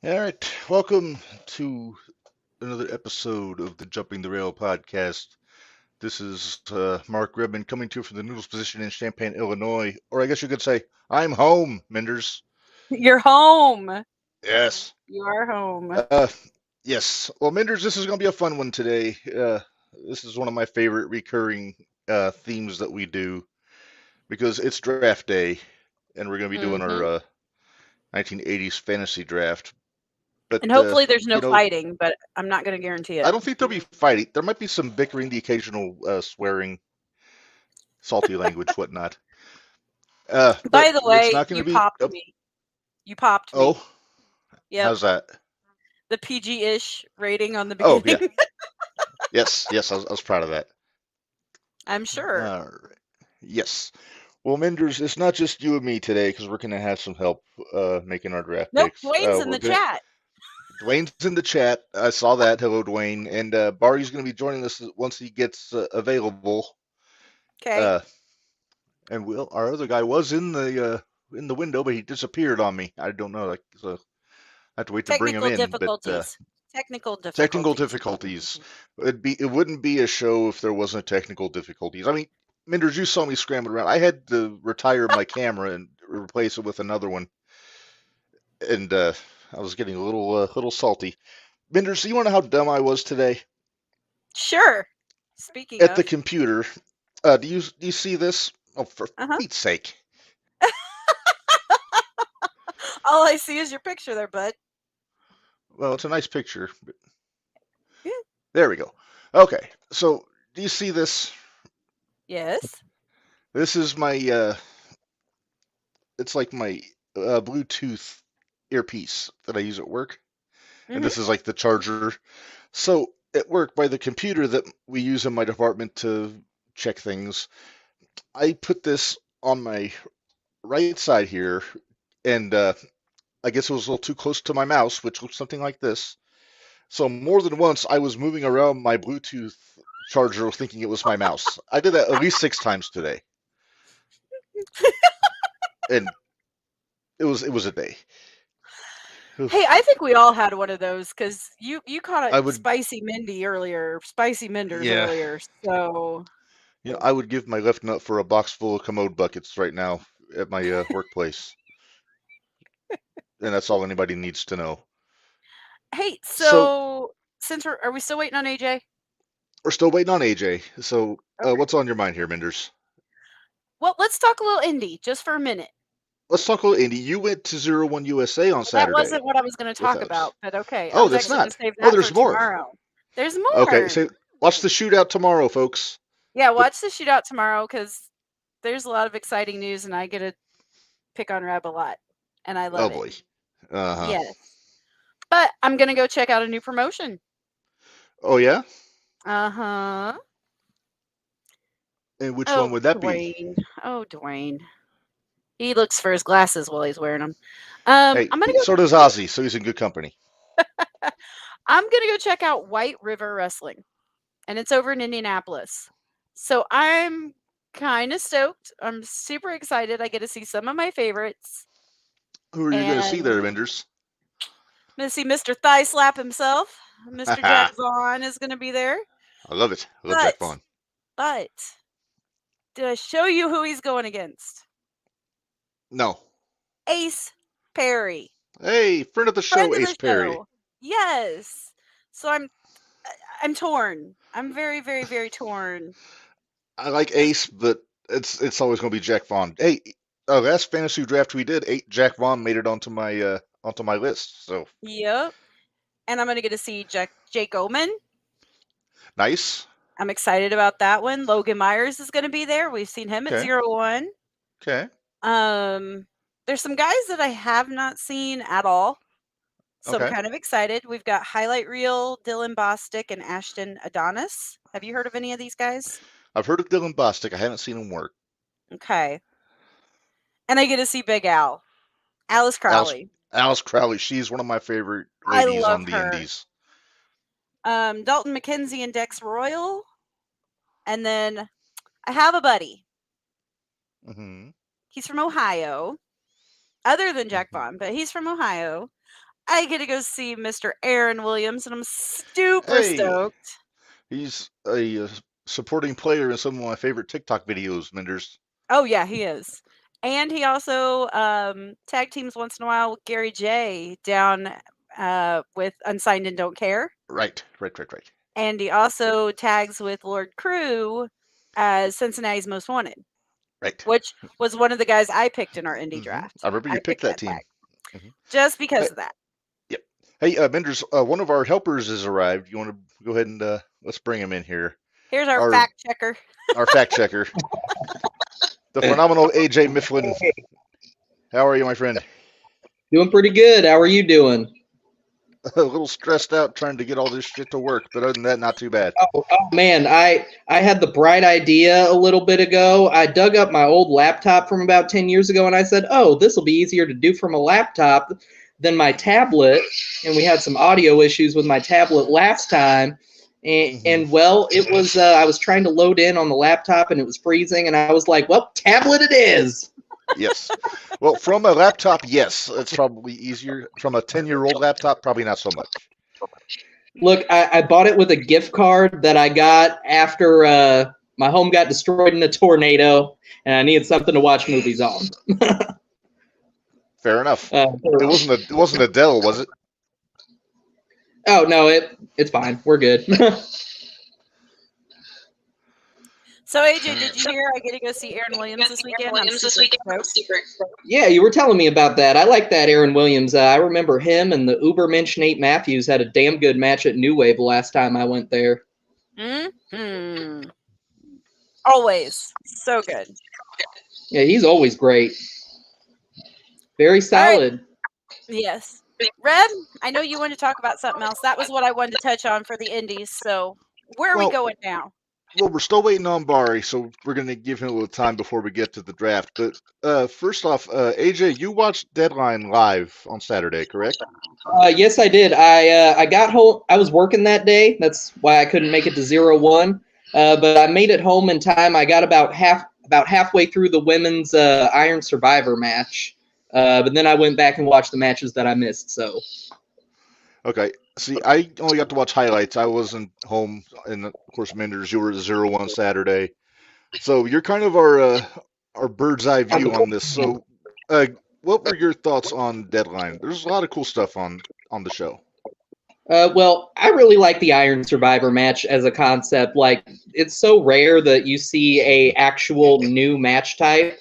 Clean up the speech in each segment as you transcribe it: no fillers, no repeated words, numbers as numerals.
All right, welcome to another episode of the Jumping the Rail podcast. This is Mark Redmond coming to you from the Noodles position in Champaign, Illinois, or I guess you could say I'm home, Minderz. You're home. Yes. You are home. Uh, yes. Well, Minderz, this is going to be a fun one today. This is one of my favorite recurring themes that we do because it's draft day, and we're going to be doing our hmm 1980s fantasy draft. But And hopefully there's no fighting, but I'm not going to guarantee I it. don't think there'll be fighting. There might be some bickering, the occasional swearing, salty language, whatnot. By But the it's way, not going you to be. popped me. You popped me. Oh, Yep. how's that? The PG-ish rating on the Oh, yeah. beginning. Yes. I was proud of that. I'm sure. All right. Yes. Well, Minders, it's not just you and me today because we're going to have some help making our draft Nope. picks. Dwayne's in the chat. Dwayne's in the chat. I saw that. Hello, Dwayne. And Barry's going to be joining us once he gets available. Okay. Uh, and our other guy was in the window, but he disappeared on me. I don't know. So I have to wait to bring him Technical in. But difficulties. Technical technical difficulties. difficulties. It wouldn't be a show if there wasn't technical difficulties. I mean, Minders, you saw me scrambling around. I had to retire my camera and replace it with another one, and I was getting a little salty. Minders, you want to know how dumb I was today Sure. Speaking at the of. computer? Do you see this? Oh, for Uh-huh. Pete's sake! All I see is your picture there, bud. Well, it's a nice picture. But Yeah. there we go. Okay, so do you see this? Yes. This is my it's like my Bluetooth earpiece that I use at work, and hmm this is like the charger. So at work, by the computer that we use in my department to check things, I put this on my right side here, and I guess it was a little too close to my mouse, which looks something like this. So more than once, I was moving around my Bluetooth charger thinking it was my mouse. I did that at least 6 times today, and it was a day. Hey, Oof. I think we all had one of those because you caught I it would, spicy Minderz yeah, earlier. So I would give my left nut for a box full of commode buckets right now at my workplace, and that's all anybody needs to know. hey, So so since are we still waiting on AJ? we're still waiting on AJ. So Okay. what's on your mind here, Minders? Well, let's talk a little indie just for a minute. Let's talk a little Indy. You went to 01 USA on Well, that Saturday wasn't what I was going to with talk us. about, but okay. I Oh, was that's actually going not. to save Oh, that for there's more. tomorrow. There's Okay, more. so watch the shootout tomorrow, folks. Yeah, But watch the shootout tomorrow because there's a lot of exciting news, and I get to pick on Reb a lot, and I oh love it. boy. Uh huh. Yes, but I'm going to go check out a new promotion. Oh yeah. Uh huh. And which one Oh, would that be? Dwayne. Oh, Dwayne. He looks for his glasses while he's wearing them. Hey, I'm gonna so does Ozzy, so he's in good company. I'm gonna go check out White River Wrestling, and it's over in Indianapolis. So I'm kind of stoked. I'm super excited. I get to see some of my favorites, Who are you going to see and there, Minders? I'm gonna see Mr. Thigh Slap himself. Mr. Jack I Vaughn is gonna be there. love it. I love Jack But, Vaughn. but, did I show you who he's going against? No. Ace Perry, Hey, friend of the show, friend of Ace the Perry. show. Yes. So I'm torn. I'm very, very, very torn. I like 'Cause- Ace, but it's always going to be Jack Vaughn. Hey, last fantasy draft we did, Jack Vaughn made it onto my list. So Yep. And I'm gonna get to see Jake Oman. nice. I'm excited about that one. Logan Myers is gonna be there. We've seen him at Okay. 0-1. Okay. Um, there's some guys that I have not seen at all, so I'm Okay. kind of excited. We've got highlight reel Dylan Bostic and Ashton Adonis. Have you heard of any of these guys? I've heard of Dylan Bostic. I haven't seen him work. Okay. And I get to see Big Al, Alice Alice Crowley. Alice Crowley. She's one of my favorite I ladies love on the her. Indies. Dalton McKenzie and Dex Royal. And then I have a buddy. Hmm. He's from Ohio, other than Jack Hmm. Vaughn, but he's from Ohio. I get to go see Mr. Aaron Williams, and I'm super Hey, stoked. he's a supporting player in some of my favorite TikTok videos, Minderz. Oh yeah, he is. And he also tag teams once in a while with Gary J down with Unsigned and Don't Care. Right. And he also tags with Lord Crew as Cincinnati's Most Wanted, Right. which was one of the guys I picked in our indie draft. I remember you picked that team. Tag, just because of that. Yep. Hey, Minderz, one of our helpers has arrived. You want to go ahead and let's bring him in here. Here's our fact checker. Our fact checker. The phenomenal AJ Mifflin. How are you, my friend? Doing pretty good. How are you doing? A little stressed out trying to get all this shit to work, but other than that, not too bad. Oh man, I had the bright idea a little bit ago. I dug up my old laptop from about 10 years ago, and I said, oh, this will be easier to do from a laptop than my tablet. And we had some audio issues with my tablet last time. And well, it was I was trying to load in on the laptop, and it was freezing, and I was like, well, tablet it is. Yes. Well, from a laptop, yes, it's probably easier. From a 10-year-old laptop, probably not so much. Look, I bought it with a gift card that I got after my home got destroyed in a tornado, and I needed something to watch movies on. Fair enough. It wasn't a Dell, was it? Oh no, it's fine. We're good. So AJ, did you hear I get to go see Aaron Williams this weekend? I'm super stoked. Yeah, you were telling me about that. I like that Aaron Williams. I remember him and the Ubermensch Nate Matthews had a damn good match at New Wave last time I went there. Always so good. Yeah, he's always great. Very solid. Right. Yes. Reb, I know you wanted to talk about something else. That was what I wanted to touch on for the indies. So where are we going now? Well, we're still waiting on Bari, so we're going to give him a little time before we get to the draft. But first off, AJ, you watched Deadline live on Saturday, correct? Yes, I did. I got home. I was working that day. That's why I couldn't make it to 0-1. But I made it home in time. I got about halfway through the women's Iron Survivor match. But then I went back and watched the matches that I missed. So. Okay. See, I only got to watch highlights. I wasn't home, and of course, Minderz, you were at 0-1 Saturday, so you're kind of our bird's eye view on this. So, what were your thoughts on Deadline? There's a lot of cool stuff on the show. Well, I really like the Iron Survivor match as a concept. Like, it's so rare that you see a actual new match type.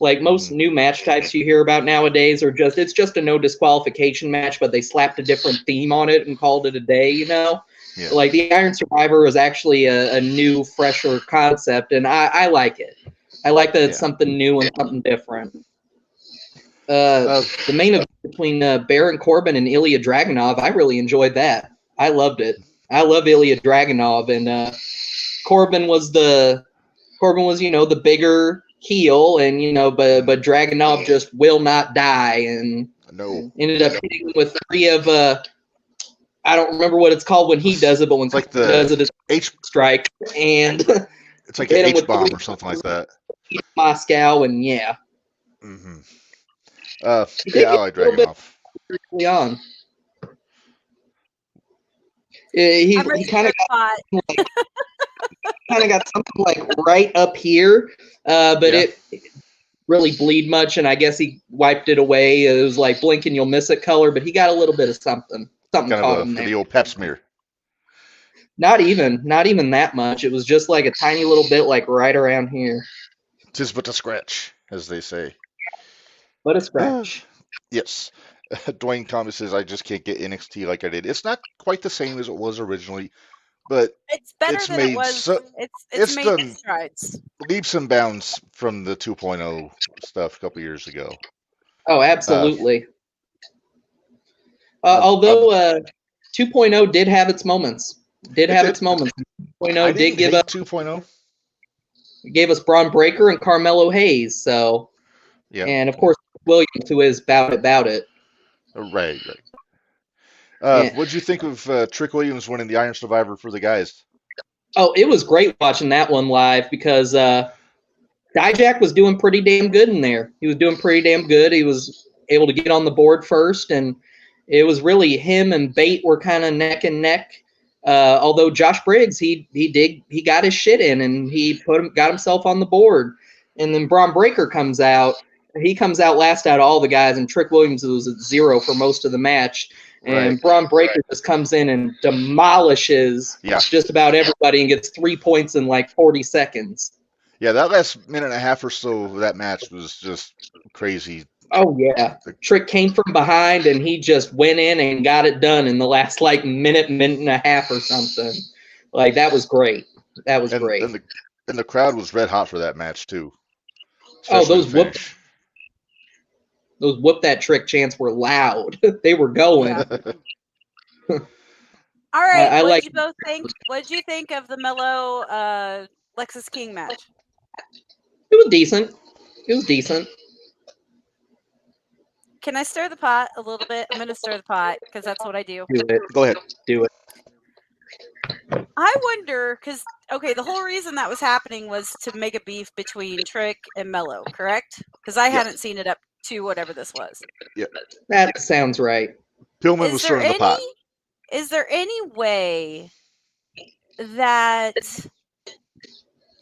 Like most new match types you hear about nowadays are it's just a no disqualification match, but they slapped a different theme on it and called it a day, you know? Yeah. Like the Iron Survivor is actually a new, fresher concept, and I like it. I like that it's something new and something different. The main event between Baron Corbin and Ilya Dragunov, I really enjoyed that. I loved it. I love Ilya Dragunov, and Corbin was the bigger heel, and but Dragunov just will not die, and ended up hitting with 3 of I don't remember what it's called when he does it, but when it's like he does it, it's H strike, and it's like an H bomb or something like that. Moscow, and yeah. Mm-hmm. I like Dragunov. On. He kind of got something like right up here, but it really bleed much, and I guess he wiped it away. It was like blink and you'll miss it color, but he got a little bit of something kind caught of him there. The old pep smear. Not even that much. It was just like a tiny little bit, like right around here. 'Tis but a scratch, as they say. But a scratch. Yes. Dwayne Thomas says, I just can't get NXT like I did. It's not quite the same as it was originally, but it's better than it was. It's made done strides. Leaps and bounds from the 2.0 stuff a couple years ago. Oh, absolutely. Although 2.0 did have its moments. 2.0 did give us 2.0. Gave us Braun Breaker and Carmelo Hayes. So, and of course Williams, who is about it. Right. What'd you think of Trick Williams winning the Iron Survivor for the guys? Oh, it was great watching that one live because Dijak was doing pretty damn good in there. He was doing pretty damn good. He was able to get on the board first, and It was really him and Bate were kind of neck and neck. Although Josh Briggs, he got his shit in and he got himself on the board. And then Braun Breaker comes out. He comes out last out of all the guys, and Trick Williams was at 0 for most of the match. And Right. Braun Breaker just comes in and demolishes just about everybody and gets 3 points in like 40 seconds. Yeah, that last minute and a half or so of that match was just crazy. Oh, yeah. Trick came from behind, and he just went in and got it done in the last, like, minute and a half or something. Like, that was great. That was great. And the crowd was red hot for that match, too. Oh, Especially those whoop that trick chants were loud. They were going. Yeah. All right. I What like- did you both think? What did you think of the Mello Lexus King match? It was decent. It was decent. Can I stir the pot a little bit? I'm going to stir the pot because that's what I do. Do it. Go ahead. Do it. I wonder because the whole reason that was happening was to make a beef between Trick and Mello, correct? Because I hadn't seen it up to whatever this was. That sounds right. Pillman was stirring the pot. Is there any way that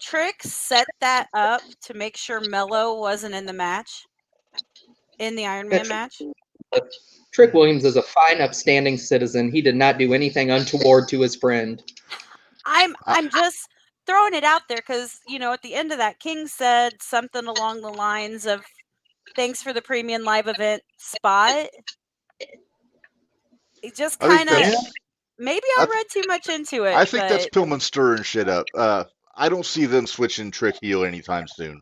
Trick set that up to make sure Mello wasn't in the match? In the Iron Man match? Trick Williams is a fine, upstanding citizen. He did not do anything untoward to his friend. I'm just throwing it out there because, at the end of that, King said something along the lines of, thanks for the premium live event spot. It just kind of, maybe I read too much into it. I think that's Pillman stirring shit up. I don't see them switching Trick heel anytime soon.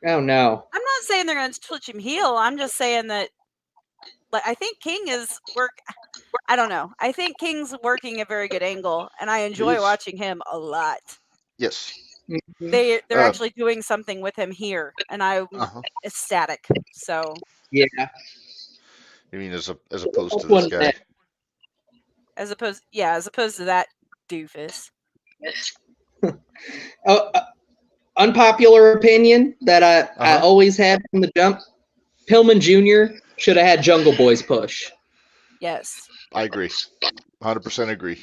Oh, no. I'm not saying they're going to switch him heel. I'm just saying that, I think King is I don't know. I think King's working a very good angle, and I enjoy watching him a lot. Yes. They're actually doing something with him here, and I'm ecstatic. So yeah. You mean as opposed to this guy? As opposed to that doofus. Unpopular opinion that I always had from the jump. Pillman Jr. should have had Jungle Boy's push. Yes. I agree. 100% agree.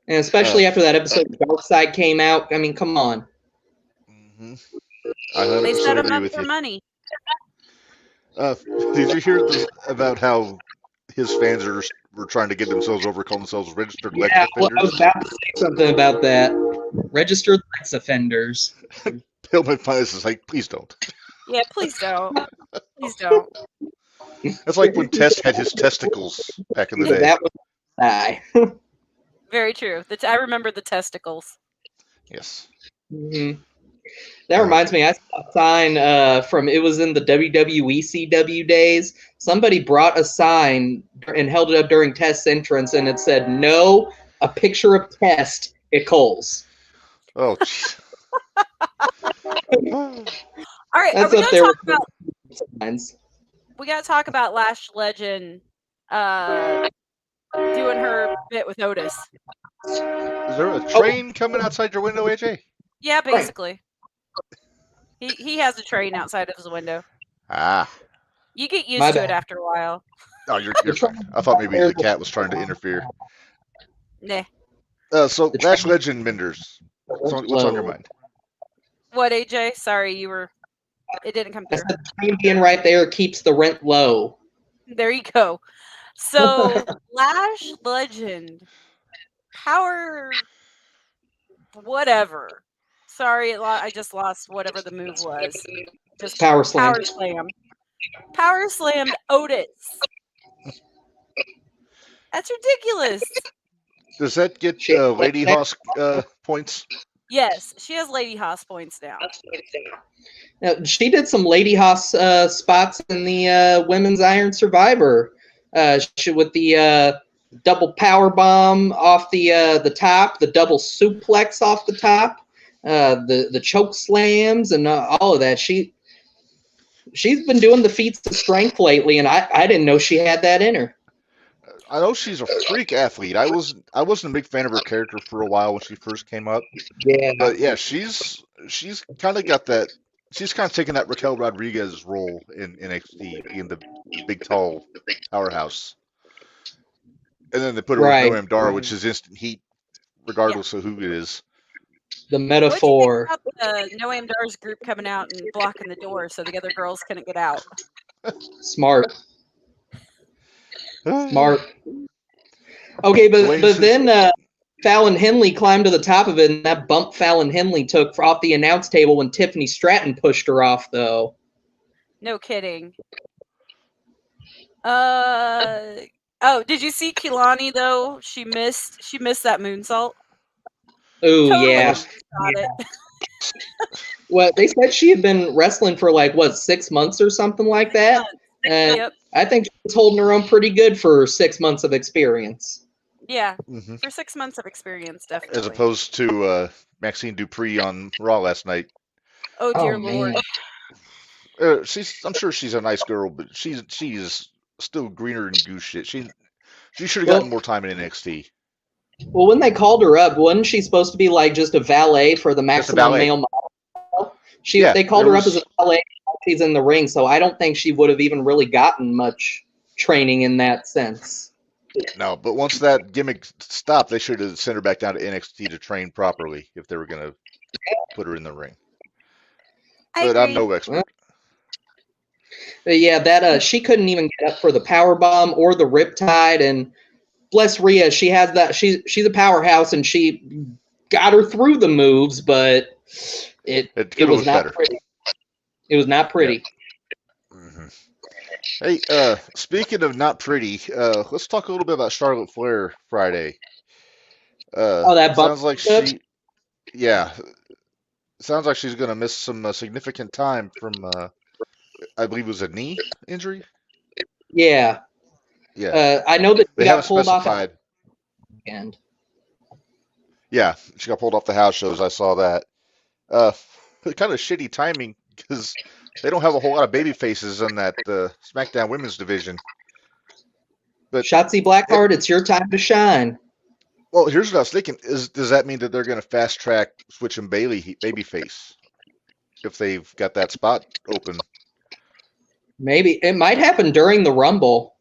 And especially after that episode Dark Side came out. I mean, come on. Mm-hmm. I 100% they set him agree up with for you. money. Did you hear about how his fans were trying to get themselves over, calling themselves registered Lex offenders? I was about to say something about that. Registered Lex offenders. Pillman finally is like, please don't. Yeah, please don't. Please don't. That's like when Test had his testicles back in the day. That was die. Very true. I remember the testicles. Yes. Mm-hmm. That reminds me, I saw a sign from, it was in the WWE CW days. Somebody brought a sign and held it up during Test's entrance, and it said, "No, a picture of Test at Kohl's." Oh, jeez. All right, That's are we up going to there talk with about... signs. We got to talk about Lash Legend doing her bit with Otis. Is there a train coming outside your window, AJ? Yeah, basically. He has a train outside of his window. Ah. You get used to it after a while. Oh, you're fine. I thought maybe the cat was trying to interfere. Nah. So, Lash Legend Minderz. What's on your mind? What, AJ? Sorry, it didn't come I through. said, the train being right there keeps the rent low. There you go. So, Lash Legend. Power... Whatever. Sorry, I just lost whatever the move was. Just Power slam. Power slam. Power slammed Otis. That's ridiculous. Does that get Lady Hoss points? Yes, she has Lady Hoss points now. Now, she did some Lady Hoss spots in the Women's Iron Survivor. With the double power bomb off the top, the double suplex off the top, the choke slams, and all of that. She's been doing the feats of strength lately, and I didn't know she had that in her. I know she's a freak athlete. I wasn't a big fan of her character for a while when she first came up. Yeah, but yeah, she's kind of got that. She's kind of taken that Raquel Rodriguez role in NXT, being the big tall powerhouse. And then they put her with Right. Noam Dar, which is instant heat, regardless of who it is. The What do you think metaphor. about the Noam Dar's group coming out and blocking the door so the other girls couldn't get out? Smart. Smart. Okay, but then Fallon Henley climbed to the top of it, and that bump Fallon Henley took off the announce table when Tiffany Stratton pushed her off, though. No kidding. Oh, did you see Kehlani though? She missed that moonsault. Oh, Totally yeah. got it. What they said she had been wrestling for 6 months or something like that. And Yep. I think she was holding her own pretty good for 6 months of experience. Yeah, Mhm. for 6 months of experience, definitely. As opposed to Maxine Dupree on Raw last night. Oh dear Oh, Lord. man. I'm sure she's a nice girl, but she's still greener than goose shit. She should have gotten more time in NXT. Well, when they called her up, wasn't she supposed to be just a valet for the Maximum valet. Male Model? Yeah, they called there her up was- as a valet. She's in the ring, so I don't think she would have even really gotten much training in that sense. No, but once that gimmick stopped, they should have sent her back down to NXT to train properly if they were going to put her in the ring. I But I'm agree. no expert. But yeah, that she couldn't even get up for the power bomb or the riptide, and bless Rhea, she has that. She's a powerhouse, and she got her through the moves, but it was not better. pretty. It was not pretty. Yeah. Mm-hmm. Hey, speaking of not pretty, let's talk a little bit about Charlotte Flair Friday. That sounds like clip? sounds like she's going to miss some significant time from, I believe it was a knee injury. Yeah. Yeah. I know that she They got haven't pulled specified. off. And Yeah, she got pulled off the house shows. I saw that. Kind of shitty timing because they don't have a whole lot of baby faces in that SmackDown Women's division. But Shotzi Blackheart, it's your time to shine. Well, here's what I was thinking: does that mean that they're going to fast track switching Bailey babyface if they've got that spot open? Maybe it might happen during the Rumble.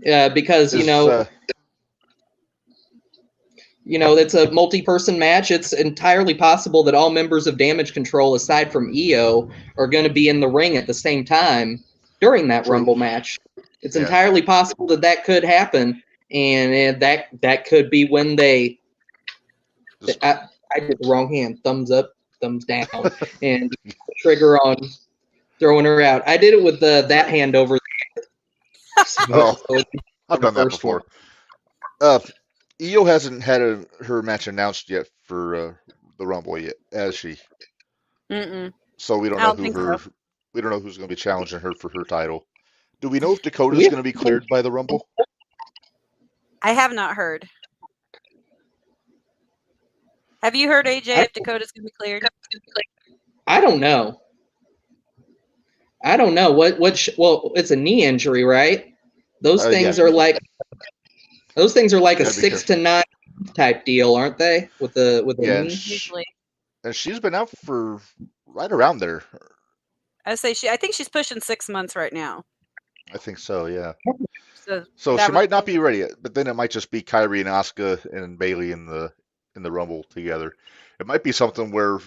Because it's a multi-person match. It's entirely possible that all members of Damage Control, aside from Io, are going to be in the ring at the same time during that Rumble match. It's entirely possible that could happen, and that could be when they. I did the wrong hand. Thumbs up, thumbs down, and trigger on throwing her out. I did it with that hand over there. I've done that before. Io hasn't had her match announced yet for the Rumble yet, has she? Mm-mm. So we don't know we don't know who's going to be challenging her for her title. Do we know if Dakota's going to be cleared by the Rumble? I have not heard. Have you heard, AJ, if Dakota's going to be cleared? I don't know. Well, it's a knee injury, right? Those things are like a 6 to 9 type deal, aren't they? With the knee. Usually. And she's been out for right around there. I think she's pushing 6 months right now. I think so, yeah. So she might not be ready yet, but then it might just be Kyrie and Asuka and Bailey in the Rumble together. It might be something where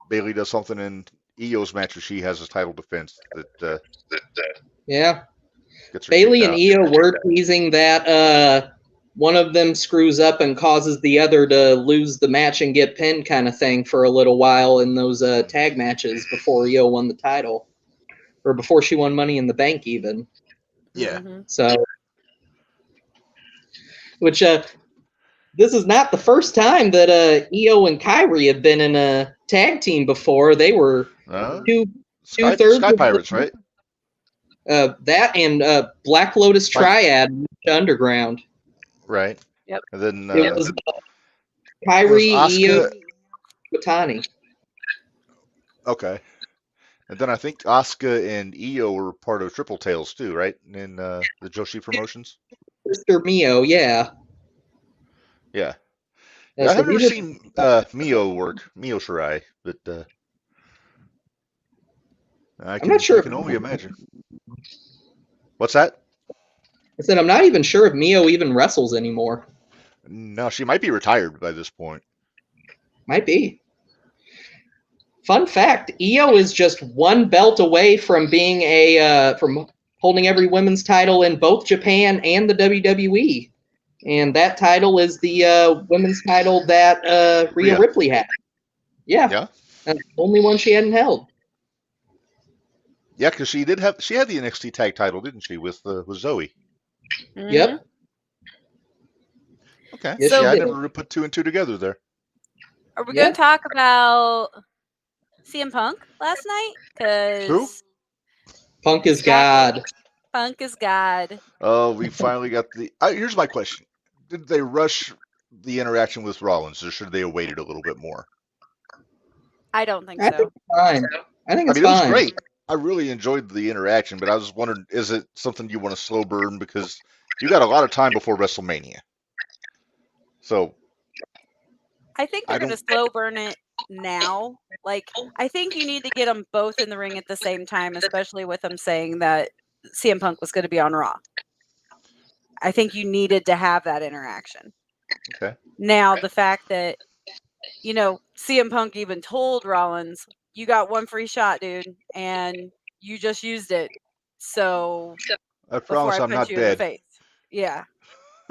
Bailey does something in Io's match where she has a title defense that yeah. Gets her Bailey and out. Io were teasing that one of them screws up and causes the other to lose the match and get pinned kind of thing for a little while in those tag matches before Io won the title. Or before she won Money in the Bank even. Yeah. Mm-hmm. So, which this is not the first time that Io and Kyrie have been in a tag team before. They were two-thirds Sky Pirates, right? That and Black Lotus Triad Underground. Right. Yep. And then It was Kyrie, Io, Watani. Okay. And then I think Asuka and Io were part of Triple Tails too, right? In the Joshi promotions. Mr. Mio, yeah. Yeah. So I have never seen Mio work, Mio Shirai, but I'm not sure. I can only imagine. What's that? I said I'm not even sure if Mio even wrestles anymore. No, she might be retired by this point. Might be. Fun fact: Io is just one belt away from being from holding every women's title in both Japan and the WWE, and that title is the women's title that Rhea Ripley had. Yeah, that's the only one she hadn't held. Yeah, because she had the NXT tag title, didn't she, with Zoe? Mhm. Yep. Okay. Yes, Yeah, she I did. never put two and two together there. Are we going to talk about CM Punk last night? Who? Punk is God. Punk is God. Oh, we finally got the. Here's my question: did they rush the interaction with Rollins, or should they have waited a little bit more? I don't think I so. think it's fine. I think it's it was fine. great. I really enjoyed the interaction, but I was wondering, is it something you want to slow burn because you got a lot of time before WrestleMania? So I think they're going to slow burn it now. Like, I think you need to get them both in the ring at the same time, especially with them saying that CM Punk was going to be on Raw. I think you needed to have that interaction. Okay. Now, the fact that, CM Punk even told Rollins, you got one free shot, dude, and you just used it. So, I promise I'm not you in the dead. face. Yeah.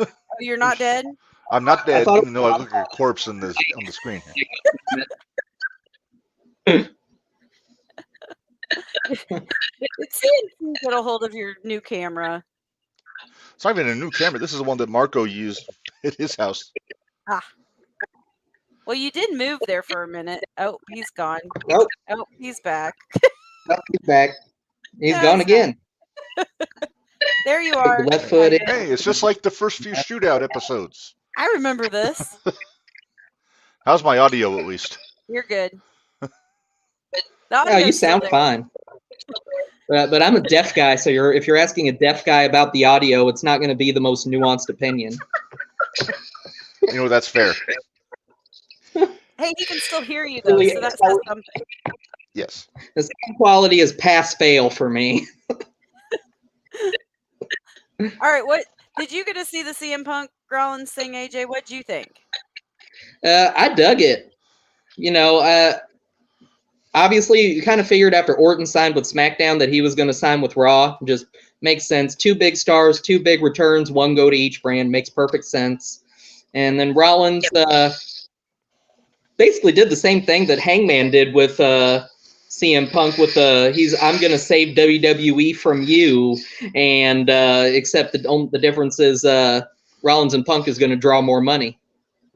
Oh, you're not dead? I'm not dead, even though I look like a corpse on the screen here. It's CM get a hold of your new camera. It's not even a new camera. This is the one that Marco used at his house. Ah. Well, you did move there for a minute. Oh, he's gone. Nope. Oh, he's back. Oh, he's back. He's gone again. There you are. Left foot in. Hey, it's just like the first few shootout episodes. I remember this. How's my audio, at least? You're good. No, you sound fine. But I'm a deaf guy, so if you're asking a deaf guy about the audio, it's not going to be the most nuanced opinion. That's fair. Hey, he can still hear you, though, so that says something. Yes. The sound quality is pass-fail for me. All right, what did you get to see the CM Punk Rollins thing, AJ? What'd you think? I dug it. Obviously, you kind of figured after Orton signed with SmackDown that he was going to sign with Raw. Just makes sense. 2 big stars, 2 big returns, 1 go to each brand. Makes perfect sense. And then Rollins basically did the same thing that Hangman did with CM Punk with I'm going to save WWE from you, and except the difference is Rollins and Punk is going to draw more money.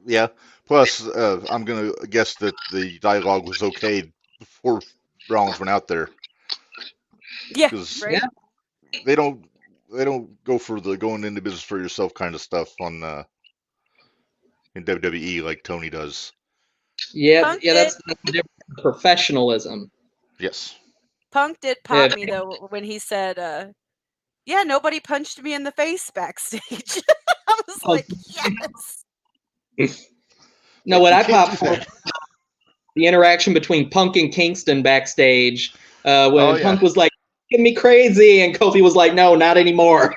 Yeah. Plus, I'm going to guess that the dialogue was okayed before Rollins went out there. Yeah, right. They don't go for the going into business for yourself kind of stuff in WWE like Tony does. Yeah, that's the difference. Professionalism. Yes. Punk did pop me though when he said, "Yeah, nobody punched me in the face backstage." I was like, "Yes." No, what I popped for the interaction between Punk and Kingston backstage when Punk was like, "Get me crazy," and Kofi was like, "No, not anymore."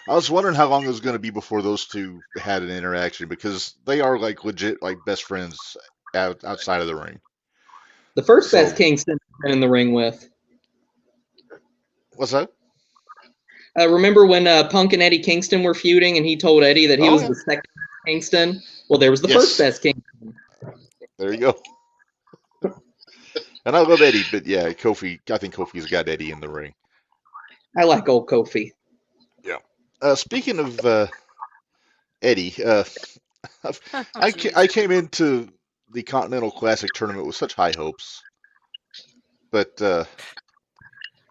I was wondering how long it was going to be before those two had an interaction because they are like legit like best friends outside of the ring. The first best Kingston been in the ring with. What's that? Remember when Punk and Eddie Kingston were feuding and he told Eddie that he was the second best Kingston? Well, there was the first best Kingston. There you go. And I love Eddie, but yeah, Kofi. I think Kofi's got Eddie in the ring. I like old Kofi. Yeah. Speaking of Eddie, I came into the Continental Classic tournament with such high hopes, but I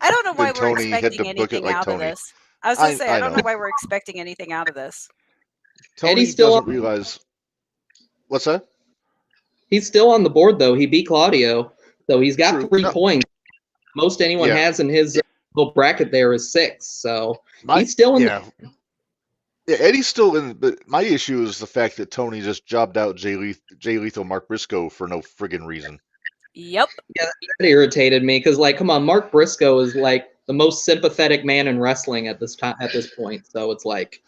don't know why we're expecting anything out of this. I was going to say I don't know why we're expecting anything out of this. Tony doesn't realize. What's that? He's still on the board though. He beat Claudio, so he's got 3 points. Most anyone has in his little bracket there is 6. So he's still in. Yeah, Eddie's still in. But my issue is the fact that Tony just jobbed out Jay Lethal, Mark Briscoe for no friggin' reason. Yep. Yeah, that irritated me because, like, come on, Mark Briscoe is like the most sympathetic man in wrestling at this point. So it's like,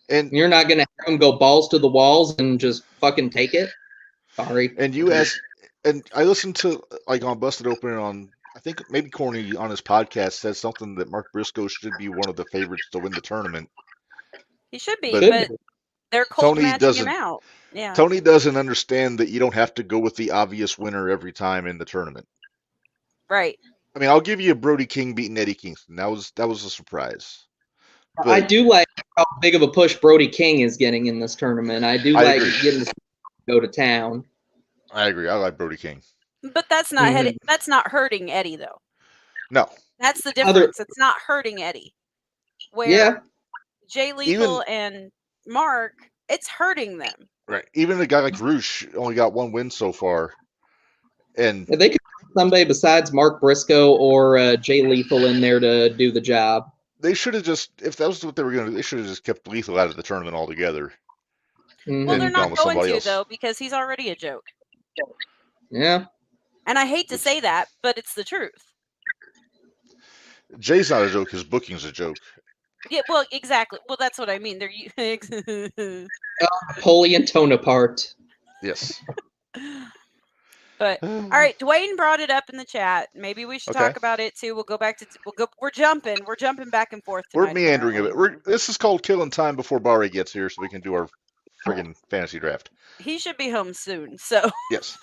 And you're not gonna have him go balls to the walls and just fucking take it. Sorry. and I listened to like on Busted Open on I think maybe Corny on his podcast said something that Mark Briscoe should be one of the favorites to win the tournament. He should be, But but they're cold Tony matching him doesn't. out. Yeah. Tony doesn't understand that you don't have to go with the obvious winner every time in the tournament. Right. I mean, I'll give you Brody King beating Eddie Kingston. That was a surprise. I But do like how big of a push Brody King is getting in this tournament. I do I like agree. getting to go to town. I agree. I like Brody King. But that's not Mhm. that's not hurting Eddie though. No, That's the difference. It's not hurting Eddie. Where Yeah. Jay Lethal and Mark, it's hurting them. right. Even a guy like Roosh only got one win so far, and If they could put somebody besides Mark Briscoe or Jay Lethal in there to do the job. they should have just if that was what they were going to do, they should have just kept Lethal out of the tournament altogether. Mhm. Well, And they're gone not with going somebody to else. though, because he's already a joke. Yeah. And I hate to say that, but it's the truth. Jay's not a joke. His booking's a joke. Yeah, well, exactly. Well, that's what I mean. They're Napoleon Bonaparte. Yes. But all right, Dwayne brought it up in the chat. Maybe we should Okay. talk about it too. We'll go back to we're jumping back and forth tonight. We're meandering a apparently. bit. This is called killing time before Barry gets here, so we can do our friggin' fantasy draft. He should be home soon. So Yes.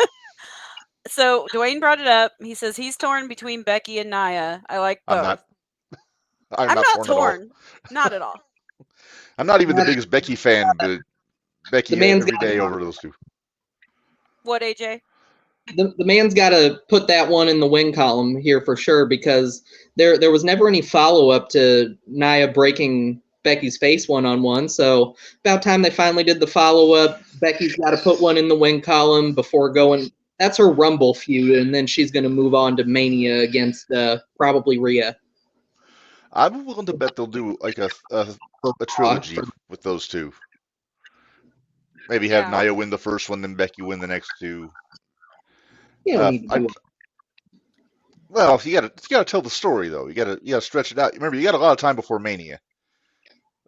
so Dwayne brought it up. He says he's torn between Becky and Nia. I like both. I'm not. I'm not torn at all. torn. Not at all. I'm not even the biggest Becky fan, but Becky The man's every got- day over those two. What, AJ? The man's got to put that one in the win column here for sure, because there was never any follow-up to Nia breaking Becky's face one-on-one. So about time they finally did the follow-up. Becky's got to put one in the win column before going. That's her Rumble feud, and then she's going to move on to Mania against probably Rhea. I'm willing to bet they'll do like a trilogy with those two. Maybe have Yeah. Nia win the first one, then Becky win the next two. You don't need to do it. Well, you gotta tell the story though. You gotta stretch it out. Remember, you got a lot of time before Mania.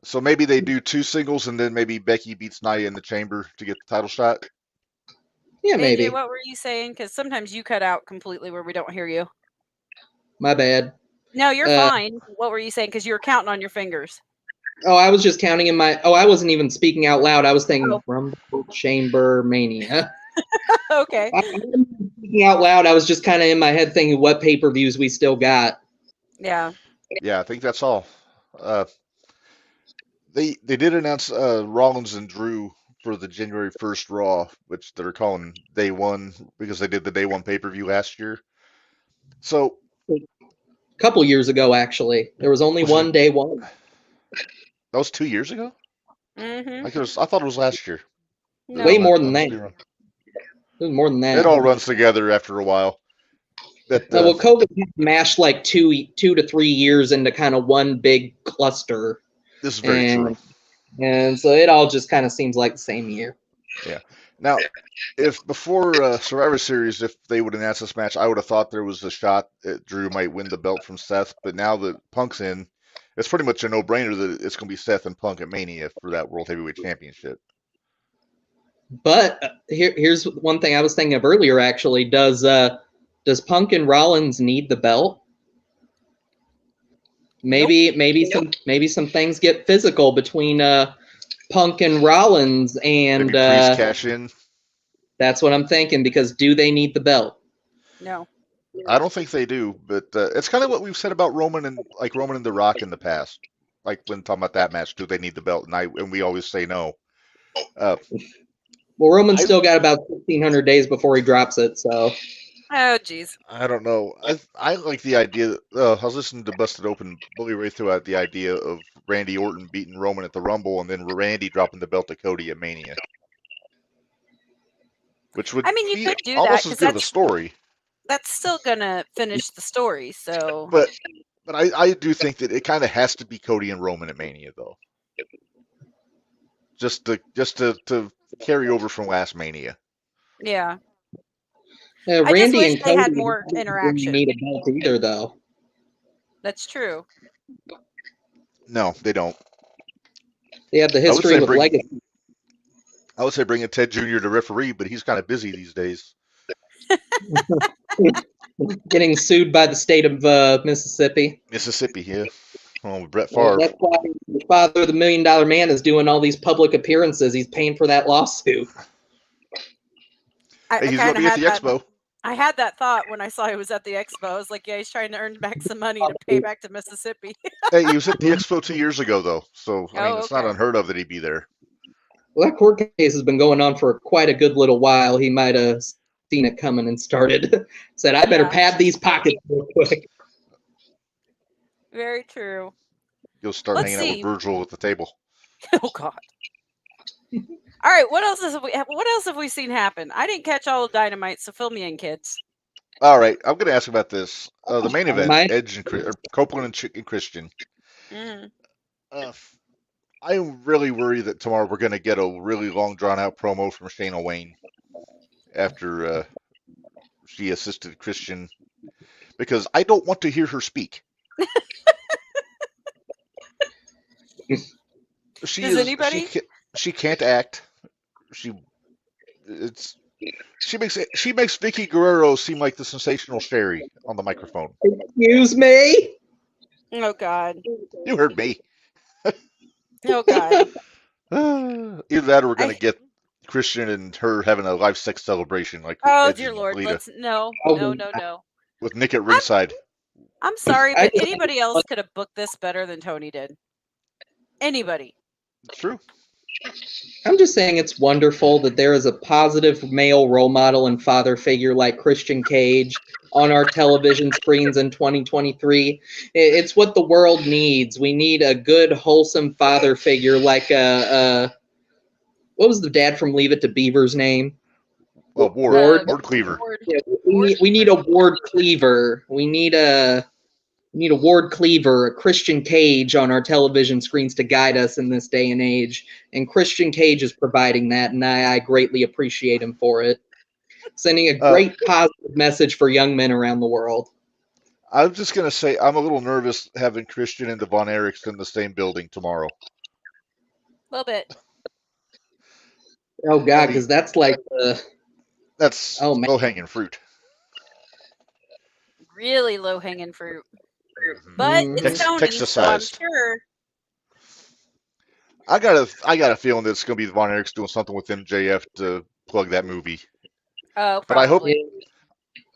So maybe they do two singles, and then maybe Becky beats Nia in the chamber to get the title shot. Yeah, maybe. AJ, what were you saying? Because sometimes you cut out completely where we don't hear you. My bad. No, you're fine. What were you saying? Because you were counting on your fingers. Oh, I was just counting in my. Oh, I wasn't even speaking out loud. I was thinking Oh. Rumble, Chamber, Mania. Okay. I wasn't speaking out loud. I was just kind of in my head thinking what pay-per-views we still got. Yeah. Yeah, I think that's all. They did announce Rollins and Drew for the January 1st Raw, which they're calling Day One because they did the Day One pay-per-view last year. So A couple years ago, actually, there was only Was it- one Day One. that was 2 years ago. Mm-hmm. I thought it was last year. No. Way more than I that. must be wrong. It was more than that. It all runs together after a while. But, Well, COVID mashed like 2 to 3 years into kind of one big cluster, this is very true. and so it all just kind of seems like the same year. Now, if before Survivor Series, if they would announce this match, I would have thought there was a shot that Drew might win the belt from Seth. But now that Punk's in, it's pretty much a no-brainer that it's going to be Seth and Punk at Mania for that World Heavyweight Championship. But here's one thing I was thinking of earlier. Actually, does Punk and Rollins need the belt? Maybe some things get physical between Punk and Rollins, and Maybe Priest cash in. that's what I'm thinking. Because do they need the belt? No. I don't think they do, but it's kind of what we've said about Roman and The Rock in the past. Like when talking about that match, do they need the belt? And we always say no. Well, Roman's still got about 1,500 days before he drops it, so. Oh, geez. I don't know. I like the idea. I was listening to Busted Open. Bully Ray threw out the idea of Randy Orton beating Roman at the Rumble, and then Randy dropping the belt to Cody at Mania, which would I mean, you be could do that, almost 'cause as good of a that's- story. That's still gonna finish the story. So But I do think that it kind of has to be Cody and Roman at Mania, though. Just to carry over from last Mania. yeah. I just Randy wish and they Cody had more don't really interaction. need a belt either, though. That's true. No, they don't. They have the I would history say with legacy. I would say bring in Ted Jr. to referee, but he's kind of busy these days. Getting sued by the state of Mississippi. Mississippi, yeah. Oh, Brett Well, Favre. that's why the father of the $1 Million Man is doing all these public appearances. He's paying for that lawsuit. Hey, he's going to be at the expo. I had that thought when I saw he was at the expo. I was like, yeah, he's trying to earn back some money to pay back to Mississippi. Hey, he was at the expo 2 years ago, though. So, I mean, it's not okay. unheard of that he'd be there. Well, that court case has been going on for quite a good little while. He might have seen it coming and started. Said, I better pad these pockets real quick. Very true. You'll start hanging out with Virgil at the table. Oh God! All right, what else have we seen happen? I didn't catch all of Dynamite, so fill me in, kids. All right, I'm going to ask about this. The main event: Edge and Copeland and Christian. I'm really worried that tomorrow we're going to get a really long, drawn-out promo from Shayna Wayne after she assisted Christian, because I don't want to hear her speak. Does anybody? She can't act. She makes Vicky Guerrero seem like the sensational Sherry on the microphone. Excuse me? Oh God! You heard me. Oh God! Either that, or we're gonna get Christian and her having a live sex celebration, like dear Lord, no. With Nick at ringside. I'm sorry, but anybody else could have booked this better than Tony did. Anybody. It's true. I'm just saying it's wonderful that there is a positive male role model and father figure like Christian Cage on our television screens in 2023. It's what the world needs. We need a good, wholesome father figure like what was the dad from Leave It to Beaver's name? Ward Cleaver. Yeah, we need a Ward Cleaver. We need a Ward Cleaver, a Christian Cage on our television screens to guide us in this day and age. And Christian Cage is providing that, and I greatly appreciate him for it. Sending a great positive message for young men around the world. I'm just going to say I'm a little nervous having Christian and the Von Erichs in the same building tomorrow. A little bit. Oh, God, because that's like that's low-hanging fruit. Really low-hanging fruit. But it's Tony, so I'm sure. I got a feeling that it's going to be the Von Erichs doing something with MJF to plug that movie. Oh, probably. But I hope.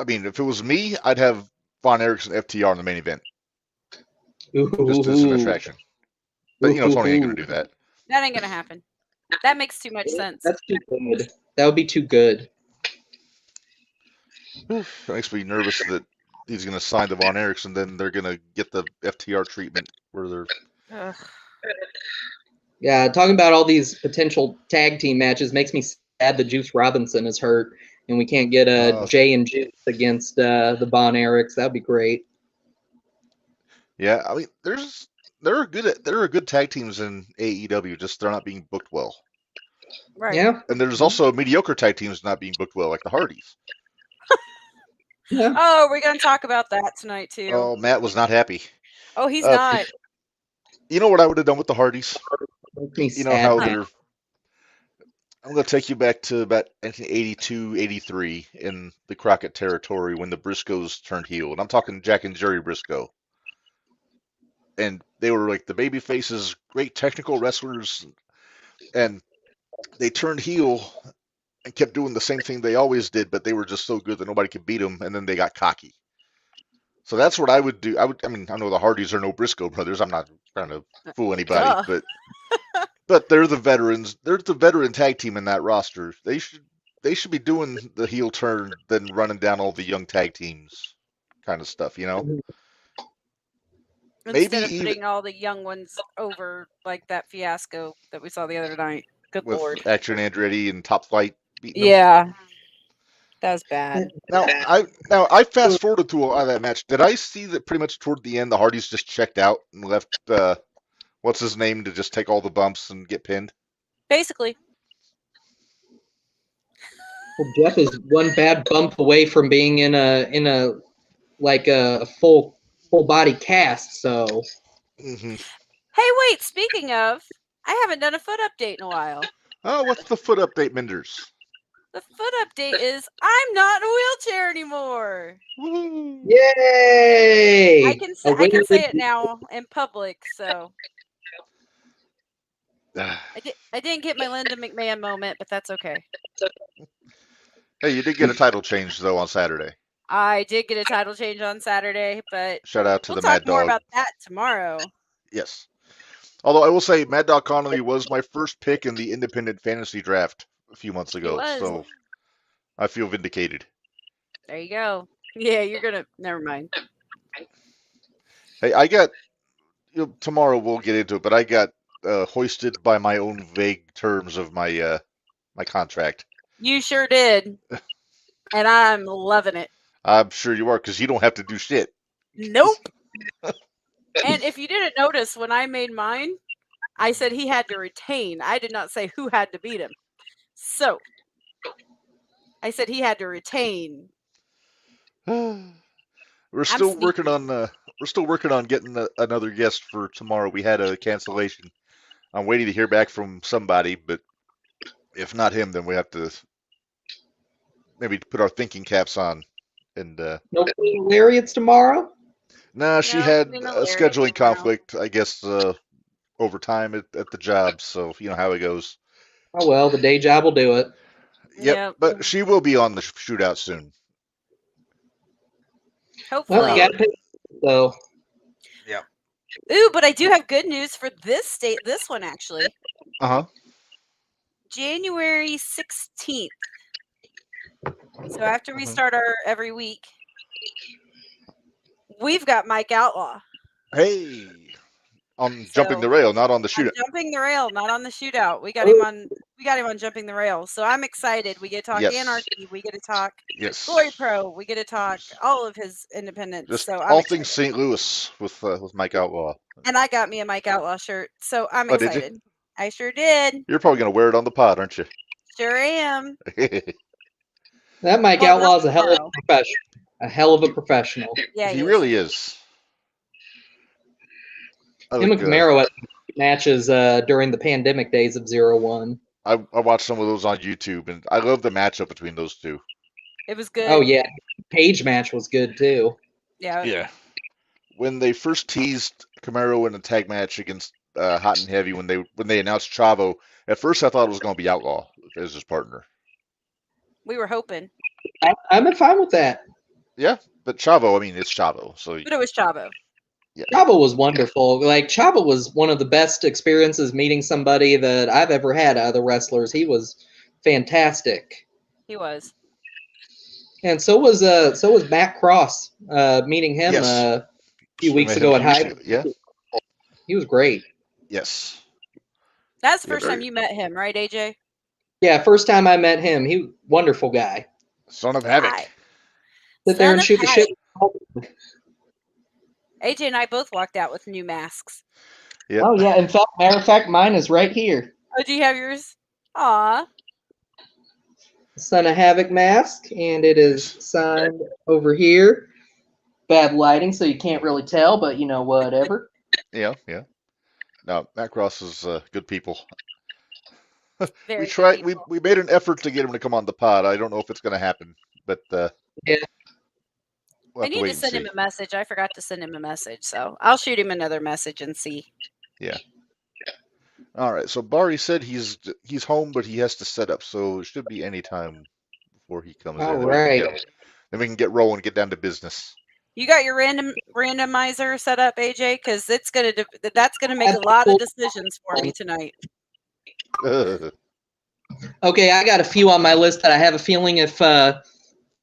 I mean, if it was me, I'd have Von Erichs and FTR in the main event, just as an attraction. But Tony ain't going to do that. That ain't going to happen. That makes too much sense. That's too good. That would be too good. It makes me nervous that he's going to sign the Von Erichs, and then they're going to get the FTR treatment where they're. Yeah, talking about all these potential tag team matches makes me sad that Juice Robinson is hurt, and we can't get Jay and Juice against the Von Erichs. That'd be great. Yeah, I mean, there are good tag teams in AEW, just they're not being booked well. Right. Yeah. And there's also mediocre tag teams not being booked well, like the Hardys. Yeah. Oh, we're going to talk about that tonight, too. Oh, Matt was not happy. Oh, he's not. You know what I would have done with the Hardys? You know how they're... I'm going to take you back to about 1982, 83 in the Crockett territory when the Briscoes turned heel. And I'm talking Jack and Jerry Briscoe. And they were like the baby faces, great technical wrestlers. And they turned heel and kept doing the same thing they always did, but they were just so good that nobody could beat them, and then they got cocky. So that's what I would do. I mean, I know the Hardys are no Briscoe brothers. I'm not trying to fool anybody, but they're the veterans. They're the veteran tag team in that roster. They should be doing the heel turn, then running down all the young tag teams kind of stuff, Instead of putting all the young ones over like that fiasco that we saw the other night. Good with Lord. Action Andretti and Top Flight beating them. That was bad. Now I fast forwarded to that match. Did I see that pretty much toward the end the Hardys just checked out and left what's his name to just take all the bumps and get pinned? Basically. Well, Jeff is one bad bump away from being in a full full body cast. So Mm-hmm. Hey, wait, speaking of, I haven't done a foot update in a while. Oh, what's the foot update, Minderz? The foot update is I'm not in a wheelchair anymore. Woo! yay! I can say it now in public, so I didn't get my Linda McMahon moment, but that's okay. Hey, you did get a title change though on Saturday. I did get a title change on Saturday, but Shout out to we'll the Mad talk more Dog. about that tomorrow. Yes. Although I will say, Mad Dog Connolly was my first pick in the independent fantasy draft a few months ago, was. so I feel vindicated. There you go. Yeah, you're gonna. Never mind. Hey, I got. Tomorrow we'll get into it, but I got hoisted by my own vague terms of my my contract. You sure did, and I'm loving it. I'm sure you are, because you don't have to do shit. Nope. And if you didn't notice, when I made mine, I said he had to retain. I did not say who had to beat him. So I said he had to retain. We're still working on getting another guest for tomorrow. We had a cancellation. I'm waiting to hear back from somebody, but if not him, then we have to maybe put our thinking caps on. And No Queen Lariats tomorrow? nah, she had a scheduling conflict, I guess, over time at the job. So you know how it goes. Oh well, the day job will do it. Yep, but she will be on the shootout soon. Hopefully. Well, you gotta pick, so. Yeah. Ooh, but I do have good news for this one actually. Uh-huh. January 16th. So after we start our every week, we've got Mike Outlaw. Hey, on Jumping the Rail, not on the shootout. Jumping the Rail, not on the shootout. We got him on Jumping the Rail. So I'm excited. We get to talk Anarchy. We get to talk Glory Pro. We get to talk all of his independents. Just so all things St. Louis with Mike Outlaw. And I got me a Mike Outlaw shirt, so I'm excited. Did you? I sure did. You're probably gonna wear it on the pod, aren't you? Sure am. That Mike Outlaw is a hell of a professional. A hell of a professional. Yeah, he really is. Him and Camaro at matches during the pandemic days of 0-1. I watched some of those on YouTube, and I love the matchup between those two. It was good. Oh yeah, Page match was good too. Yeah. Yeah. When they first teased Camaro in a tag match against Hot and Heavy, when they announced Chavo, at first I thought it was going to be Outlaw as his partner. We were hoping. I'm fine with that. Yeah, but Chavo, I mean, it's Chavo. So. But it was Chavo. Yeah. Chavo was wonderful. Like, Chavo was one of the best experiences meeting somebody that I've ever had out of the wrestlers. He was fantastic. He was. And so was Matt Cross. Meeting him a few weeks ago at Hyde. Yeah. He was great. Yes. That's the first time you met him, right, AJ? Yeah, first time I met him. He wonderful guy. Son of Havoc. Sit there and shoot the shit. AJ and I both walked out with new masks. Yep. Oh yeah, matter of fact, mine is right here. Oh, do you have yours? Aw. Son of Havoc mask, and it is signed over here. Bad lighting, so you can't really tell, but you know, whatever. Yeah. No, Matt Cross is good people. We made an effort to get him to come on the pod. I don't know if it's going to happen, but yeah. I need to send him a message. I forgot to send him a message, so I'll shoot him another message and see. Yeah. All right. So Barry said he's home, but he has to set up, so it should be any time before he comes in. All right. Then we can get rolling, get down to business. You got your randomizer set up, AJ, because that's gonna make a lot of decisions for me tonight. Okay, I got a few on my list that I have a feeling if the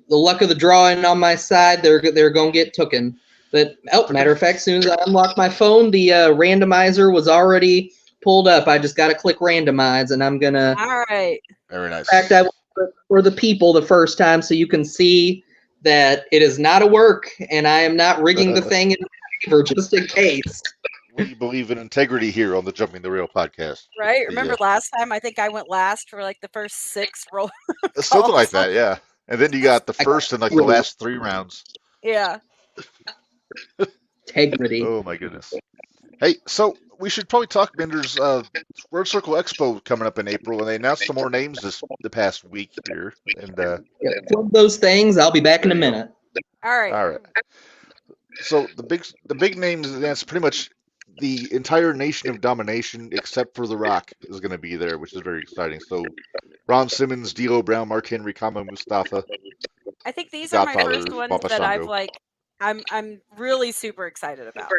luck of the draw ain't on my side, they're gonna get tooken. But matter of fact, as soon as I unlocked my phone, the randomizer was already pulled up. I just got to click randomize, and I'm gonna. All right. Very nice. In fact, I went for the people the first time, so you can see that it is not a work, and I am not rigging the thing in favor just in case. We believe in integrity here on the Jumping the Rail podcast. Right. Remember last time? I think I went last for like the first 6 rolls. Something like that, yeah. And then you got the first and like the last 3 rounds. Yeah. integrity. Oh my goodness. Hey, so we should probably talk Minderz. World Circle Expo coming up in April, and they announced some more names the past week here. And Yeah, plug those things. I'll be back in a There you go. minute. All right. all right. So the big names, that's pretty much the entire Nation of Domination except for The Rock is going to be there, which is very exciting. So Ron Simmons, D'Lo Brown, Mark Henry, Kama Mustafa, I think these are my Godfather, first ones Papa that I've Shango. like. I'm really super excited about.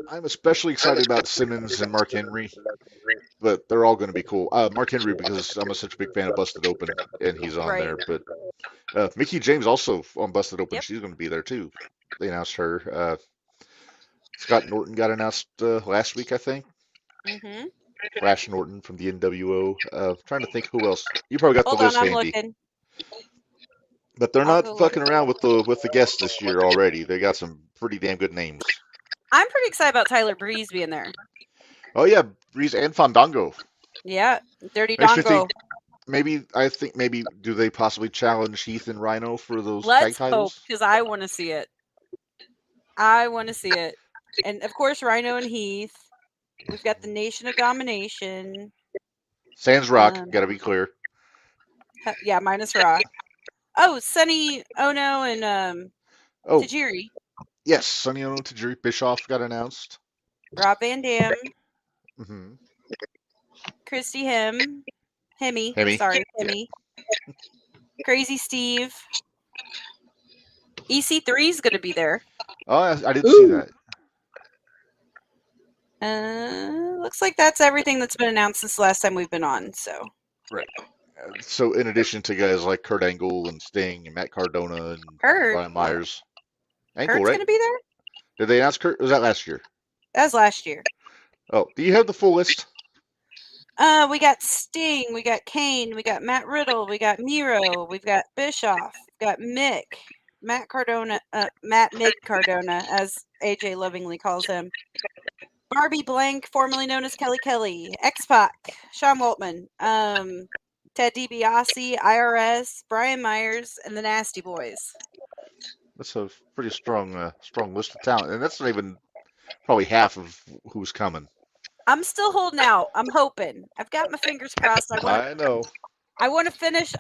I'm especially excited about Simmons and Mark Henry, but they're all going to be cool. Mark Henry because I'm such a big fan of Busted Open, and he's on Right. there. But Mickey James also on Busted Open. Yep. She's going to be there too. They announced her. Scott Norton got announced last week, I think. Mm-hmm. Flash Norton from the NWO. Trying to think who else. You probably got Hold the list on, I'm handy. looking. But they're I'll not go fucking look. around with the guests this year already. They got some pretty damn good names. I'm pretty excited about Tyler Breeze being there. Oh yeah, Breeze and Fandango. Yeah, Dirty Makes me Dongo. think maybe do they possibly challenge Heath and Rhino for those tag Let's hope, titles? because I want to see it. I want to see it. And of course, Rhino and Heath. We've got the Nation of Domination. Sans Rock, gotta be clear. Yeah, minus Rock. Oh, Sonny Ono and Oh Tajiri. yes, Sonny Ono Tajiri Bischoff got announced. Rob Van Dam. Mm-hmm. Christy Hemme. Hemi. Sorry, Hemi. Crazy Steve. EC3 is going to be there. Oh, I didn't see that. Looks like that's everything that's been announced since the last time we've been on. So Right. So in addition to guys like Kurt Angle and Sting and Matt Cardona and Kurt. Brian Myers. Angle, Kurt's right? going to be there? Did they announce Kurt? Was that last year? That was last year. Oh, do you have the full list? We got Sting, we got Kane, we got Matt Riddle, we got Miro, we've got Bischoff, we've got Mick, Matt Mid Cardona, as AJ lovingly calls him. Barbie Blank, formerly known as Kelly, X-Pac, Sean Waltman, Ted DiBiase, IRS, Brian Myers, and the Nasty Boys. That's a pretty strong list of talent, and that's not even probably half of who's coming. I'm still holding out. I'm hoping. I've got my fingers crossed. I know. I want to finish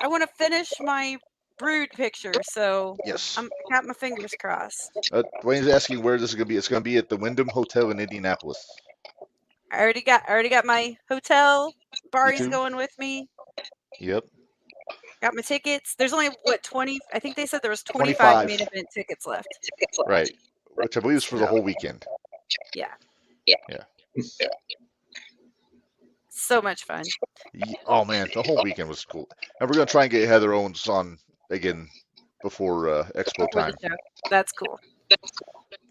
my Brood picture, so Yes. I've got my fingers crossed. Dwayne's asking where this is going to be. It's going to be at the Wyndham Hotel in Indianapolis. I already got my hotel. Bari's too? going with me. Yep. Got my tickets. There's only 20. I think they said there was 25 25. main event tickets left. Right. Which I believe is for the whole weekend. Yeah. Yeah. So much fun. Oh man, the whole weekend was cool. And we're going to try and get Heather Owens on again before Expo For time. the show. That's cool.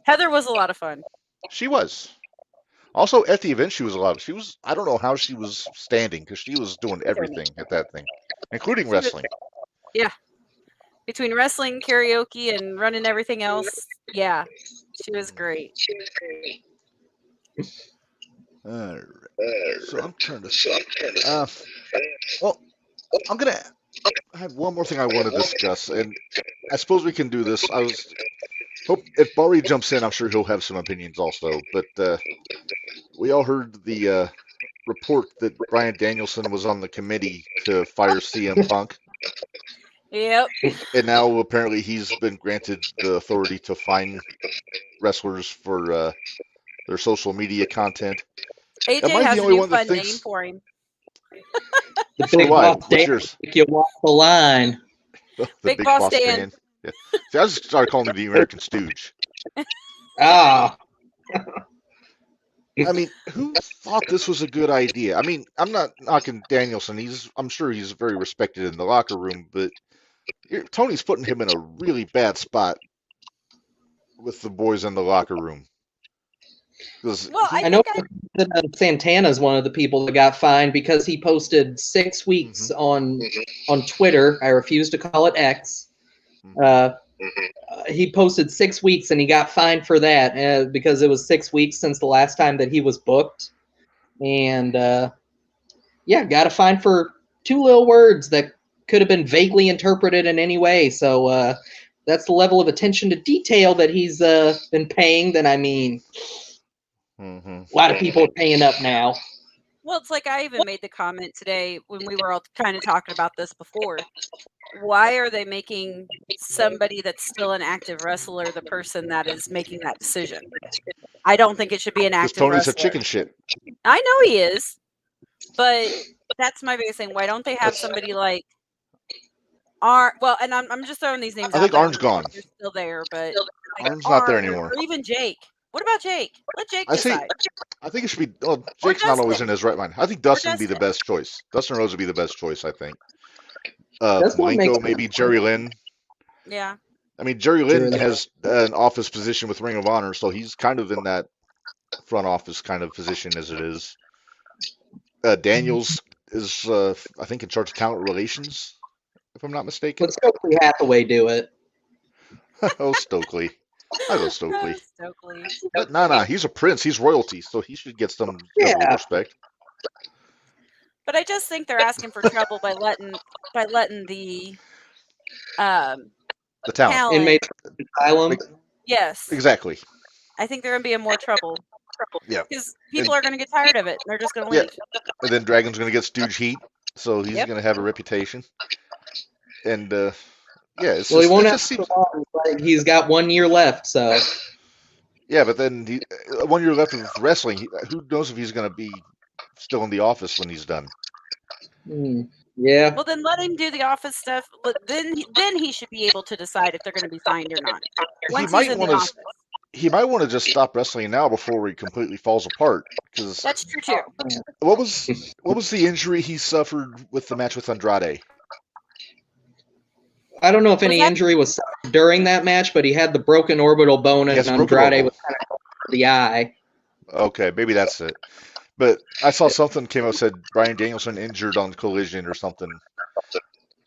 Heather was a lot of fun. She was. Also at the event, she was. I don't know how she was standing because she was doing everything at that thing, including wrestling. Yeah. Between wrestling, karaoke, and running everything else, yeah, she was great. All right. So I'm trying to. Well, I have one more thing I want to discuss, and I suppose we can do this. Hope if Bari jumps in, I'm sure he'll have some opinions also. But we all heard the report that Bryan Danielson was on the committee to fire CM Punk. Yep. And now apparently he's been granted the authority to fine wrestlers for their social media content. AJ Am I has the a only new one that fun thinks- name for him. The So big why? boss What's Dan, yours? you walk the line. The Big Boss Dan. Yeah. See, I just started calling him the American Stooge. Ah, I mean, who thought this was a good idea? I mean, I'm not knocking Danielson. I'm sure he's very respected in the locker room, but Tony's putting him in a really bad spot with the boys in the locker room. Well, I know that Santana is one of the people that got fined because he posted 6 weeks on Twitter. I refuse to call it X. He posted 6 weeks and he got fined for that because it was 6 weeks since the last time that he was booked. And got a fine for 2 little words that could have been vaguely interpreted in any way. So that's the level of attention to detail that he's been paying, then I mean, a lot of people are paying up now. Well, it's like I even made the comment today when we were all kind of talking about this before. Why are they making somebody that's still an active wrestler the person that is making that decision? I don't think it should be an Because active Tony's wrestler. a chicken shit. I know he is, but that's my biggest thing. Why don't they have somebody like Arn? Well, and I'm just throwing these names I out think there. Arn's gone. They're still there, but like Arn's not there Arn anymore. or even Jake. What about Jake? Let Jake I say- decide. I think it should be. Well, Jake's not always Dustin. in his right mind. I think Dustin would be the Dustin. best choice. Dustin Rhodes would be the best choice, I think. Dustin would make Malenko, sense. maybe Jerry Lynn. Yeah. I mean, Jerry Lynn Lynn. has an office position with Ring of Honor, so he's kind of in that front office kind of position as it is. Daniels is, I think, in charge of talent relations, if I'm not mistaken. Let Stokely Hathaway do it. Oh, Stokely. I go Stokely. Stokely. But nah, he's a prince. He's royalty, so he should get some level of respect. But I just think they're asking for trouble by letting the The talent. Inmate asylum. Yes. Exactly. I think they're gonna be in more trouble. Yeah. Because people are gonna get tired of it. They're just gonna Yeah. leave. And then Dragon's going to get stooge heat, so he's Yep. going to have a reputation. And, yeah, it's Well, he just, won't it have just to seems... go on, but he's got 1 year left, so. Yeah, but then 1 year left of wrestling. Who knows if he's going to be still in the office when he's done? Yeah. Well, then let him do the office stuff. But then he should be able to decide if they're going to be fined or not. Once he's in the office. He might want to just stop wrestling now before he completely falls apart. Because That's true too. what was the injury he suffered with the match with Andrade? I don't know if any injury was suffered during that match, but he had the broken orbital bone, and Andrade was kind of over the eye. Okay, maybe that's it. But I saw something came out said Bryan Danielson injured on Collision or something,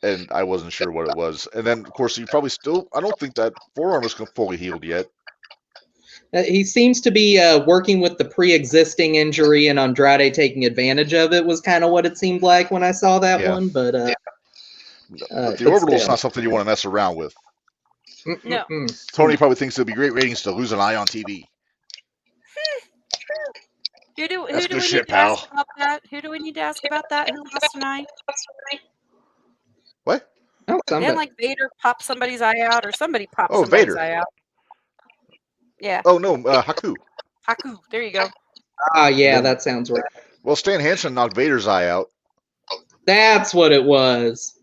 and I wasn't sure what it was. And then, of course, I don't think that forearm is fully healed yet. He seems to be working with the pre-existing injury, and Andrade taking advantage of it was kind of what it seemed like when I saw that one. But the orbital is not something you want to mess around with. No. Tony probably thinks it'll be great ratings to lose an eye on TV. Who do we That's good need shit, to pal. ask about that? Who do we need to ask about that? Who lost an eye? What? Oh, Didn't like Vader pop somebody's eye out, or somebody popped Oh, somebody's Vader. eye out? Yeah. Oh no, Haku. Haku. There you go. Ah, yeah, that sounds right. Well, Stan Hansen knocked Vader's eye out. That's what it was.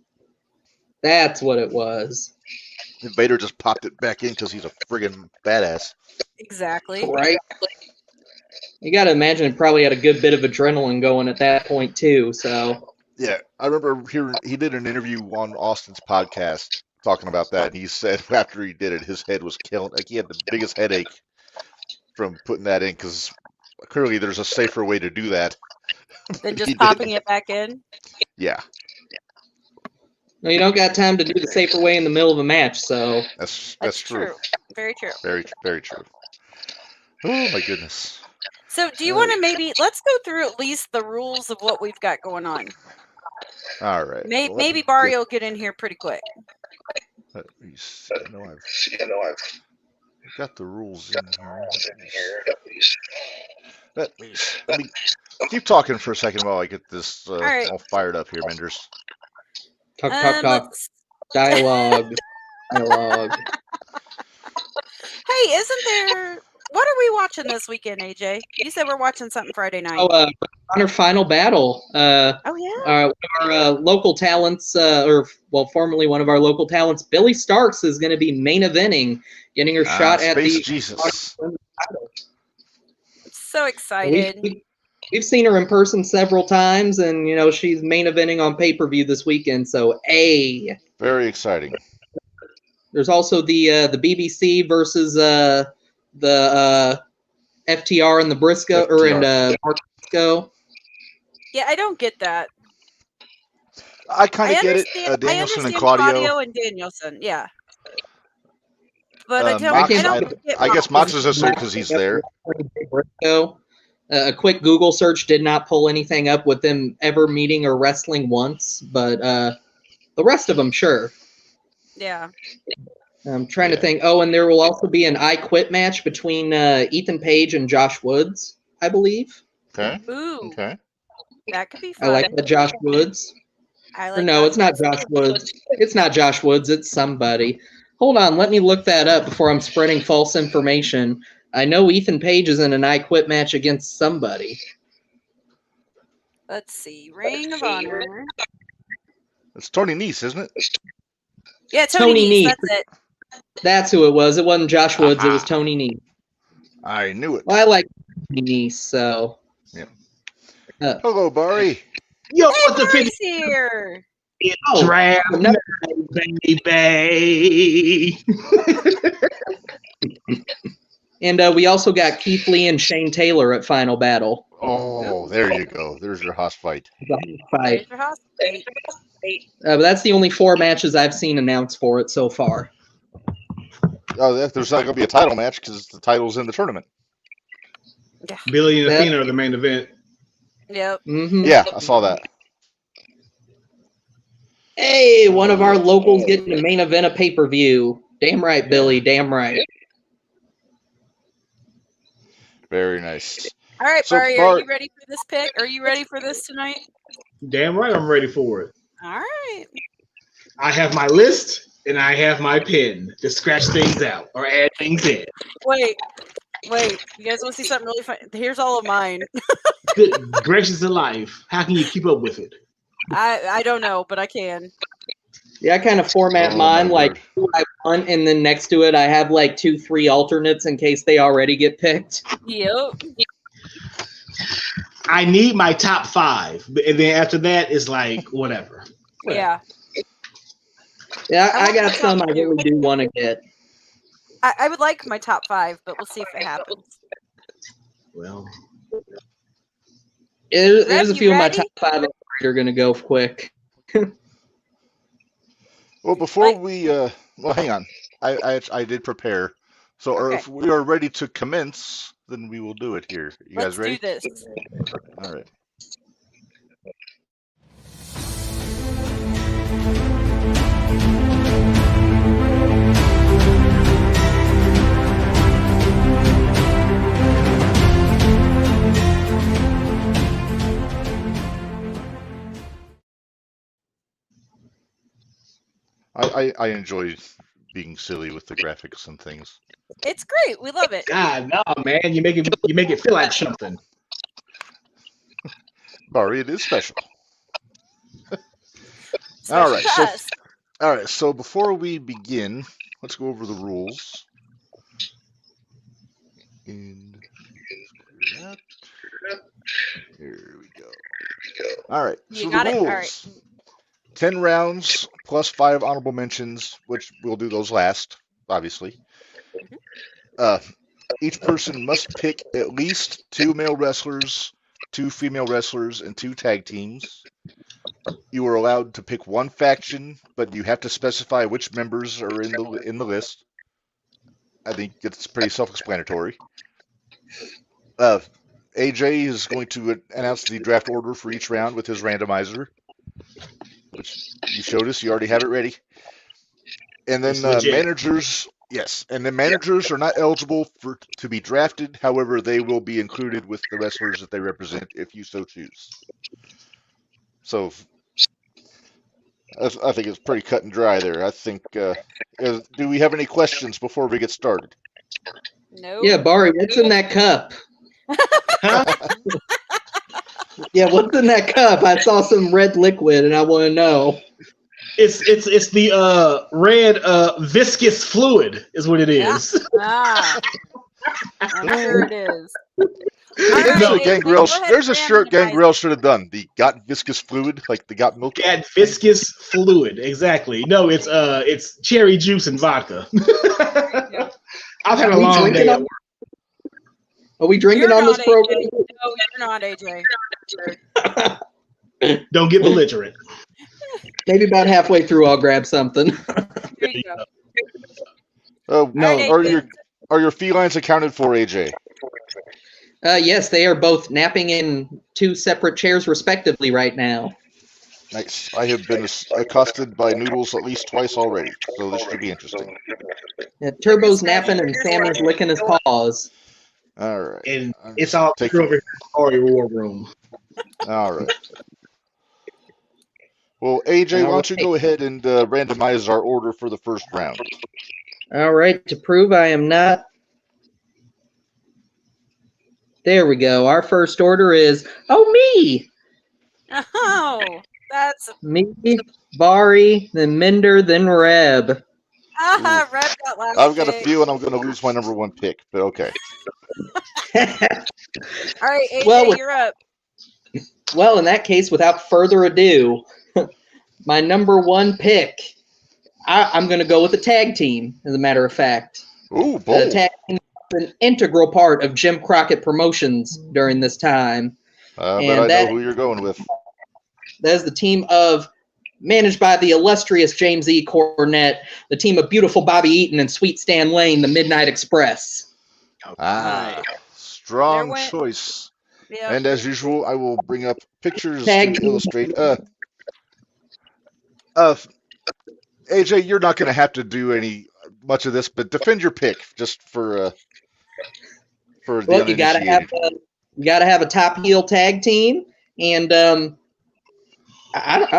That's what it was. And Vader just popped it back in because he's a friggin' badass. Exactly. Right. You got to imagine it probably had a good bit of adrenaline going at that point too. So Yeah, I remember hearing he did an interview on Austin's podcast talking about that. And he said after he did it, his head was killing. Like he had the biggest headache from putting that in because clearly there's a safer way to do that. Then just popping it back in. Yeah, no, you don't got time to do the safer way in the middle of a match. So that's true. Very true. Very true. Oh my goodness. So do you want to let's go through at least the rules of what we've got going on. All right. Maybe Barry will get in here pretty quick. Let me see. I know I've got the rules in here. Let me keep talking for a second while I get this all fired up here, Minderz. Talk. Dialogue. Hey, isn't there? What are we watching this weekend, AJ? You said we're watching something Friday night. Honor Final Battle. Oh yeah. Our local talents, formerly one of our local talents, Billy Starks, is going to be main eventing, getting her shot at the Jesus. So excited. We've seen her in person several times, and she's main eventing on pay-per-view this weekend. So very exciting. There's also the BBC versus the FTR and the Briscoe Briscoe. Yeah, I don't get that. I kind of get it. Danielson and Claudio and Danielson, yeah. But I guess Mox is just there because he's there. Briscoe. A quick Google search did not pull anything up with them ever meeting or wrestling once, but the rest of them, sure. Yeah. I'm trying to think. Oh, and there will also be an I Quit match between Ethan Page and Josh Woods, I believe. Okay. Ooh, Okay. that could be fun. I like that Josh Woods. Or no, it's not Josh Woods. It's not Josh Woods. It's somebody. Hold on. Let me look that up before I'm spreading false information. I know Ethan Page is in an I Quit match against somebody. Let's see. Ring of Honor. It's Tony Nese, isn't it? Yeah, Tony Nese. That's it. That's who it was. It wasn't Josh Woods. It was Tony Nese. I knew it. Well, I like Tony Nese, so. Yeah. Hello, Barry. Yo, Hey, what the Barry's here. draft, no. baby? And we also got Keith Lee and Shane Taylor at Final Battle. Oh, there you go. There's your Haas fight. Fight. There's your hospital. But that's the only 4 matches I've seen announced for it so far. Oh, there's not going to be a title match because the title's in the tournament. Billy and Athena are the main event. Yep. Mm-hmm. Yeah, I saw that. Hey, one of our locals getting the main event of pay-per-view. Damn right, Billy. Damn right. Very nice. All right, So, Barry, are you ready for this pick? Are you ready for this tonight? Damn right, I'm ready for it. All right. I have my list and I have my pen to scratch things out or add things in. Wait. You guys want to see something really fun? Here's all of mine. Good gracious of life. How can you keep up with it? I don't know, but I can. Yeah, I kind of format mine like who I want, and then next to it I have like 2-3 alternates in case they already get picked. Yep. I need my top 5, and then after that it's like whatever. Yeah. Yeah, I want got my some top I two. really do want to get. I would like my top 5, but we'll see if it happens. Well, There's a few of my ready? top 5 are going to go quick. Well, before we, well, hang on. I did prepare. So Okay. if we are ready to commence, then we will do it here. You guys ready? Let's do this. All right. I enjoy being silly with the graphics and things. It's great. We love it. God, no, man, you make it feel like something. Barry, it is special. Special right, to so- us. All right, so before we begin, let's go over the rules. And here we go. All right, You so got the it? All rules. right. 10 rounds plus 5 honorable mentions, which we'll do those last, obviously. Each person must pick at least 2 male wrestlers, 2 female wrestlers, and 2 tag teams. You are allowed to pick 1 faction, but you have to specify which members are in the list. I think it's pretty self-explanatory. AJ is going to announce the draft order for each round with his randomizer, which you showed us. You already have it ready. And then It's legit. managers, yes, and then managers are not eligible to be drafted. However, they will be included with the wrestlers that they represent if you so choose. So I think it's pretty cut and dry there. I think. Do we have any questions before we get started? No. Yeah, Barry, what's in that cup? Huh? Yeah, what's in that cup? I saw some red liquid, and I want to know. It's the red viscous fluid is what it is. Ah. I'm sure it is. There's right, a AJ, Gangrel. go ahead There's a and shirt randomize. Gangrel should have done. The got viscous fluid, like the got milk. That viscous fluid, exactly. No, it's cherry juice and vodka. I've had a Are we long drinking day. on- Are we drinking You're on this not, program? AJ. No, you're not, AJ. Don't get belligerent. Maybe about halfway through, I'll grab something. Here you go. No. All right, Are your felines accounted for, AJ? Yes, they are both napping in 2 separate chairs respectively right now. Nice. I have been accosted by Noodles at least twice already, so this should be interesting. Yeah, Turbo's napping and Sammy's licking his paws. All right. And I'm it's just all taking- over here in the war room. All right. Well, AJ, why don't you go ahead and randomize our order for the first round? All right, to prove I am not. There we go. Our first order is me. Oh, that's Me, Bari, then Minder, then Reb. Reb got last. I've got a pick. feeling I'm going to lose my number one pick, but okay. All right, AJ, Well, you're up. Well, in that case, without further ado, my number one pick, I'm going to go with the tag team, as a matter of fact. Ooh, The bold. tag team is an integral part of Jim Crockett Promotions during this time. But and I that- know who you're going with. That is the team managed by the illustrious James E. Cornette, the team of beautiful Bobby Eaton and Sweet Stan Lane, the Midnight Express. Strong There went- choice. Yeah. And as usual, I will bring up pictures Tag to team. illustrate. AJ, you're not going to have to do much of this, but defend your pick just for the Look, you gotta have a top heel tag team, and I'm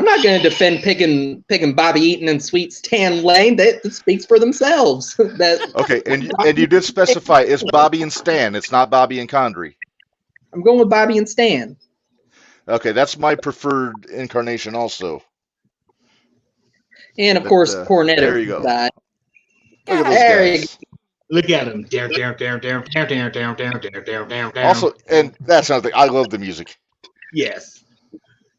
not going to defend picking Bobby Eaton and Sweet Stan Lane. That speaks for themselves. Okay, and you did specify it's Bobby and Stan. It's not Bobby and Condrey. I'm going with Bobby and Stan. Okay, that's my preferred incarnation also. And of But, course, Cornette. there you go. Side. Look at those There you guys. Look at him. Also, and that's another thing. I love the music. Yes.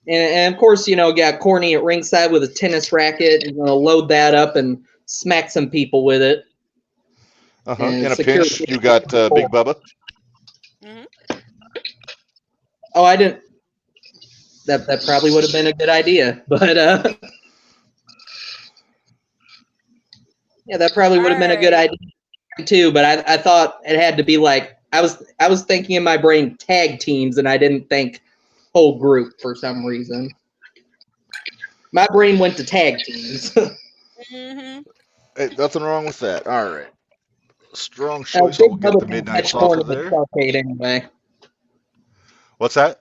And of course, got Corny at ringside with a tennis racket. You're going to load that up and smack some people with it. Uh-huh. And In a secure- pinch, you got Big Bubba. Oh, I didn't. That probably would have been a good idea, but yeah, that probably would have been a good idea too. But I thought it had to be like I was thinking in my brain tag teams, and I didn't think whole group for some reason. My brain went to tag teams. Mm-hmm. Hey, nothing wrong with that. All right. Strong Now, choice. Big I'll get Bubba the didn't midnight catch sauce Corny of with there. Starcade anyway. What's that?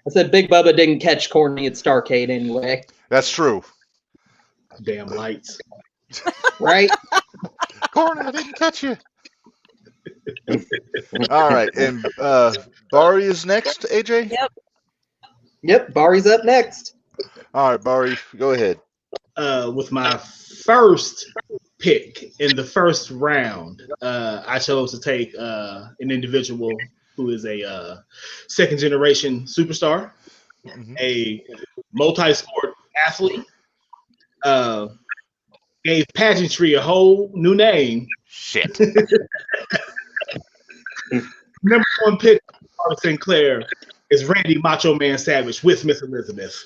I said Big Bubba didn't catch Corny at Starcade anyway, That's true. Damn lights. right? Corner, I didn't catch you. All right, and Bari is next, AJ? Yep, Bari's up next. All right, Bari, go ahead. With my first pick in the first round, I chose to take an individual who is a second generation superstar, Mhm. a multi-sport athlete, gave pageantry a whole new name. Shit. Number one pick, Barbara Sinclair, is Randy Macho Man Savage with Miss Elizabeth.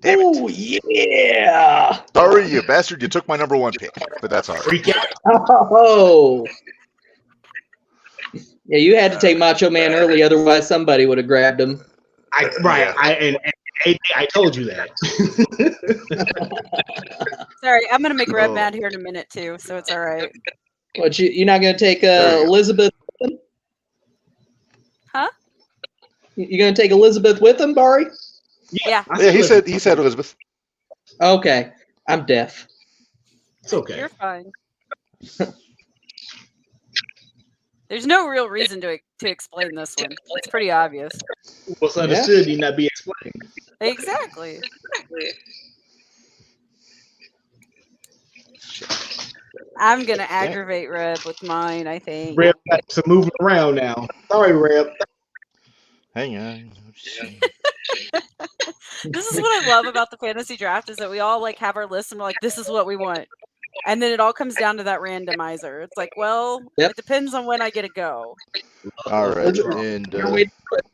Damn it. Oh yeah! Bari, you bastard, you took my number one pick, but that's all right. Freak out. Oh. Yeah, you had to take Macho Man early, otherwise somebody would have grabbed him. I told you that. Sorry, I'm gonna make Reb Oh. mad here in a minute too, so it's all right. What, you're not going to take There you go. Elizabeth with him? Huh? You going to take Elizabeth with him, Bari? Yeah, Yeah, he said Elizabeth. Okay, I'm deaf. It's okay. you're fine. There's no real reason to explain this one. It's pretty obvious. What's understood need not be explained. Exactly. I'm gonna aggravate Reb with mine, I think. Reb got some moving around now. Sorry, Reb. Hang on. This is what I love about the fantasy draft is that we all like have our list and we're like, this is what we want. And then it all comes down to that randomizer. It's like, well, Yep. it depends on when I get to go. All right, and Your way to do it.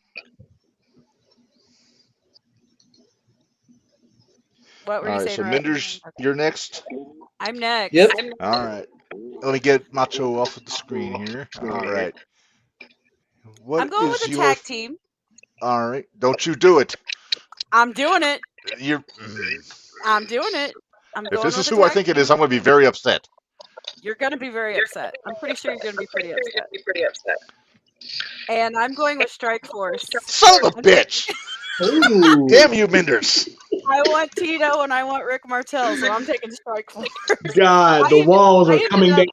What were all you right. saying, So Reb? Minderz, you're next. I'm next. Yep. All right. Let me get Macho off of the screen here. All right. What I'm going is with a your- tag team. All right. Don't you do it. I'm doing it. You're. I'm doing it. I'm If going this with is the who I tag think it team. is, I'm going to be very upset. You're going to be very upset. I'm pretty sure you're going to be pretty upset. And I'm going with Strike Force. Son of a bitch! Ooh. Damn you, Minderz! I want Tito and I want Rick Martel, so I'm taking Strike Force. God, the walls are I coming down ended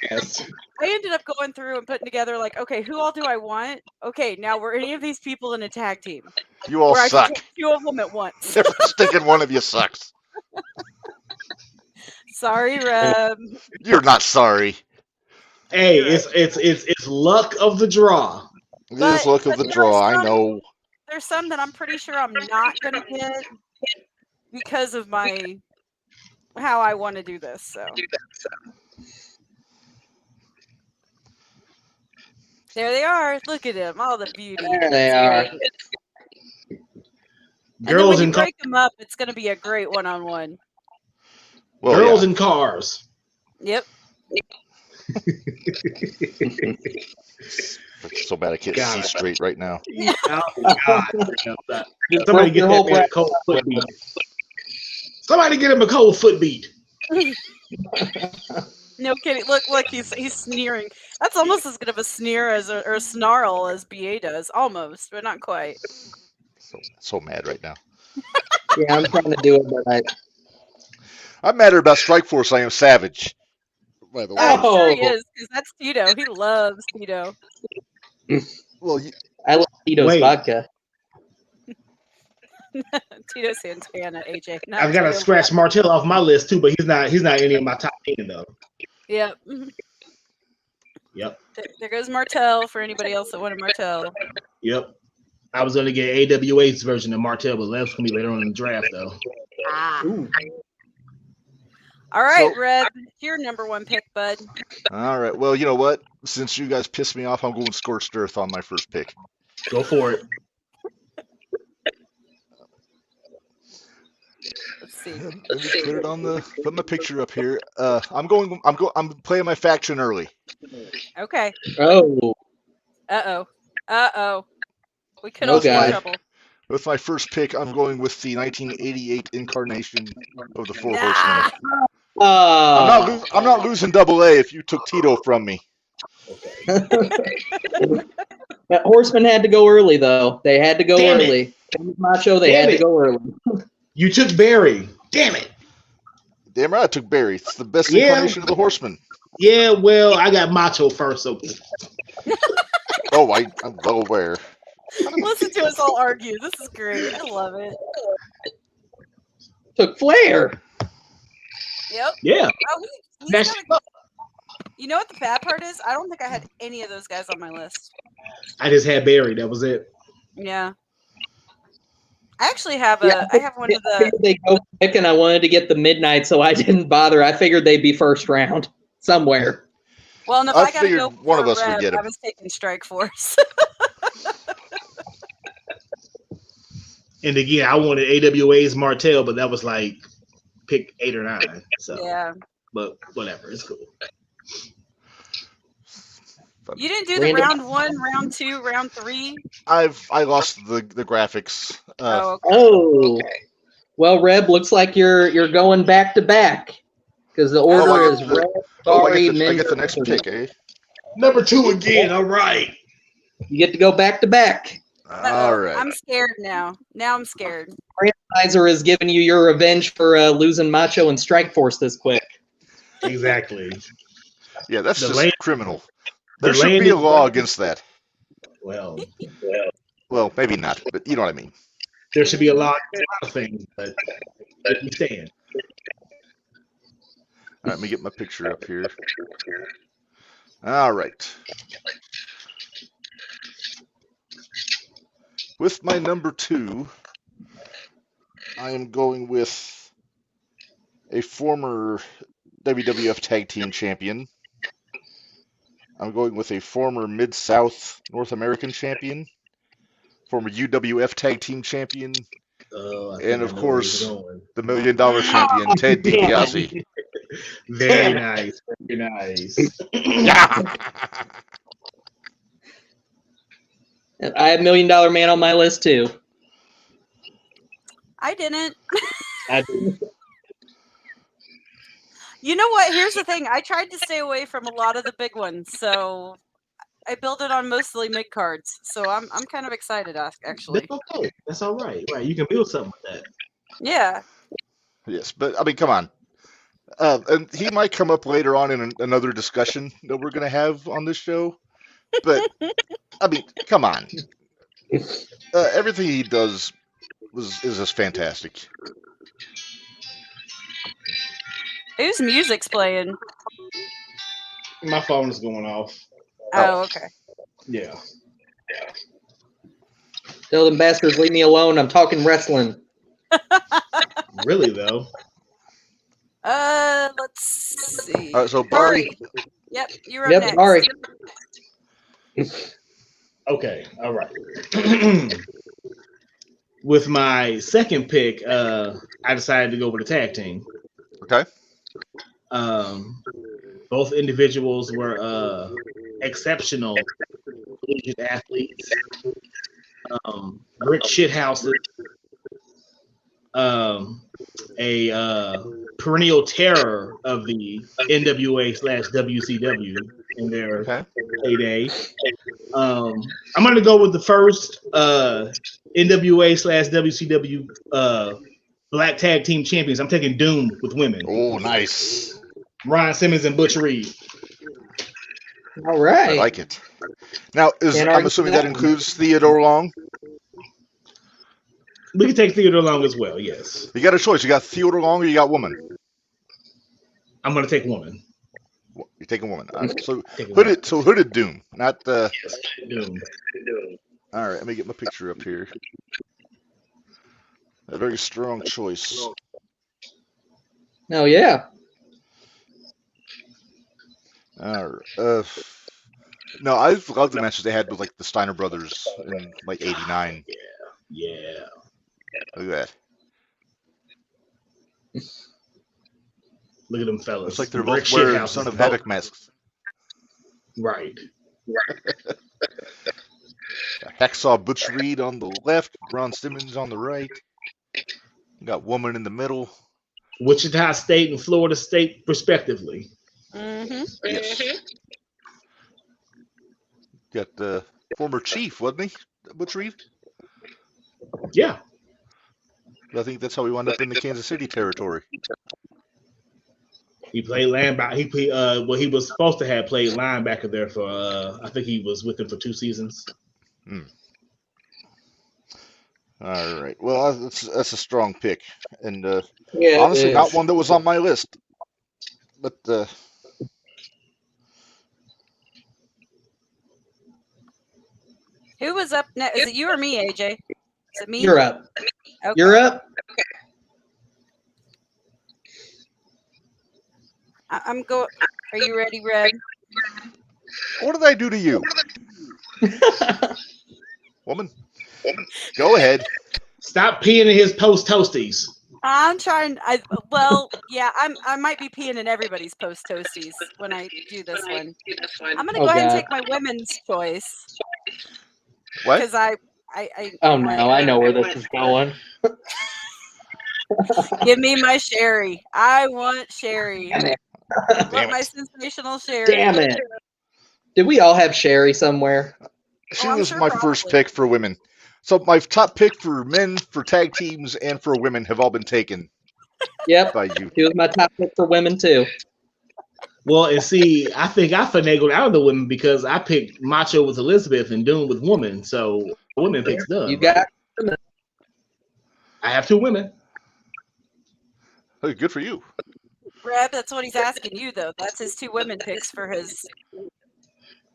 fast. I ended up going through and putting together like, okay, who all do I want? Okay, now were any of these people in a tag team? You all Where I suck. can take 2 of them at once. Every stinking one of you sucks. Sorry, Reb. You're not sorry. Hey, You're it's luck of the draw. It But- is luck of but the there are draw. I some- know. There's some that I'm pretty sure I'm not gonna get because of my how I want to do this. So there they are. Look at them, all the beauty. There they It's are. great. And then Girls when you in cars. break them up, it's gonna be a great one-on-one. Well, Girls yeah. in cars. Yep. It's so bad I can't Got see it. straight right now. Oh, God. Somebody get that man a cold foot beat. Somebody get him a cold foot beat. No kidding. Look, he's sneering. That's almost as good of a sneer as or a snarl as BA does, almost, but not quite. So mad right now. Yeah, I'm trying to do it, but I'm madder about Strike Force. I am Savage. By the way. I'm sure he Oh. is, because that's Tito. He loves Tito. Well, I love Tito's Wait. vodka. Tito Santana, AJ. not I've got to Tito scratch Martell off my list too, but he's not any of my top 10 though. Yep. Yep. There goes Martel for anybody else that wanted Martel. Yep. I was gonna get AWA's version of Martell, but that's gonna be later on in the draft though. Ah. Ooh. All right, So- Red. Your number 1 pick, bud. all right. Well, you know what? Since you guys pissed me off, I'm going Scorched Earth on my first pick. Go for it. Let's see. Let me put it on the. Put my picture up here. I'm playing my faction early. Okay. Oh. Uh-oh. We could Oh, all be in God. trouble. With my first pick, I'm going with the 1988 incarnation of the Four Nah. Horsemen. Oh. I'm not losing double A if you took Tito from me. That Horseman had to go early, though. They had to go Damn it. early. Macho, they Damn had it. to go early. You took Barry. Damn it. Damn right, I took Barry. It's the best Yeah. incarnation of the Horseman. Yeah, well, I got Macho first, so Oh, I'm well aware. Listen to us all argue. This is great. I love it. Took Flair. Yep. yeah. Oh, he's That's got you know what the bad part is? I don't think I had any of those guys on my list. I just had Barry. That was it. Yeah. I actually have Yeah, I have one of I the figured they'd go quick, and I wanted to get the midnight, so I didn't bother. I figured they'd be first round somewhere. well, and if I I gotta figured go one for of us would Rev, get him. I was taking Strike Force. And again, I wanted AWA's Martell, but that was like pick 8 or 9. So, Yeah. but whatever, it's cool. You didn't do the Random- round 1, round 2, round 3? I lost the graphics. Oh, okay. Oh, well, Reb, looks like you're going back to back because the order I is get the- Reb, Oh, I Sorry, get the Minderz, next and- pick, eh? Number 2 again. All right. You get to go back to back. Uh-oh. All right. I'm scared now. Now I'm scared. Randomizer is giving you your revenge for losing Macho and Strike Force this quick. Exactly. Yeah, that's The just land- criminal. the There should land be a is- law against that. Well, Well, maybe not, but you know what I mean. there should be a lot of things, but you stand. All right, let me get my picture up here. All right. With my number 2, I am going with a former WWF Tag Team Champion. I'm going with a former Mid-South North American Champion, former UWF Tag Team Champion, I think and I of know where course, he's going. the $1 Million Champion, Ted DiBiase. Very nice. Very nice. And I have $1 Million Man on my list too. I didn't. I do. You know what? Here's the thing. I tried to stay away from a lot of the big ones, so I build it on mostly mid cards. So I'm kind of excited, actually. That's okay. That's all right. Right. You can build something with that. Yeah. Yes, but I mean, come on. And he might come up later on in another discussion that we're going to have on this show. But I mean, come on. Everything he does is just fantastic. Whose music's playing? My phone is going off. Oh, okay. Yeah. Tell them bastards, leave me alone. I'm talking wrestling. Really though. Let's see. All right, so Barry. Yep, you're up Yep, next. Barry. Okay. All right. With my second pick, I decided to go with a tag team. Okay. Both individuals were exceptional collegiate athletes, brick shithouses, a perennial terror of the NWA/WCW in their heyday. I'm going to go with the first NWA/WCW black tag team champions. I'm taking Doom with women. Oh, nice. Ron Simmons and Butch Reed. All right. I like it. Now, I'm assuming that includes Theodore Long? We can take Theodore Long as well, yes. You got a choice. You got Theodore Long or you got woman? I'm going to take woman. You're taking woman. All right. So Take hooded Doom, not the. Yes, Doom. All right, let me get my picture up here. A very strong choice. Oh, yeah. All right. No, I love the matches they had with like the Steiner brothers in like '89. Yeah. Look at that. Look at them fellas. It's like they're Brick both wearing shithouses. Son of Havoc masks. Right. Hacksaw Butch Reed on the left, Ron Simmons on the right. You got woman in the middle. Wichita State and Florida State, respectively. Mm-hmm. Yes. Got the former chief, wasn't he? Butch Reed? Yeah. I think that's how he wound up in the Kansas City territory. He played linebacker. He was supposed to have played linebacker there for. I think he was with them for 2 seasons. All right. Well, that's a strong pick, and Yeah, honestly, not one that was on my list. But Who was up next? Is it you or me, AJ? Is it me? You're up. Okay. You're up. I'm going. Are you ready, Red? what did I do to you, woman? Go ahead. Stop peeing in his post toasties. I'm trying. I might be peeing in everybody's post toasties when I do this one. I'm gonna go ahead and take my women's choice What? because I Oh, no. I know where this is going. give me my Sherry. I want Sherry. Damn it. I want Damn my it. sensational Sherry. Damn it. Did we all have Sherry somewhere? She I'm was sure my first probably. pick for women. So my top pick for men, for tag teams, and for women have all been taken Yep. by you. She was my top pick for women, too. Well, and see, I think I finagled out of the women because I picked Macho with Elizabeth and Doom with woman. So women picks Doom. You got I have 2 women. Hey, good for you. Reb, that's what he's asking you though. That's his 2 women picks for his.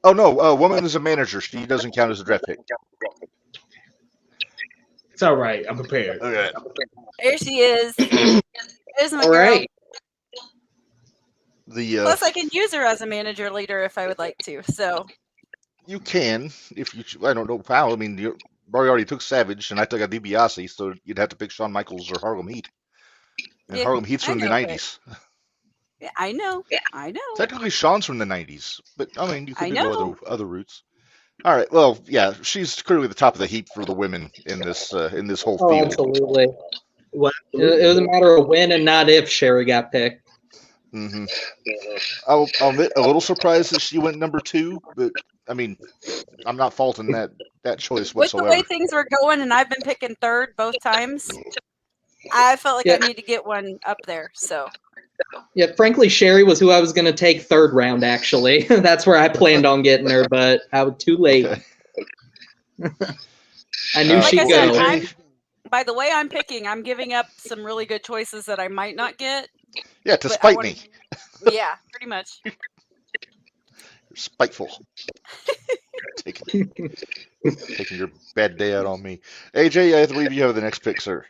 Oh no, woman is a manager. She doesn't count as a draft pick. It's all right. I'm prepared. Okay. There she is. There's my all girl. right. Plus, I can use her as a manager later if I would like to. So You can if you. I don't know how. I mean, Barry already took Savage, and I took a DiBiase, so you'd have to pick Shawn Michaels or Harlem Heat. And Yeah, Harlem Heat's I from the know, '90s. yeah, I know. I know. Technically, Shawn's from the '90s, but I mean, you I could go know. other routes. All right. Well, yeah, she's clearly the top of the heap for the women in this whole Oh, field. absolutely. Well, It was a matter of when and not if Sherry got picked. Mm-hmm. I'll admit a little surprised that she went number 2, but I mean, I'm not faulting that choice With the whatsoever. way things were going, and I've been picking third both times, I felt like Yeah. I need to get one up there. So Yeah, frankly, Sherry was who I was going to take third round, actually. That's where I planned on getting her, but I was too late. Okay. I knew Like she'd I go. said, by the way I'm picking, I'm giving up some really good choices that I might not get. Yeah, to But I spite wanna- me. Yeah, pretty much. You're spiteful. taking your bad day out on me. AJ, I believe you have the next pick, sir.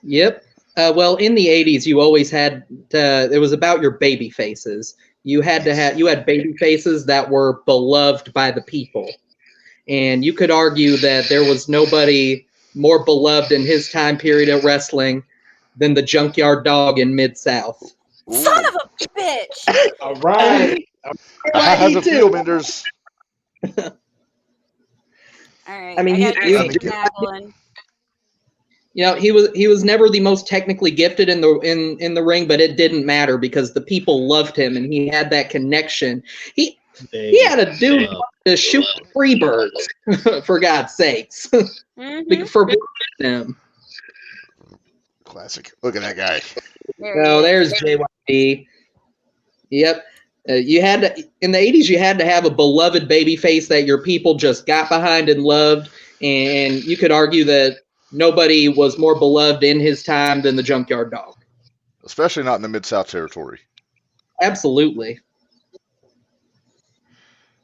Yep. Well, in the 80s, you always had it was about your baby faces. You had baby faces that were beloved by the people. And you could argue that there was nobody more beloved in his time period of wrestling than the Junkyard Dog in Mid-South. Son of a bitch! all right. How's it feel, Minderz? All right. I mean, got he- Jake Madeline. You know, he was never the most technically gifted in the ring, but it didn't matter because the people loved him and he had that connection. He had a dude to shoot Freebirds, for God's sakes, Mhm. for him. Classic. Look at that guy. Oh, there's JYD. Yep. You had to, in the 80s, you had to have a beloved baby face that your people just got behind and loved. And you could argue that nobody was more beloved in his time than the Junkyard Dog. Especially not in the Mid-South territory. Absolutely.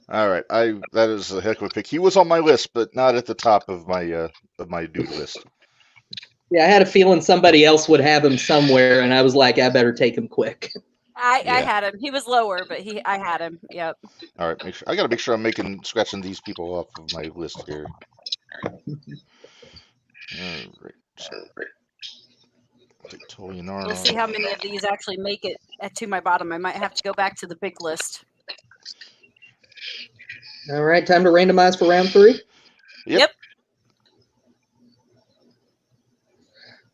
All right. That is a heck of a pick. He was on my list, but not at the top of my dude list. Yeah, I had a feeling somebody else would have him somewhere, and I was like, I better take him quick. I had him. He was lower, but I had him. Yep. All right. I got to make sure I'm scratching these people off of my list here. All right. We'll see how many of these actually make it to my bottom. I might have to go back to the big list. All right, time to randomize for round 3. Yep.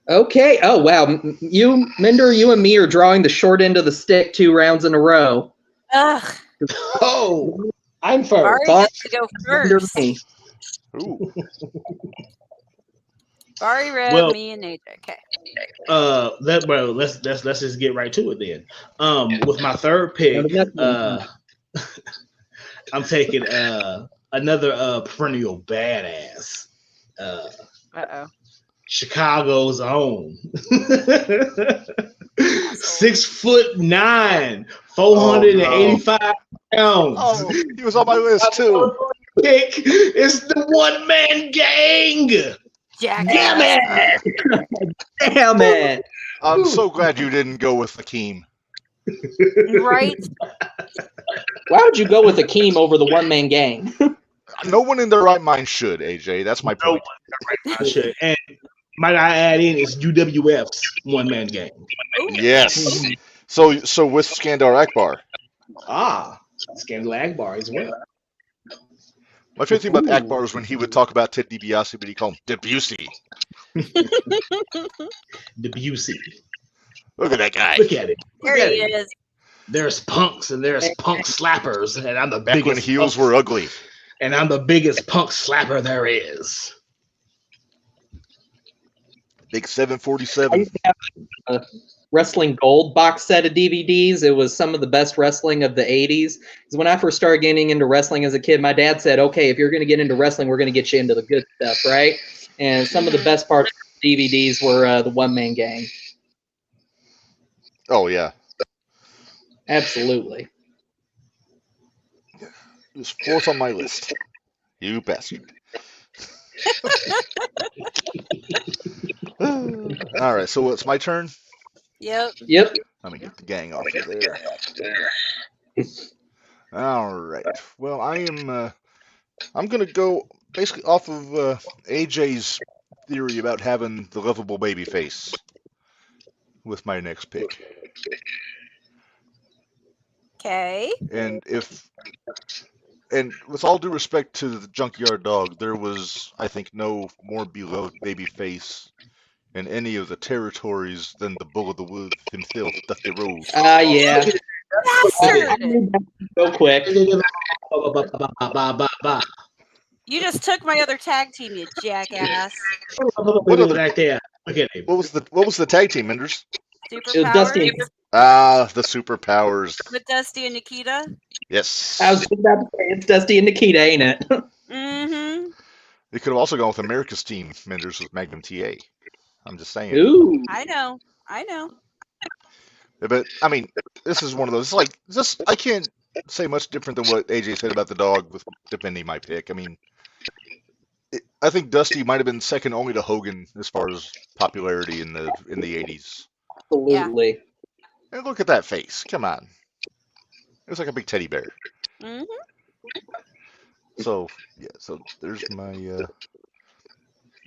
Okay. Oh, wow. You, Minder, you and me are drawing the short end of the stick 2 rounds in a row. Ugh. Oh, I'm first. Barry gets to go Minder, first. me. Ooh. Barry, Red, Well- me, and AJ. Okay. Let's just get right to it then. With my third pick, I'm taking another perennial badass. Uh-oh. Chicago's own. 6'9", 485 pounds. Oh, he was on my list too. Pick is the one man gang. Jack. Damn it! Damn it. I'm so glad you didn't go with Hakeem. Right? Why would you go with Akeem over the one-man gang? No one in their right mind should, AJ. That's my point. I should. And might I add in is UWF's one man gang. Yes. So with Skandar Akbar. Scandal Akbar as well. My favorite thing about Akbar is when he would talk about Ted DiBiase, but he called him Debussy. Debussy. Look at that guy. Look at it. There he is. There's punks and there's punk slappers, and I'm the Back when biggest heels punk, were ugly. and I'm the biggest punk slapper there is. Big 747. Wrestling Gold box set of DVDs. It was some of the best wrestling of the 80s. Because when I first started getting into wrestling as a kid, my dad said, okay, if you're going to get into wrestling, we're going to get you into the good stuff, right? And some of the best parts of the DVDs were the one-man gang. Oh, yeah. Absolutely. He was 4th on my list. You bastard. All right, so it's my turn. Yep. Yep. Let me get the gang off of there. All right. Well, I'm gonna go basically off of AJ's theory about having the lovable baby face with my next pick. Okay. And with all due respect to the Junkyard Dog, there was, I think, no more beloved baby face in any of the territories than the bull of the woods himself, Dusty Rhodes. Yeah. Bastard! Go quick. You just took my other tag team, you jackass. What other- right there? Look at him. What was the tag team, Minderz? It was Dusty. Superpowers Ah, the superpowers. with Dusty and Nikita. Yes. I was just about to say it's Dusty and Nikita, ain't it? Mm-hmm. We could have also gone with America's team, Minderz, with Magnum TA. I'm just saying. Ooh. I know. But I mean, this is one of those. It's like this. I can't say much different than what AJ said about the dog with defending my pick. I mean, I think Dusty might have been second only to Hogan as far as popularity in the 80s. Absolutely. And look at that face. Come on. It was like a big teddy bear. Mm-hmm. So yeah. So there's my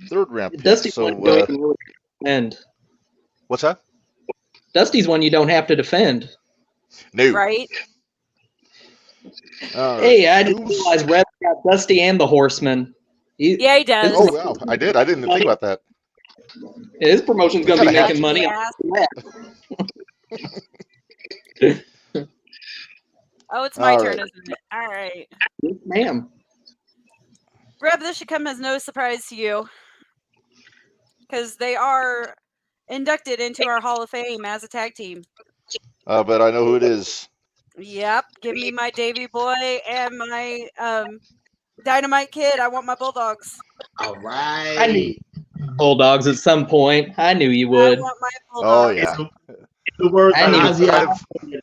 third round pick. Dusty's So one you don't even really defend. what's that? Dusty's one you don't have to defend. No. Right? Hey, I didn't realize Red got Dusty and the Horseman. Yeah, he does. Oh wow, I did. I didn't even think about that. His promotion's going to be Gotta making money. Yeah. Oh, it's my All turn, right. isn't it? All right. Yes, ma'am. Reb, this should come as no surprise to you. Because they are inducted into our Hall of Fame as a tag team. But I know who it is. Yep. Give me my Davy Boy and my Dynamite Kid. I want my Bulldogs. All I right. knew Bulldogs at some point. I knew you would. I want my Oh Bulldogs. yeah. The word I knew Ozzy I've- Osbourne,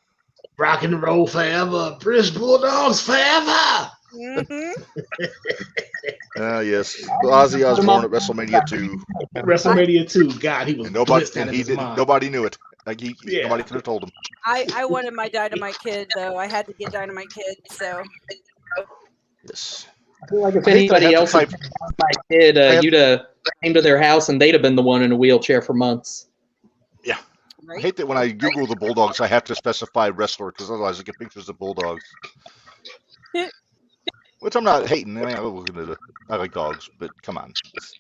rock and roll forever, British Bulldogs forever. Mm-hmm. Yes. Ozzy Osbourne at WrestleMania 2, WrestleMania 2, God, he was and nobody blitzed out and of he his didn't. mind. Nobody knew it. Like Yeah. nobody could have told him. I wanted my Dynamite Kid, though. I had to get Dynamite Kid, so. Yes. I feel like if I hate that I anybody have else to had type. my kid, I have- you'd have came to their house and they'd have been the one in a wheelchair for months. I Right? hate that when I Google the Bulldogs, I have to specify wrestler because otherwise I get pictures of Bulldogs. Which I'm not hating. I mean, I'm looking at I like dogs, but come on, this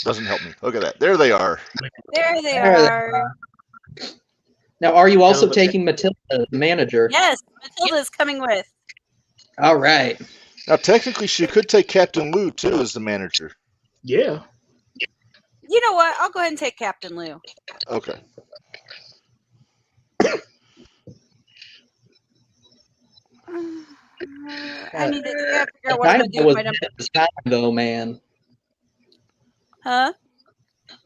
doesn't help me. Look at that. There they are. There they There they are. Now, are you also Hell of a- taking Matilda, the manager? Yes, Matilda's coming with. All right. Now, technically, she could take Captain Lou too as the manager. Yeah. You know what? I'll go ahead and take Captain Lou. Okay. I need to figure out what I'm going Dynamite to do with was my ahead number. of his time, though, man. Huh?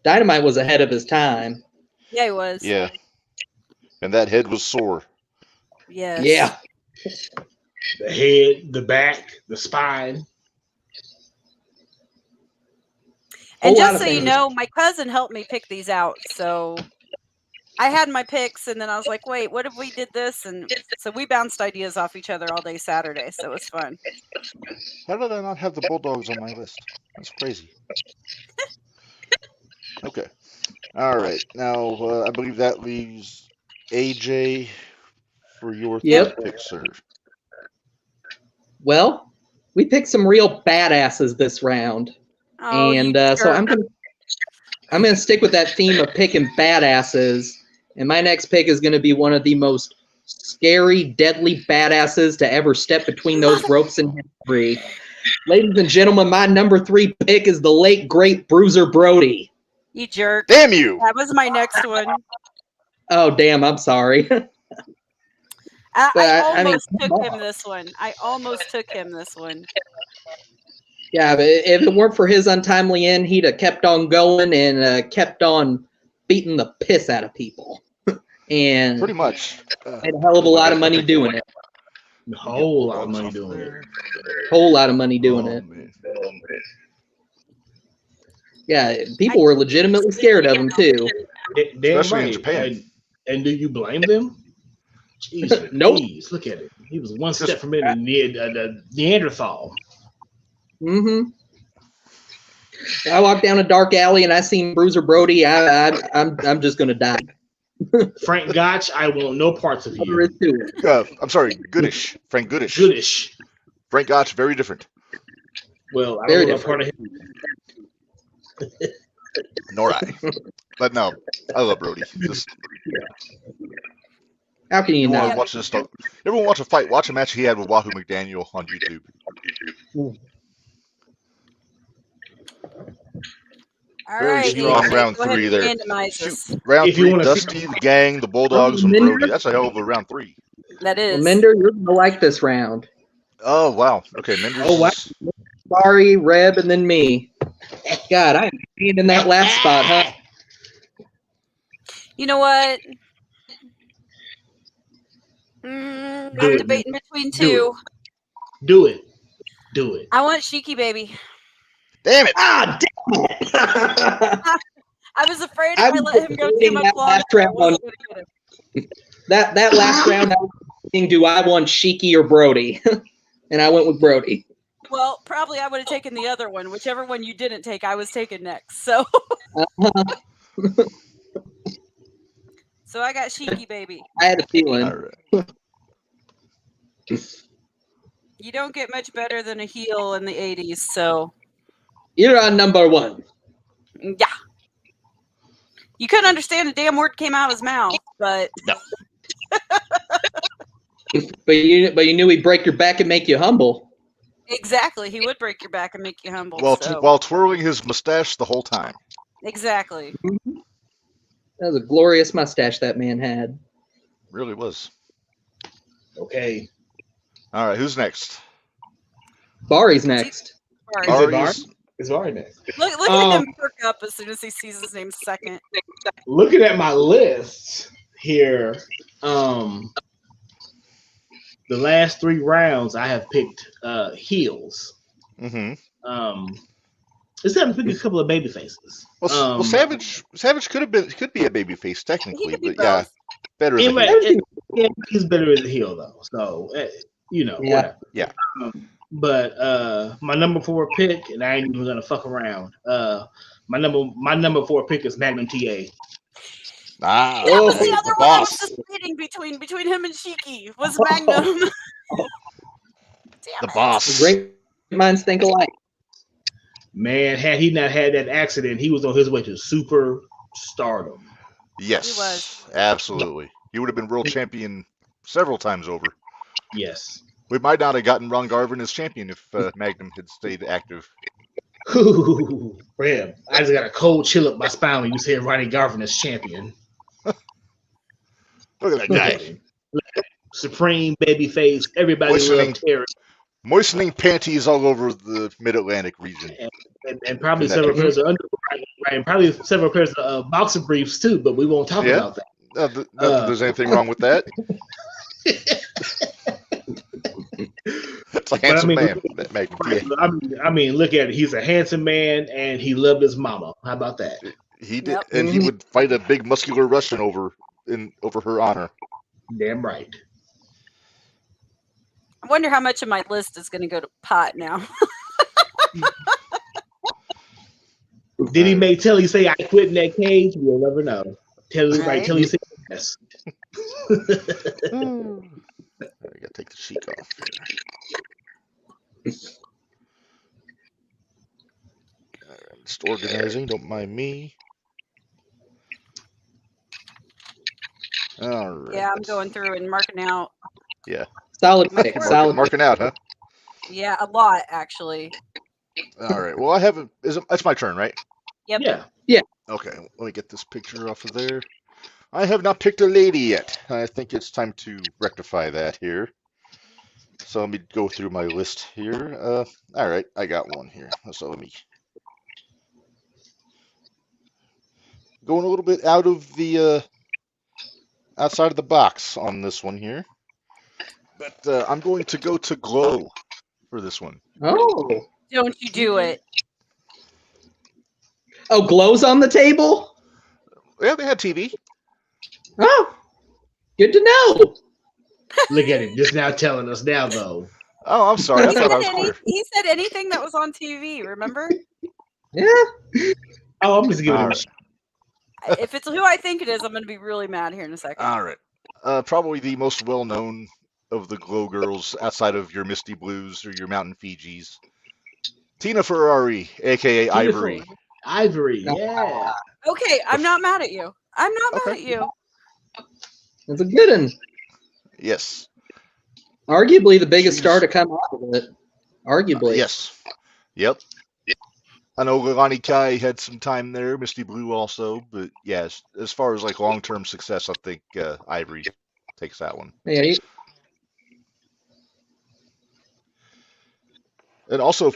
Dynamite was ahead of his time. Yeah, he was. Yeah. And that head was sore. Yes. Yeah. The head, the back, the spine. And Whole lot just of so you things. know, my cousin helped me pick these out. So I had my picks, and then I was like, wait, what if we did this? And so we bounced ideas off each other all day Saturday. So it was fun. How did I not have the Bulldogs on my list? That's crazy. Okay. All right. Now, I believe that leaves AJ for your Yep. third pick, sir. Well, we picked some real badasses this round. Oh, you And so jerk. I'm gonna stick with that theme of picking badasses, and my next pick is gonna be one of the most scary, deadly badasses to ever step between those ropes in history. Ladies and gentlemen, my number 3 pick is the late great Bruiser Brody. You jerk. Damn you! That was my next one. Oh damn, I'm sorry. I But I mean, almost come took on. him this one. I almost took him this one. Yeah, but if it weren't for his untimely end, he'd have kept on going and kept on beating the piss out of people, and Pretty much. made a hell of a lot of money doing it. A whole lot of money doing it. Whole lot of money doing it. Man. Yeah, people were legitimately scared of him too. Damn Especially in right. Japan. And do you blame them? Jesus, Nope. please, look at it. He was one step from being a Neanderthal. Mm-hmm. I walked down a dark alley and I seen Bruiser Brody. I'm just gonna die. Frank Gotch, I want no parts of There you. is to it. I'm sorry, Goodish. Frank Goodish. Goodish. Frank Gotch, very different. Well, I Very don't know part of him. Nor I. But no, I love Brody. Just How can you you want not? to watch this stuff. Everyone watch a fight. Watch a match he had with Wahoo McDaniel on YouTube. All Very right, strong AJ, round go ahead 3 and there. randomize Shoot, this. round If you 3, wanna see- Dusty, the Gang, the Bulldogs, and Minderz? Brody. That's a hell of a round 3. That Well, is. Minderz, you're gonna like this round. Oh wow. Okay, Minderz. Oh, wow. is- Sorry, Reb, and then me. God, I'm being in that last spot, huh? You know what? Do I'm it. debating between Do two. Do it. Do it. I want Shiki Baby. Damn it! Ah, damn it! I was afraid if I I was let him go too debating much that longer, last I round. wasn't going to get him. that last round, I was thinking, do I want Shiki or Brody? And I went with Brody. Well, probably I would have taken the other one. Whichever one you didn't take, I was taking next. So, so I got Shiki Baby. I had a feeling. All right. You don't get much better than a heel in the 80s. So, You're on number 1. yeah. You couldn't understand a damn word came out of his mouth, but But you knew he'd break your back and make you humble. exactly, he would break your back and make you humble. So. While twirling his mustache the whole time. Exactly. That was a glorious mustache that man had. Really was. Okay. All right, who's next? Bari's next. Sorry. Is it Ari's- It's Vari next. Look at him perk up as soon as he sees his name second. Looking at my list here, the last 3 rounds I have picked heels. Mm-hmm. Let's have pick a couple of baby faces. Well, Savage could be a baby face He technically, could be but yeah, both. better than Anyway, he's better as a heel though. So Yeah. whatever. Yeah. But my number 4 pick, and I ain't even gonna fuck around. My number 4 pick is Magnum TA. Ah, That was the the other one I was boss, debating between him and Shiki was Magnum. Damn the it. boss. Great minds think alike. Man, had he not had that accident, he was on his way to super stardom. Yes, He was. absolutely. He would have been world champion several times over. Yes. We might not have gotten Ron Garvin as champion if Magnum had stayed active. Ooh, man, I just got a cold chill up my spine when you said Ronnie Garvin as champion. Look at that Look guy. at him. Supreme babyface. Everybody Moistening. loved Terry. Moistening panties all over the Mid-Atlantic region. And probably That- several pairs of underwear, right? And probably several pairs of boxer briefs too, but we won't talk Yeah. about that. Not that there's anything wrong with that. It's a handsome man, that Magnum. Yeah. I mean, look at it. He's a handsome man, and he loved his mama. How about that? He did, Yep. and he would fight a big muscular Russian over her honor. Damn right. I wonder how much of my list is going to go to pot now. Did he make Telly say I quit in that cage? We'll never know. Telly, right? Right. Telly said yes. I gotta take the sheet off. Just organizing, don't mind me. All right. Yeah, I'm going through and marking out. Solid pick. Solid. Marking out, huh? Yeah, a lot actually. All right. Well, I have that's my turn, right? Yep. Yeah. Okay. Let me get this picture off of there. I have not picked a lady yet. I think it's time to rectify that here. So let me go through my list here. All right, I got one here. So let me going a little bit out of the outside of the box on this one here. But I'm going to go to Glow for this one. Oh. Don't you do it. Oh, Glow's on the table? Yeah, they had TV. Oh. Good to know. Look at it. Just now telling us now, though. Oh, I'm sorry. I thought I was clear. He said anything that was on TV, remember? Yeah. Oh, I'm just giving All him right. If it's who I think it is, I'm going to be really mad here in a second. All right. Probably the most well-known of the Glow girls outside of your Misty Blues or your Mountain Fijis. Tina Ferrari, a.k.a. Ivory. Ivory, yeah. Okay, I'm not mad at you. I'm not mad Okay. at you. That's a good one. Yes. Arguably the biggest She's- star to come out of it. Arguably. Yes. Yep. I know Lilani Kai had some time there, Misty Blue also, but yes, as far as like long-term success, I think Ivory takes that one. Yeah, And also,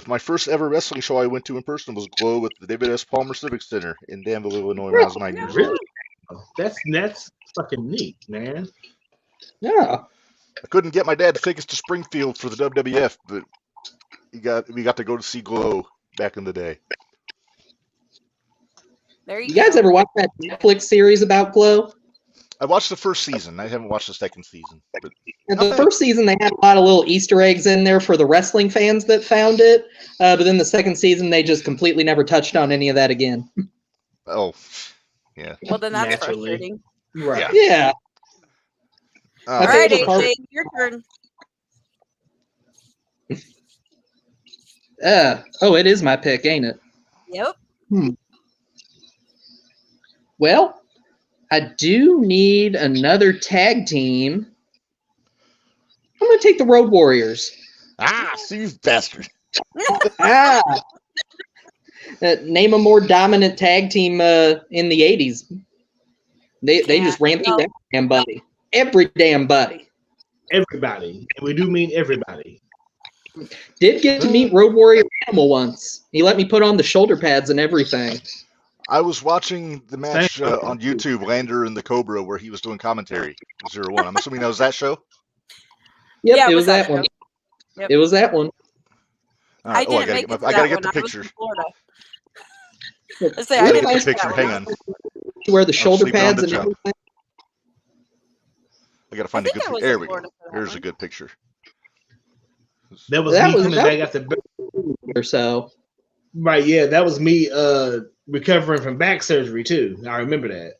my first ever wrestling show I went to in person was Glow at the David S. Palmer Civic Center in Danville, Illinois, when I was 9 years old. Really? That's fucking neat, man. yeah. I couldn't get my dad to take us to Springfield for the WWF, but we got to go to see Glow back in the day. There you You guys go. ever watch that Netflix series about Glow? I watched the first season. I haven't watched the second season. But In the first season, they had a lot of little Easter eggs in there for the wrestling fans that found it. But then the second season, they just completely never touched on any of that again. oh, yeah. Well, then that's Naturally. frustrating. Right. Yeah. Uh, All I right, think the AJ, your turn. Oh, it is my pick, ain't it? Yep. Well, I do need another tag team. I'm going to take the Road Warriors. see you bastard. Ah. Name a more dominant tag team in the 80s. They just ran through every damn buddy. Every damn buddy. Everybody. And we do mean everybody. Did get to meet Road Warrior Animal once. He let me put on the shoulder pads and everything. I was watching the match on YouTube, Lander and the Cobra, where he was doing commentary. 0-1. I'm assuming that was that show. Yep, Yeah, it was that one. show. Yep. It was that one. I didn't I gotta make get, it I to gotta that get the one. I was picture. in Florida. Look, I say, I I gotta didn't get make the it to picture. that Hang one. on. To wear the shoulder sleeping on pads the and job. everything. I gotta I find a think good I was picture. There in we go. Florida for that Here's one. a good picture. That was That me was- coming that back after. Or so. Right, yeah, that was me recovering from back surgery too. I remember that.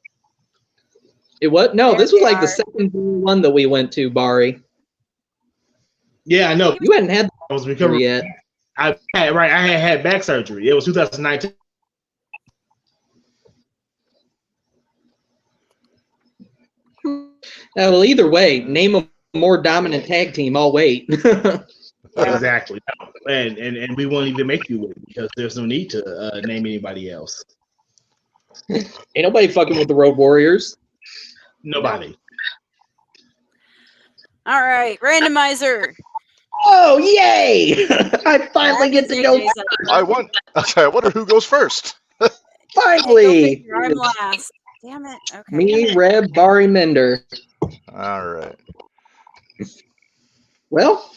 It was no. There This was they like the are. second one that we went to, Bari. Yeah, I know. You hadn't had I was that recovering. yet. I had back surgery. It was 2019. Well, either way, name a more dominant tag team. I'll wait. Yeah. Exactly. And we won't even make you wait because there's no need to name anybody else. Ain't nobody fucking with the Road Warriors. Nobody. All right, randomizer. Oh, yay! I finally get to go. I won. I wonder who goes first. Finally! I'm last. Damn it. Okay. Me, Reb, Bari, Minder. All right. Well,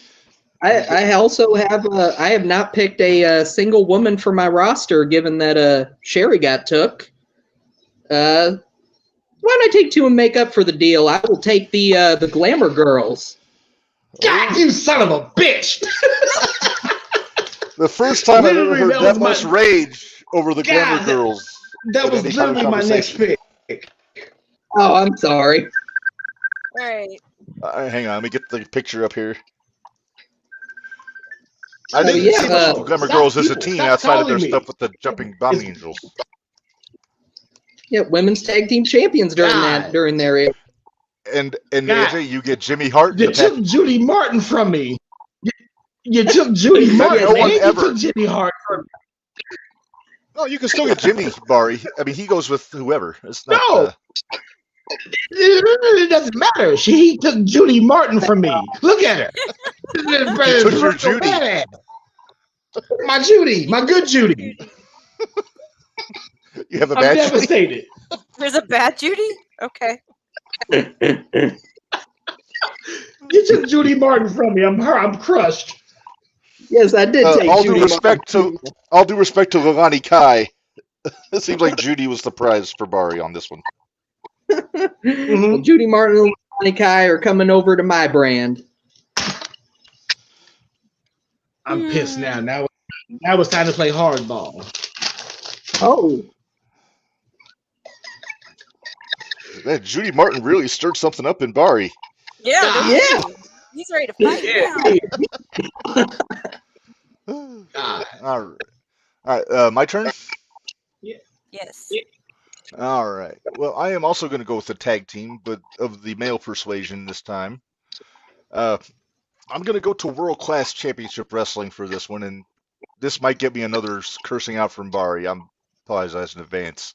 I also have I have not picked a single woman for my roster, given that Sherry got took. Why don't I take two and make up for the deal? I will take the Glamour Girls. God, you son of a bitch! The first time I've ever Literally, heard that that was much rage over the Glamour God, Girls. That in was any kind of literally my next conversation. pick. Oh, I'm sorry. All right. Hang on, let me get the picture up here. Oh, I didn't yeah, see much of the Glamour stop Girls as a people, team stop outside of their calling me. stuff with the jumping bombing angels. Yeah, women's tag team champions God. during their era. And God. AJ, you get Jimmy Hart. in You the took Judy Martin from me. You took Judy Martin. No one and you ever. took Jimmy Hart from me. No, you can still get Jimmy Barry. I mean, he goes with whoever. It's not. No. It doesn't matter. He took Judy Martin from me. Look at her. You took your Judy. My Judy. My good Judy. You have a I'm bad Judy. devastated. There's a bad Judy? Okay. You took Judy Martin from me. I'm crushed. Yes, I did take All Judy due respect to Lilani Kai. It seems like Judy was the prize for Barry on this one. Well, Judy Martin and Lonnie Kai are coming over to my brand. I'm pissed now. Now it's time to play hardball. Oh, Man, Judy Martin really stirred something up in Barry. Yeah. Yeah. He's ready to fight now. All right. My turn. All right. Well, I am also going to go with the tag team, but of the male persuasion this time. Uh, I'm going to go to World Class Championship Wrestling for this one, and this might get me another cursing out from Bari. I'm apologize in advance.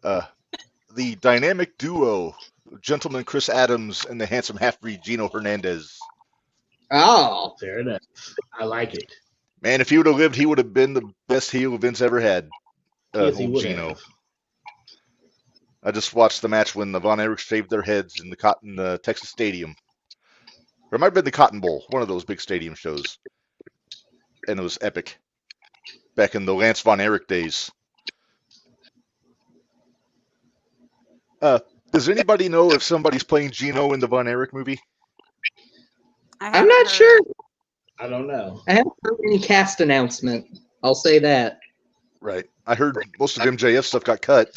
Uh, the dynamic duo, gentleman Chris Adams and the handsome half-breed Gino Hernandez. Oh, Fair enough. I like it. Man, if he would have lived, he would have been the best heel Vince ever had. Yes, he Old would Gino. have. I just watched the match when the Von Erichs shaved their heads in the Texas Stadium. Or it might have been the Cotton Bowl, one of those big stadium shows. And it was epic. Back in the Lance Von Erich days. Does anybody know if somebody's playing Gino in the Von Erich movie? I'm not sure. I don't know. I haven't heard any cast announcement. I'll say that. Right. I heard most of MJF stuff got cut.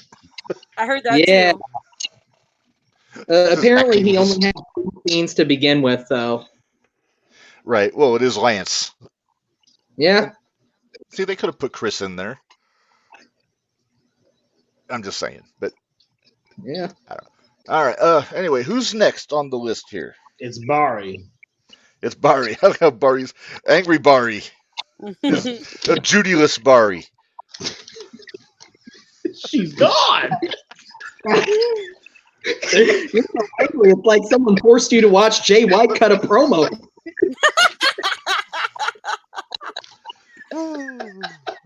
I heard that Yeah. too. Apparently, he only had 2 scenes to begin with, though. Right. Well, it is Lance. Yeah. See, they could have put Chris in there. I'm just saying. But Yeah. all right. Anyway, who's next on the list here? It's Bari. It's Bari. I love Bari's angry Bari. A Judy-less Bari. She's gone. You're so angry. It's like someone forced you to watch Jay White cut a promo.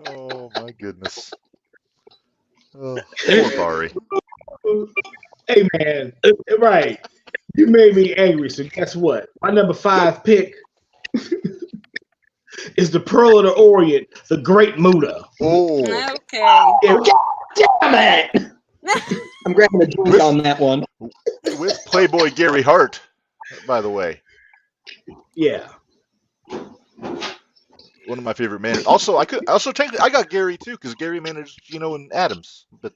Oh my goodness. Oh, poor Bari. Hey man, right? You made me angry. So guess what? My number 5 pick is the Pearl of the Orient, the Great Muda. Oh, Okay. Oh, damn it! I'm grabbing a drink on that one. with Playboy Gary Hart, by the way. Yeah. One of my favorite managers. Also, I got Gary too because Gary managed Gino and Adams. But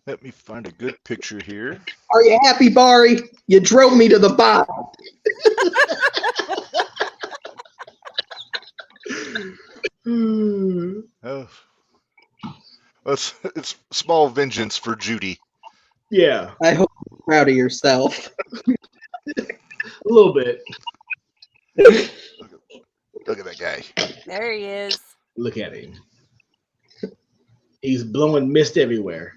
let me find a good picture here. Are you happy, Bari? You drove me to the bottom. Oh, it's small vengeance for Judy. Yeah. I hope you're proud of yourself. A little bit. Look at that guy. There he is. Look at him. He's blowing mist everywhere.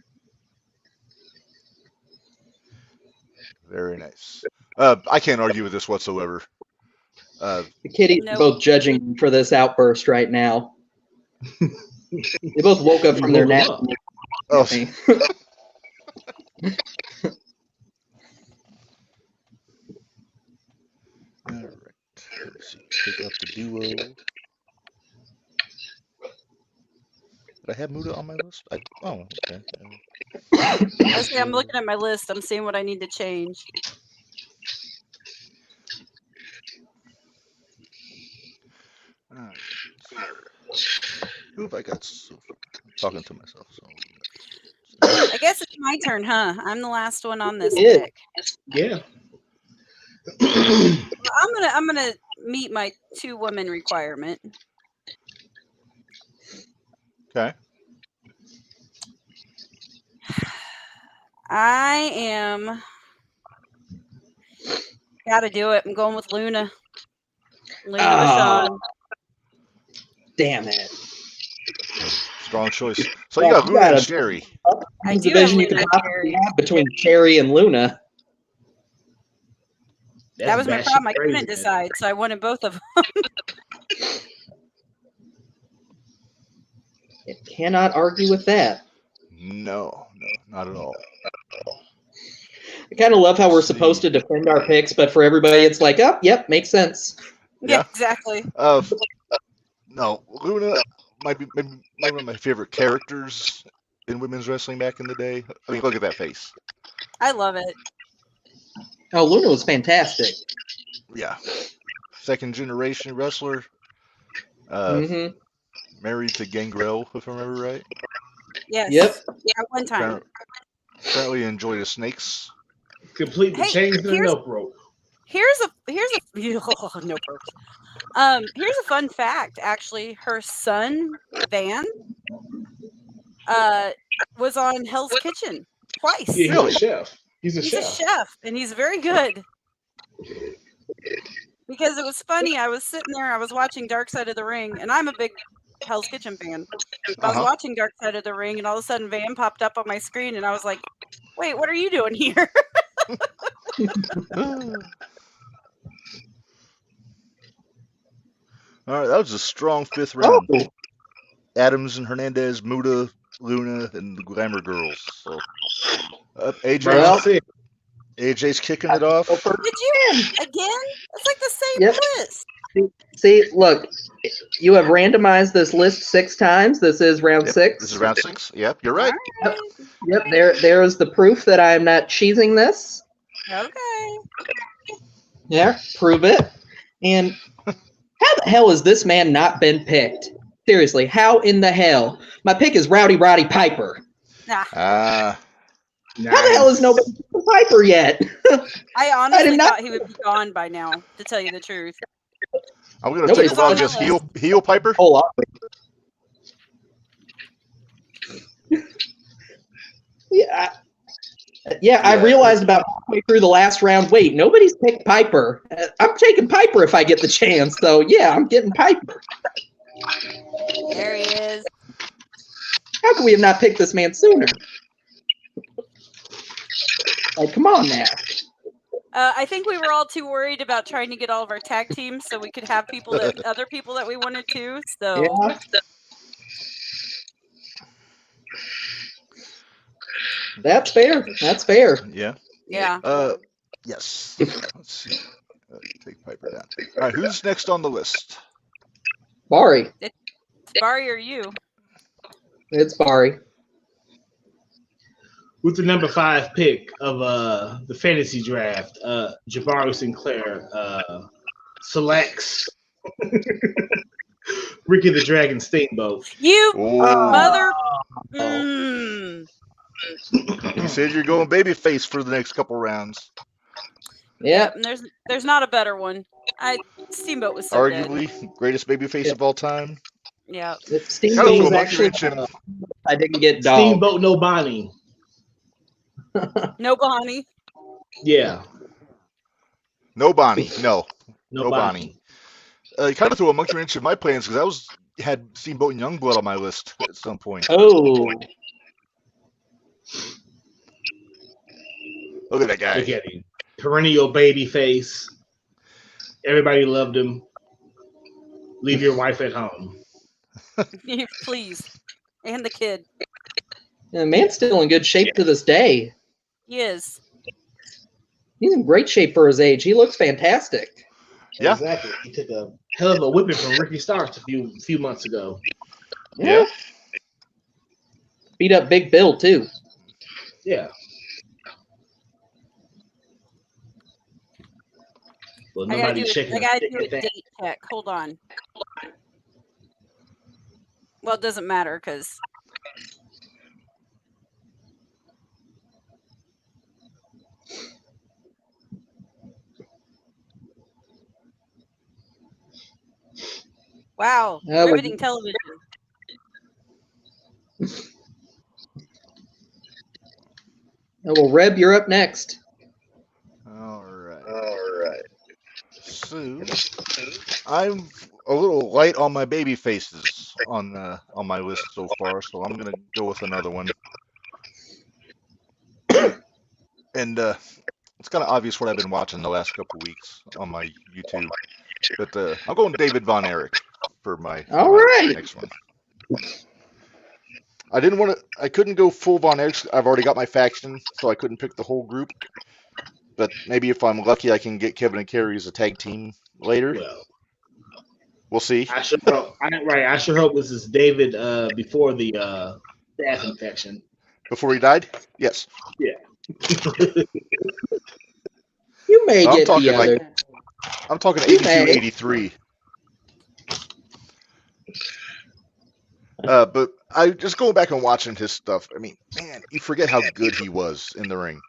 Very nice. I can't argue with this whatsoever. The kiddies are Nope. both judging for this outburst right now. They both woke up from their nap. Oh, all right. Let's see. Pick up the duo. Did I have Muda on my list? Oh, okay. Okay, I'm looking at my list. I'm seeing what I need to change. All right. Who have I got? I'm talking to myself. So. I guess it's my turn, huh? I'm the last one on this Yeah. pick. Yeah. Well, I'm gonna meet my 2-woman requirement. Okay. I am gotta do it. I'm going with Luna. Luna Vachon. Damn it. Strong choice. So you got You Luna and gotta- Sherry. I Who's do the have division you Luna could and possibly Cherry. have between Cherry and Luna? That was my batshit problem. I crazy, couldn't man. decide, so I wanted both of them. You cannot argue with that. No, not at all. I kind of love how we're supposed to defend our picks, but for everybody, it's like, oh, yep, makes sense. Yeah, Yeah. exactly. No, Luna might be maybe one of my favorite characters in women's wrestling back in the day. I mean, look at that face. I love it. Oh, Luna was fantastic. Yeah. Second generation wrestler. Mm-hmm. Married to Gangrel, if I remember right. Yes. Yep. Yeah, one time. Apparently enjoy the snakes. Complete the Hey, chains and the here's- nope rope. Here's a no perks. Here's a fun fact. Actually, her son Van was on Hell's Kitchen twice. Yeah, he's Really? a chef. He's a He's chef. a chef, and he's very good. Because it was funny, I was sitting there, I was watching Dark Side of the Ring, and I'm a big Hell's Kitchen fan. But I was watching Dark Side of the Ring, and all of a sudden Van popped up on my screen, and I was like, wait, what are you doing here? All right, that was a strong fifth round. Oh, Adams and Hernandez, Muda, Luna, and the Glamour Girls. So, AJ, Well- AJ's kicking it off. Did you? Again? It's like the same Yep. list. see, look, you have randomized this list 6 times. This is round Yep, 6. This is round 6. Yep, you're right. All right. Yep, there is the proof that I am not cheesing this. Okay. Yeah, prove it. And how the hell has this man not been picked? Seriously, how in the hell? My pick is Rowdy Roddy Piper. Nah, Ah, How the hell is nobody picked Piper yet? I honestly not- thought he would be gone by now, to tell you the truth. I'm going to Nobody's take a wild on guess. that Heel Piper? Hold on. Yeah, I realized about halfway through the last round, wait, nobody's picked Piper. I'm taking Piper if I get the chance. So, yeah, I'm getting Piper. There he is. How could we have not picked this man sooner? Like, come on now. I think we were all too worried about trying to get all of our tag teams so we could have other people that we wanted to. So Yeah. That's fair. That's fair. Yeah. yeah. Yes. Let's see. Take Piper down. All right, who's next on the list? Bari. Barry or you? It's Bari. With the number 5 pick of the fantasy draft, Jabari Sinclair selects Ricky the Dragon Steamboat. You Oh, mother. you said you're going babyface for the next couple rounds. Yeah. And there's not a better one. Steamboat was so good. Arguably greatest babyface of all time. Yeah. Steamboat Kind of was a actually. mention. I didn't get dog. Steamboat no Bonnie. No Bonnie. Yeah. No Bonnie. No No Bonnie. Kind of threw a monkey wrench in my plans because had Steamboat and Youngblood on my list at some point. Oh. Look at that guy. Look at him. Perennial baby face. Everybody loved him. Leave your wife at home. Please. And the kid. The man's still in good shape to this day. He is. He's in great shape for his age. He looks fantastic. Yeah. Exactly. He took a hell of a whipping from Ricky Starks a few months ago. Yeah. Beat up Big Bill, too. Yeah. Well, I gotta nobody's checking. do a date check. Hold on. Well, it doesn't matter because wow, riveting television. Well, Reb, you're up next. All right. So I'm a little light on my baby faces on my list so far, so I'm gonna go with another one. And it's kind of obvious what I've been watching the last couple weeks on my YouTube, but I'm going David Von Erich for my next one. I couldn't go full Von Erich. I've already got my faction, so I couldn't pick the whole group. But maybe if I'm lucky, I can get Kevin and Kerry as a tag team later. Well, we'll see. I sure hope. I sure hope this is David before the staff infection. Before he died? Yes. Yeah. You may I'm get talking the other. I'm talking 82, 83. But I just going back and watching his stuff. I mean, man, you forget how good he was in the ring.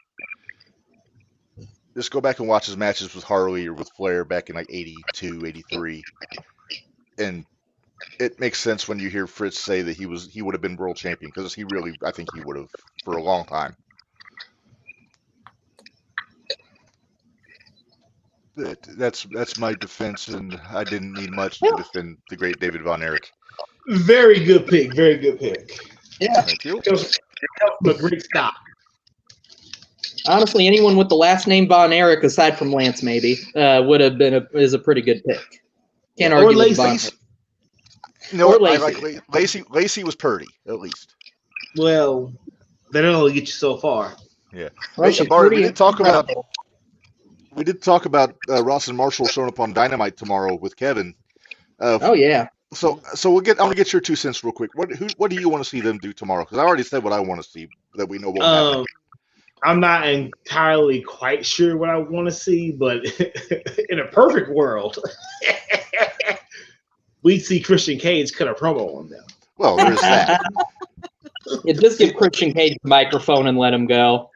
Just go back and watch his matches with Harley or with Flair back in like 82, 83. And it makes sense when you hear Fritz say that he would have been world champion because I think he would have for a long time. That's my defense, and I didn't need much to defend the great David Von Erich. Very good pick. Very good pick. Yeah. Thank you. That was a great stop. Honestly, anyone with the last name Von Erich, aside from Lance, maybe would have been is a pretty good pick. Can't argue with Von Erich. No, Or I Lacey. like Lacey was Purdy at least. Well, that only get you so far. Yeah. Well, Hey, she's Bart, pretty we did talk about incredible. Ross and Marshall showing up on Dynamite tomorrow with Kevin. Oh yeah. So I'm gonna get your 2 cents real quick. What do you want to see them do tomorrow? Because I already said what I want to see that we know won't happen. I'm not entirely quite sure what I want to see, but in a perfect world, we'd see Christian Cage cut a promo on them. Well, there's that. Yeah, just give Christian Cage the microphone and let him go.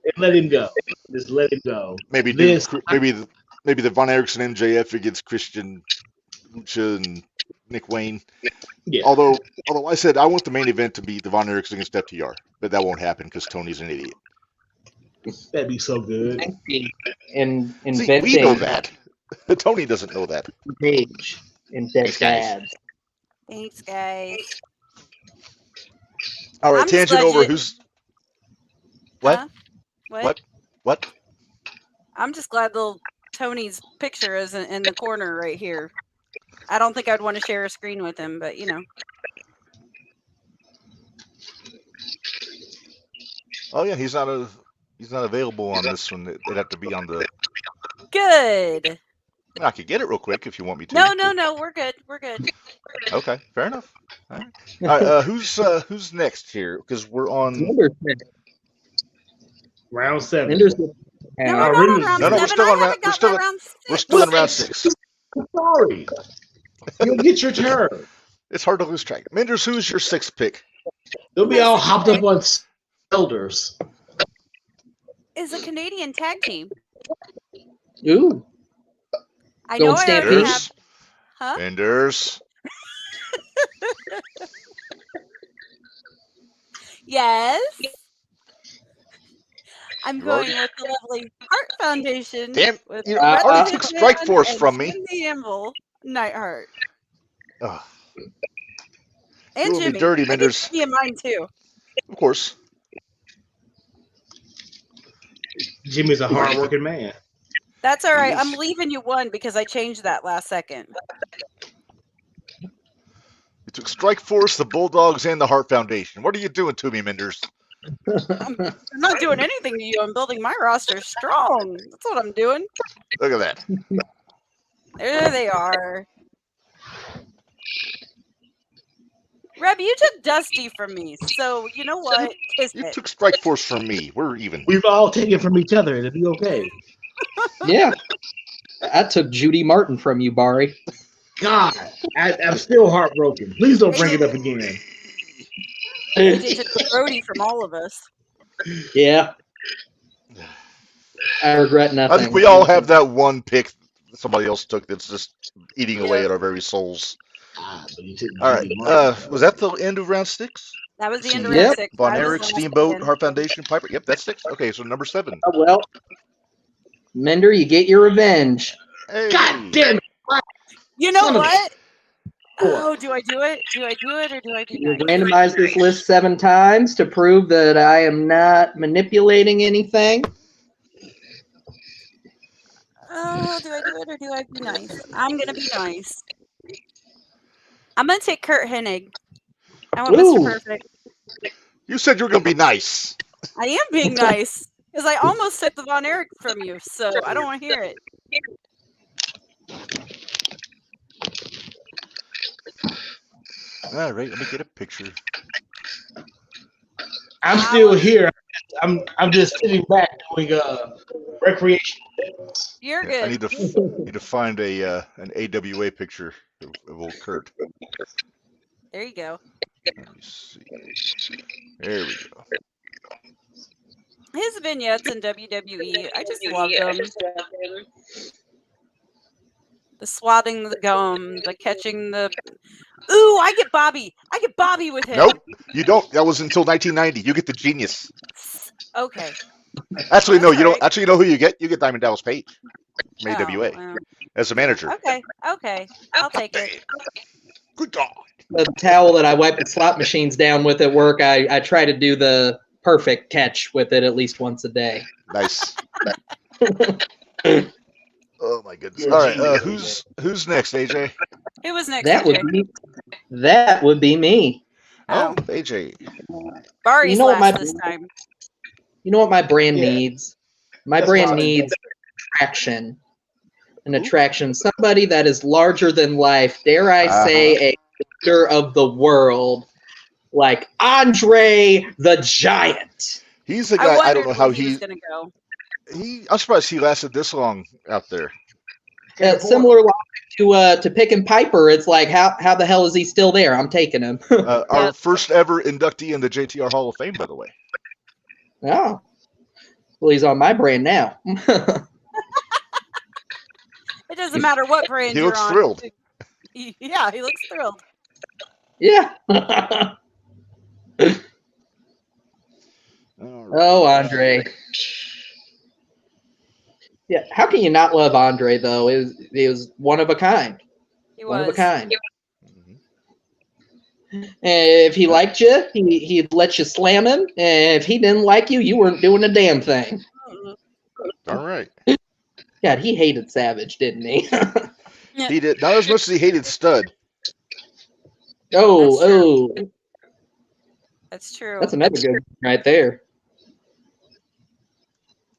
And let him go. Just let him go. Maybe maybe the Von Erichs and MJF against Christian, Lucha, and Nick Wayne. Yeah. Although I said I want the main event to be the Von Erichs against FTR, but that won't happen because Tony's an idiot. That'd be so good. In See, inventing we know that. Tony doesn't know that. Cage in Dead Thanks, guys. Dads. Thanks, guys. All right, I'm just tangent glad over. you- Who's what? Huh? What? I'm just glad little Tony's picture is in the corner right here. I don't think I'd want to share a screen with him, but you know. Oh yeah, he's not available on this one. It'd have to be on the. Good. I could get it real quick if you want me to. No, we're good. We're good. Okay, fair enough. All right. Who's next here? Because we're on. Minderz. Round 7. No, Hang we're on. not on round No, we're 7. still I on round- haven't we're got still my on- round 6. We're still in round 6. Sorry. You'll get your turn. It's hard to lose track. Minderz, who's your 6th pick? They'll be all hopped up on elders. Is a Canadian tag team. Ooh. I know Gold I already Stampede. have. Huh? Minderz. Yes. I'm You've going already- with the lovely Heart Foundation. Damn, with you Red already Hood took Strike Man Force and from me. Jim the Anvil, Nightheart. Ugh, And doing me Jimmy. dirty, I think Minderz. Jimmy and mine too. Of course. Jimmy's a hardworking man. That's all right. Yes. I'm leaving you one because I changed that last second. You took Strike Force, the Bulldogs, and the Heart Foundation. What are you doing to me, Minderz? I'm not doing anything to you. I'm building my roster strong. That's what I'm doing. Look at that. There they are. Reb, you took Dusty from me, so you know what? Kiss You it. took Strike Force from me. We're even. We've all taken from each other. It'll be okay. Yeah. I took Judy Martin from you, Bari. God, I'm still heartbroken. Please don't bring it up again. AJ took Brody from all of us. Yeah. I regret nothing. I think we all have that one pick somebody else took that's just eating away Yeah. at our very souls. But you took All right. Judy Martin. Was that the end of round 6? That was the end of Yep. round 6. Von I was Erich, last Steamboat, again. Heart Foundation, Piper. Yep, that's 6. Okay, so number 7. Oh, well, Mender, you get your revenge. Hey. God damn it. You know Son of a- what? Oh, do I do it? Do I do it or do I do You not? randomized this list 7 times to prove that I am not manipulating anything. Oh, do I do it or do I be nice? I'm gonna be nice. I'm gonna take Kurt Hennig. I want Ooh. Mr. Perfect. You said you were going to be nice. I am being nice because I almost took the Von Erich from you, so I don't want to hear it. All right, let me get a picture. I'm still here. I'm just sitting back doing recreation. You're Yeah, I good. need to find an AWA picture of old Kurt. There you go. Let me see. There we go. His vignettes in WWE, I just love them. The swatting the gum, the catching the Ooh, I get Bobby. I get Bobby with him. Nope, you don't. That was until 1990. You get the Genius. Okay. Actually, no, That's you all don't. right. Actually, you know who you get? You get Diamond Dallas Page from Oh, AWA well, as a manager. Okay. I'll take it. Good God. The towel that I wipe the slot machines down with at work, I try to do the perfect catch with it at least once a day. Nice. Oh my goodness. You're a All right, genius. who's next, AJ? Who was next, That AJ? would be me. Oh, Oh. AJ. Bari's You know what last my- this time. You know what my brand Yeah. needs? My That's brand fine. needs attraction. An attraction. Somebody that is larger than life. Dare I say a leader of the world. Like Andre the Giant. He's the guy. I don't know how he was he. gonna go. I'm surprised he lasted this long out there. Similar to Pick and Piper. It's like how the hell is he still there? I'm taking him. Our first ever inductee in the JTR Hall of Fame, by the way. Oh. Well, he's on my brand now. It doesn't matter what brand He you're looks on. thrilled. Yeah, he looks thrilled. Yeah. All right. Oh, Andre. Yeah, how can you not love Andre though? He was one of a kind. He One was. of a kind. Mhm. And if he liked you, he'd let you slam him. And if he didn't like you, you weren't doing a damn thing. All right. God, he hated Savage, didn't he? He did not as much as he hated Stud. Oh, That's true. that's another good one right there.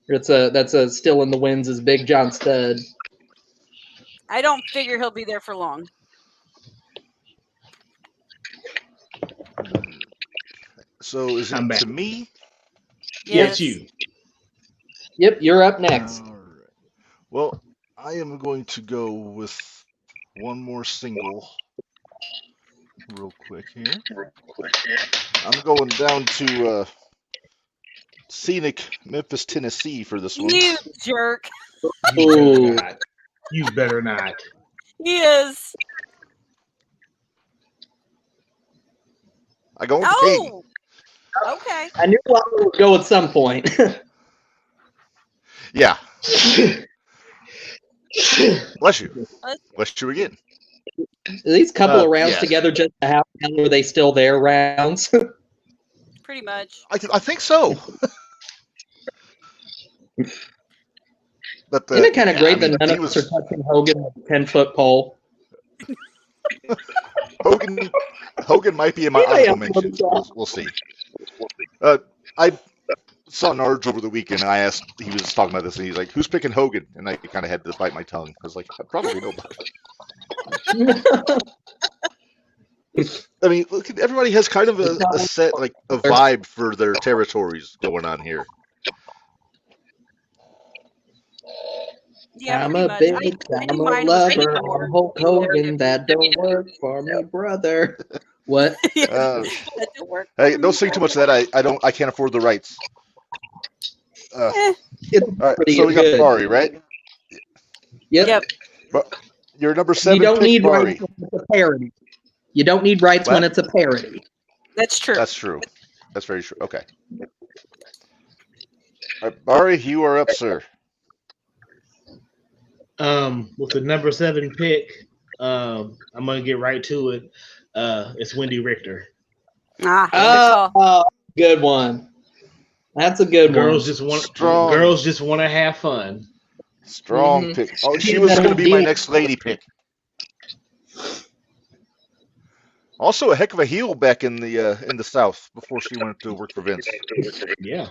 That's a still in the winds is Big John Stud. I don't figure he'll be there for long. So is I'm it back. to me? Yeah, Yes. it's you. Yep, you're up next. All right. Well, I am going to go with one more single real quick here. I'm going down to scenic Memphis, Tennessee for this one. You jerk. You better Ooh. not. You better not. He is. I go with the King. Oh. Okay. I knew I would go at some point. Yeah. Bless you. Bless you again. These couple of rounds yes. together, just how the hell were they still there rounds? Pretty much. I think so. But Isn't it kind of great I mean, that none he of us was- are touching Hogan with a 10-foot pole? Hogan might be in my Yeah, honorable mention. We'll see. I saw Narge over the weekend, and I asked. He was talking about this, and he's like, "Who's picking Hogan?" And I kind of had to bite my tongue. I was like, "Probably nobody." I mean, look, everybody has kind of a set, like a vibe for their territories going on here. Yeah, I'm pretty a much. big I knew time mine was lover. more I'm Hulk Hogan. That don't work for me, brother. What? Uh, That don't work. Hey, don't sing too much of that. I can't afford the rights. It's All right, pretty so we got good. Bari, right? Yep. But your number 7 You don't pick, need Bari. rights when it's a parody. You don't need rights What? when it's a parody. That's true. That's true. That's very true. Okay. All right, Bari, you are up, sir. With the number 7 pick, I'm gonna get right to it. It's Wendy Richter. Ah, good call. Oh, good one. That's a good Girls one. just want Strong. girls just want to have fun. Strong Mhm. pick. Oh, she Yeah, was that going to whole be my deal. next lady pick. Also, a heck of a heel back in the South before she went to work for Vince. Yeah.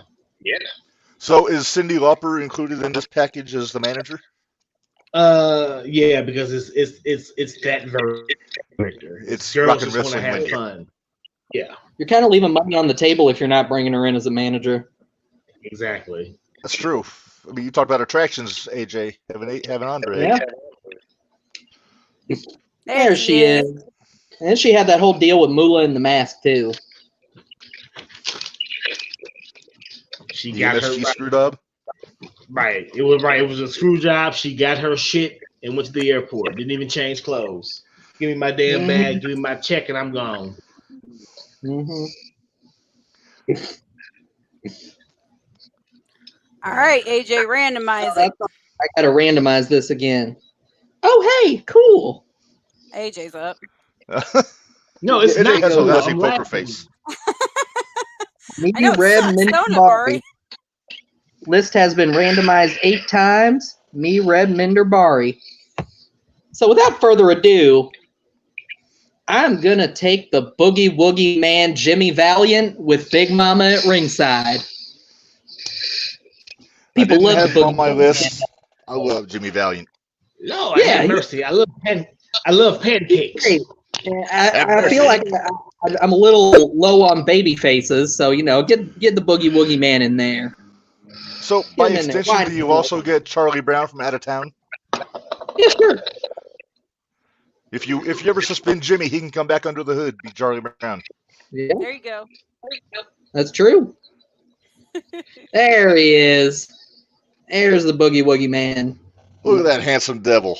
So, is Cyndi Lauper included in this package as the manager? Yeah, because it's that version. Richter. It's girls rock and just want to wrestling have Wendy. fun. Yeah, You're kind of leaving money on the table if you're not bringing her in as a manager. exactly. That's true. I mean, you talked about attractions, AJ, having Andre. Yeah. There she is. And she had that whole deal with Moolah and the Mask, too. She The got her MSG Screwjob. right. It was right. It was a screw job. She got her shit and went to the airport. Didn't even change clothes. Give me my damn bag. Give me my check, and I'm gone. Mm-hmm. All right, AJ, randomize it. I gotta randomize this again. Oh, hey, cool. AJ's up. No, it's AJ not has a cool. Leslie I'm poker laughing. face. Me, I know it Red, sucks, Minder, don't it, Bari. Bari? List has been randomized 8 times. Me, Red, Minder, Bari. So without further ado, I'm gonna take the Boogie Woogie Man Jimmy Valiant with Big Mama at ringside. People love the have him on Boogie my Woogie list. I love Jimmy Valiant. Lord, Yeah, have mercy. I love pancakes. Man. Have I feel mercy. like I'm a little low on baby faces, so get the Boogie Woogie Man in there. So, Get by him in there. extension, Why do you not? also get Charlie Brown from Out of Town? Yeah, sure. If you ever suspend Jimmy, he can come back under the hood, be Charlie Brown. Yeah, There you go. that's true. There he is. There's the Boogie Woogie Man. Look at that handsome devil.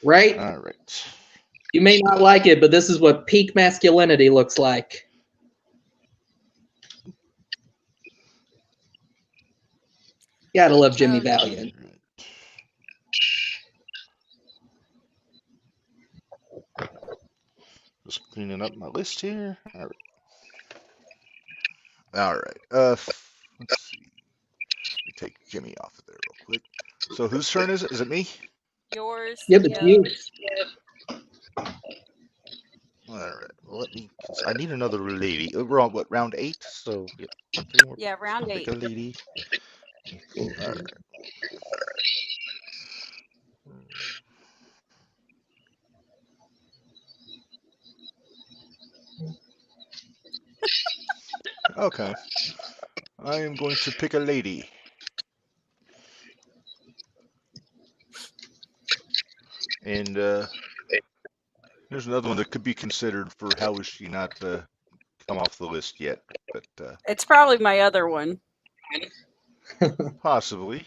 Right? All right. You may not like it, but this is what peak masculinity looks like. Gotta love Jimmy Valiant. Just cleaning up my list here. All right. All right. Let's see. Let me take Jimmy off of there real quick. So whose turn is it? Is it me? Yours. Yep, it's you. All right. Well, I need another lady. We're on what, round 8? So yeah. 3 more. Yeah, round Pick 8. a lady. All right. Okay. I am going to pick a lady. And there's another one that could be considered for how is she not come off the list yet, but It's probably my other one. possibly.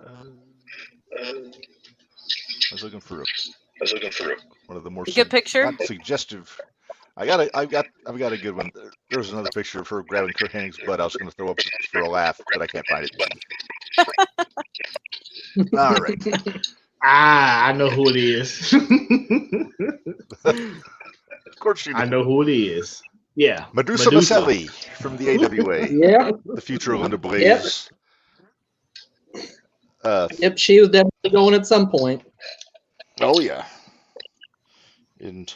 I was looking for one of the more Good picture. not suggestive. I've got a good one. There was another picture of her grabbing Kurt Hennig's butt. I was going to throw up for a laugh, but I can't find it. All right. I know who it is. Of course you do. I know who it is. Yeah. Medusa Maselli from the AWA. Yeah. The future Linda Blaze. Yep, she was definitely going at some point. Oh yeah. And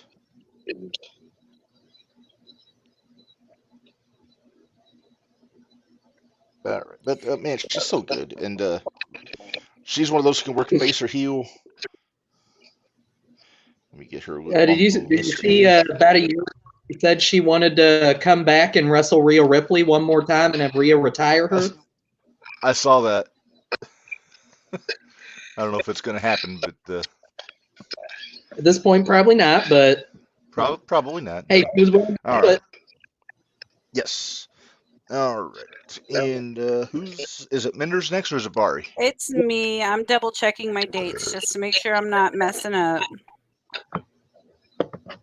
all right, but man, she's so good, and she's one of those who can work face or heel. Let me get her. Did you see about a year? She said she wanted to come back and wrestle Rhea Ripley one more time and have Rhea retire her. I saw that. I don't know if it's going to happen, but at this point, probably not. But probably not. Hey, she was willing to do it. Yes. All right. And is it Minderz next or is it Bari? It's me. I'm double checking my dates just to make sure I'm not messing up.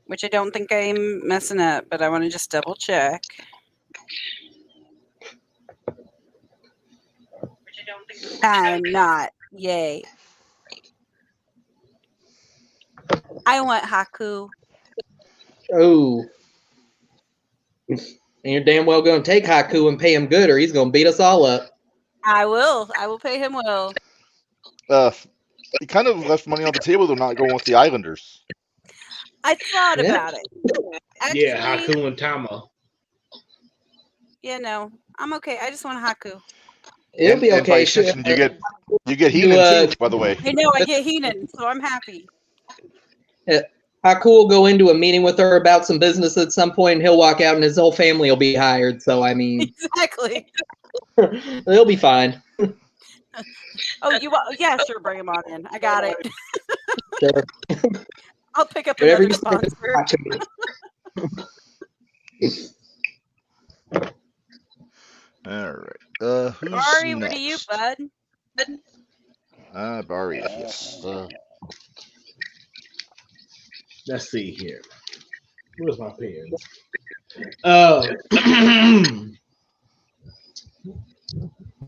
Which I don't think I'm messing up, but I want to just double check. I'm not. Yay. I want Haku. Oh. And you're damn well going to take Haku and pay him good, or he's going to beat us all up. I will. I will pay him well. He kind of left money on the table. They're not going with the Islanders. I thought about it. Actually, yeah, Haku and Tama. Yeah, no, I'm okay. I just want Haku. It'll be And by okay. extension, you get Heenan too, by the way. I know I get Heenan, so I'm happy. Haku will go into a meeting with her about some business at some point, and he'll walk out, and his whole family will be hired. So I mean, Exactly. they'll be fine. Oh, yeah, sure, bring him on in. I got it. Sure. I'll pick up Whatever another sponsor. All right. Who's Bari, next? where do you, bud? Bari, yes. Let's see here. Where's my pens?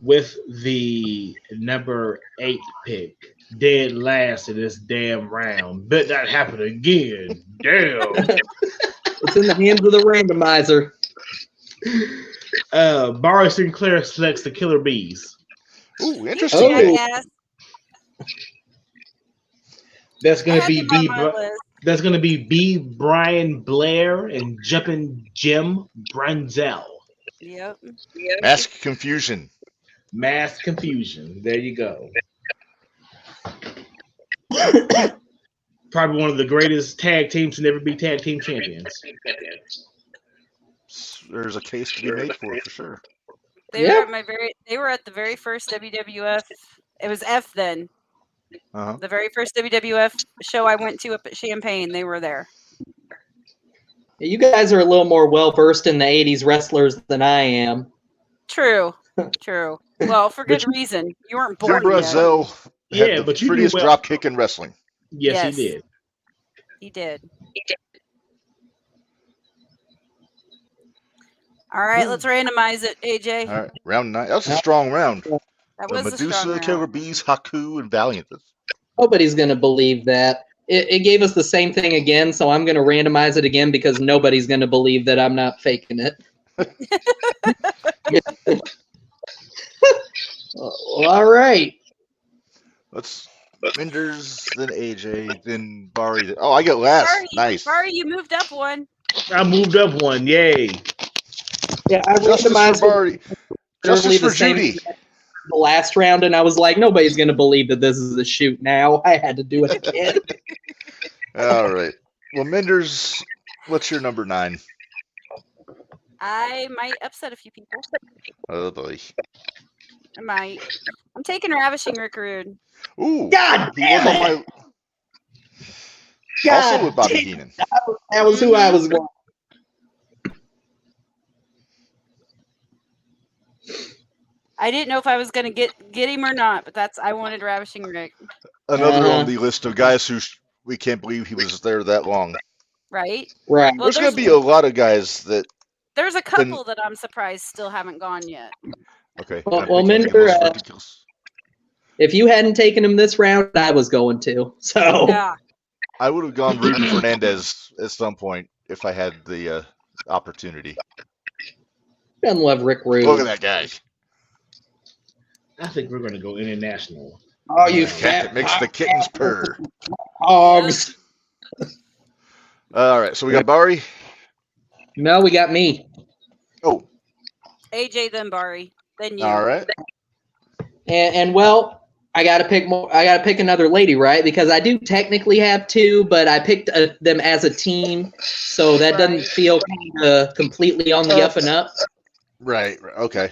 With the number 8 pick, dead last in this damn round. Bet that happen again. Damn. It's in the hands of the randomizer. Barry Sinclair selects the Killer Bees. Ooh, interesting. Oh. Yes. That's I gonna had be him B. on my list. That's gonna be B. Brian Blair and Jumpin' Jim Brunzel. Yep. Mask confusion. Mass confusion. There you go. Probably one of the greatest tag teams to never be tag team champions. There's a case to be made for sure. They were at they were at the very first WWF. It was F then. Uh-huh. The very first WWF show I went to up at Champaign, they were there. You guys are a little more well versed in the '80s wrestlers than I am. True. True. Well, for good reason. You weren't born Jim yet. Brazel had Yeah, the but you prettiest do well. drop kick in wrestling. Yes, he did. He did. All right, let's randomize it, AJ. All right, round 9. That was a strong round. That was a Medusa, strong Killer round. Bees, Haku, and Valiant. Nobody's going to believe that. It gave us the same thing again, so I'm going to randomize it again because nobody's going to believe that I'm not faking it. All right. Let's Minderz, then AJ, then Bari. Oh, I got last. Nice. Bari, you moved up one. I moved up one. Yay. Yeah, I Justice randomized for Bari. Justice for the same Judy. the last round, and I was like, nobody's going to believe that this is a shoot now. I had to do it again. All right. Well, Minderz, what's your number 9? I might upset a few people. Oh, boy. I might. I'm taking Ravishing Rick Rude. Ooh. God He was damn on it! my, also God with Bobby damn, Heenan. that was who I was going. I didn't know if I was gonna get him or not, but I wanted Ravishing Rick. Another Uh-huh. on the list of guys who we can't believe he was there that long. Right? Right. Well, There's going to be a lot of guys that. There's a couple that I'm surprised still haven't gone yet. Okay. Well, can I pick any of Minder, those ridiculous? If you hadn't taken him this round, I was going to. So Yeah. I would have gone Rudy Fernandez at some point if I had the opportunity. doesn't love Rick Rude. Look at that guy. I think we're going to go international. Oh, you Cat fat that makes the kittens purr. hogs. All right. So we got Bari. No, we got me. Oh, AJ, then Bari, then you. all right. And well, I got to pick more. I got to pick another lady, right? Because I do technically have two, but I picked them as a team, so that doesn't feel completely on the up and up. Right. Okay.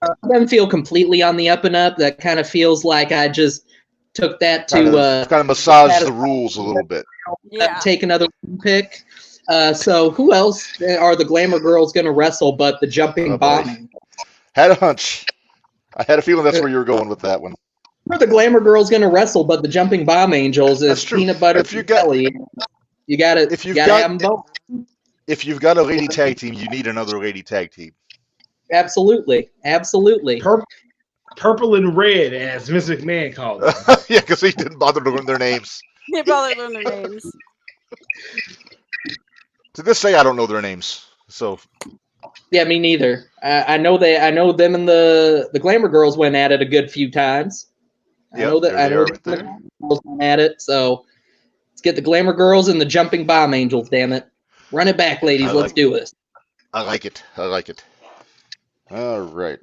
It doesn't feel completely on the up and up. That kind of feels like I just took that to Kind of massage the rules a little bit. Yeah. take another pick. So who else are the Glamour Girls going to wrestle but the Jumping Oh, boy. Bomb? Had a hunch. I had a feeling that's where you were going with that one. Who are the Glamour Girls going to wrestle but the Jumping Bomb Angels? That's Is true. peanut butter If you and got- jelly. You got to if you've have got- them both. If you've got a lady tag team, you need another lady tag team. Absolutely. Absolutely. Purple and red, as Vince McMahon called it. Yeah, because he didn't bother to learn their names. They probably learn their names. To this day, I don't know their names. So Yeah, me neither. I know them and the Glamour Girls went at it a good few times. I Yep, know that there I they know are the right there. Glamour Girls went at it. So let's get the Glamour Girls and the Jumping Bomb Angels. Damn it, run it back, ladies. Let's do this. I like it. I like it. All right.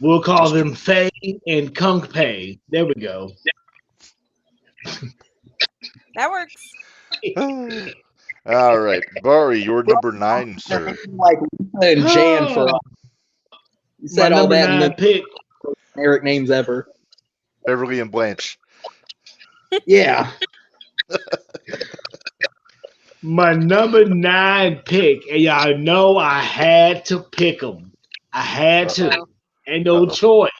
We'll call them Faye and Kung Pei. There we go. That works. All right. Bari, you're number 9, sir. Like Lisa and Jan for you My said all number that in 9 the pick. generic names ever. Beverly and Blanche. Yeah. My number 9 pick, and y'all know I had to pick them. I had to. Uh-oh. Ain't no Uh-oh. choice.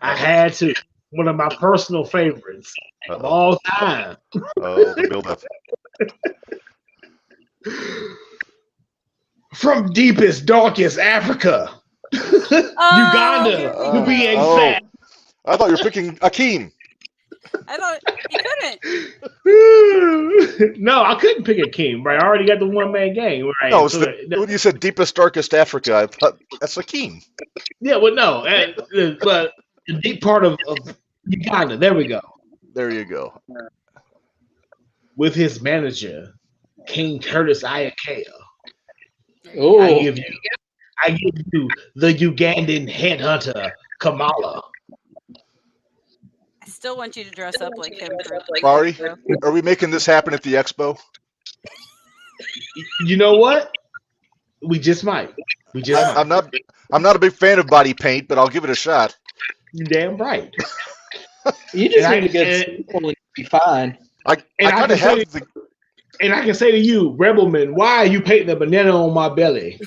I had to. One of my personal favorites of Uh-oh. all time. Oh, the build-up. From deepest, darkest Africa. Uganda, to be exact. I thought you were picking Akeem. I thought you couldn't. No, I couldn't pick a king, right? I already got the one-man gang, right? No, So when you said deepest, darkest Africa, I thought that's Akeem. yeah, well, no, but the deep part of Uganda. There we go. There you go. With his manager, King Curtis Ayakea. Oh, I give you the Ugandan headhunter, Kamala. I still want you to dress up like him. Barry, are we making this happen at the expo? You know what? We just might. I'm not a big fan of body paint, but I'll give it a shot. You're damn right. you just And need a good sequel and you'll be fine. I kind of have the. And I can say to you, Rebelman, why are you painting a banana on my belly?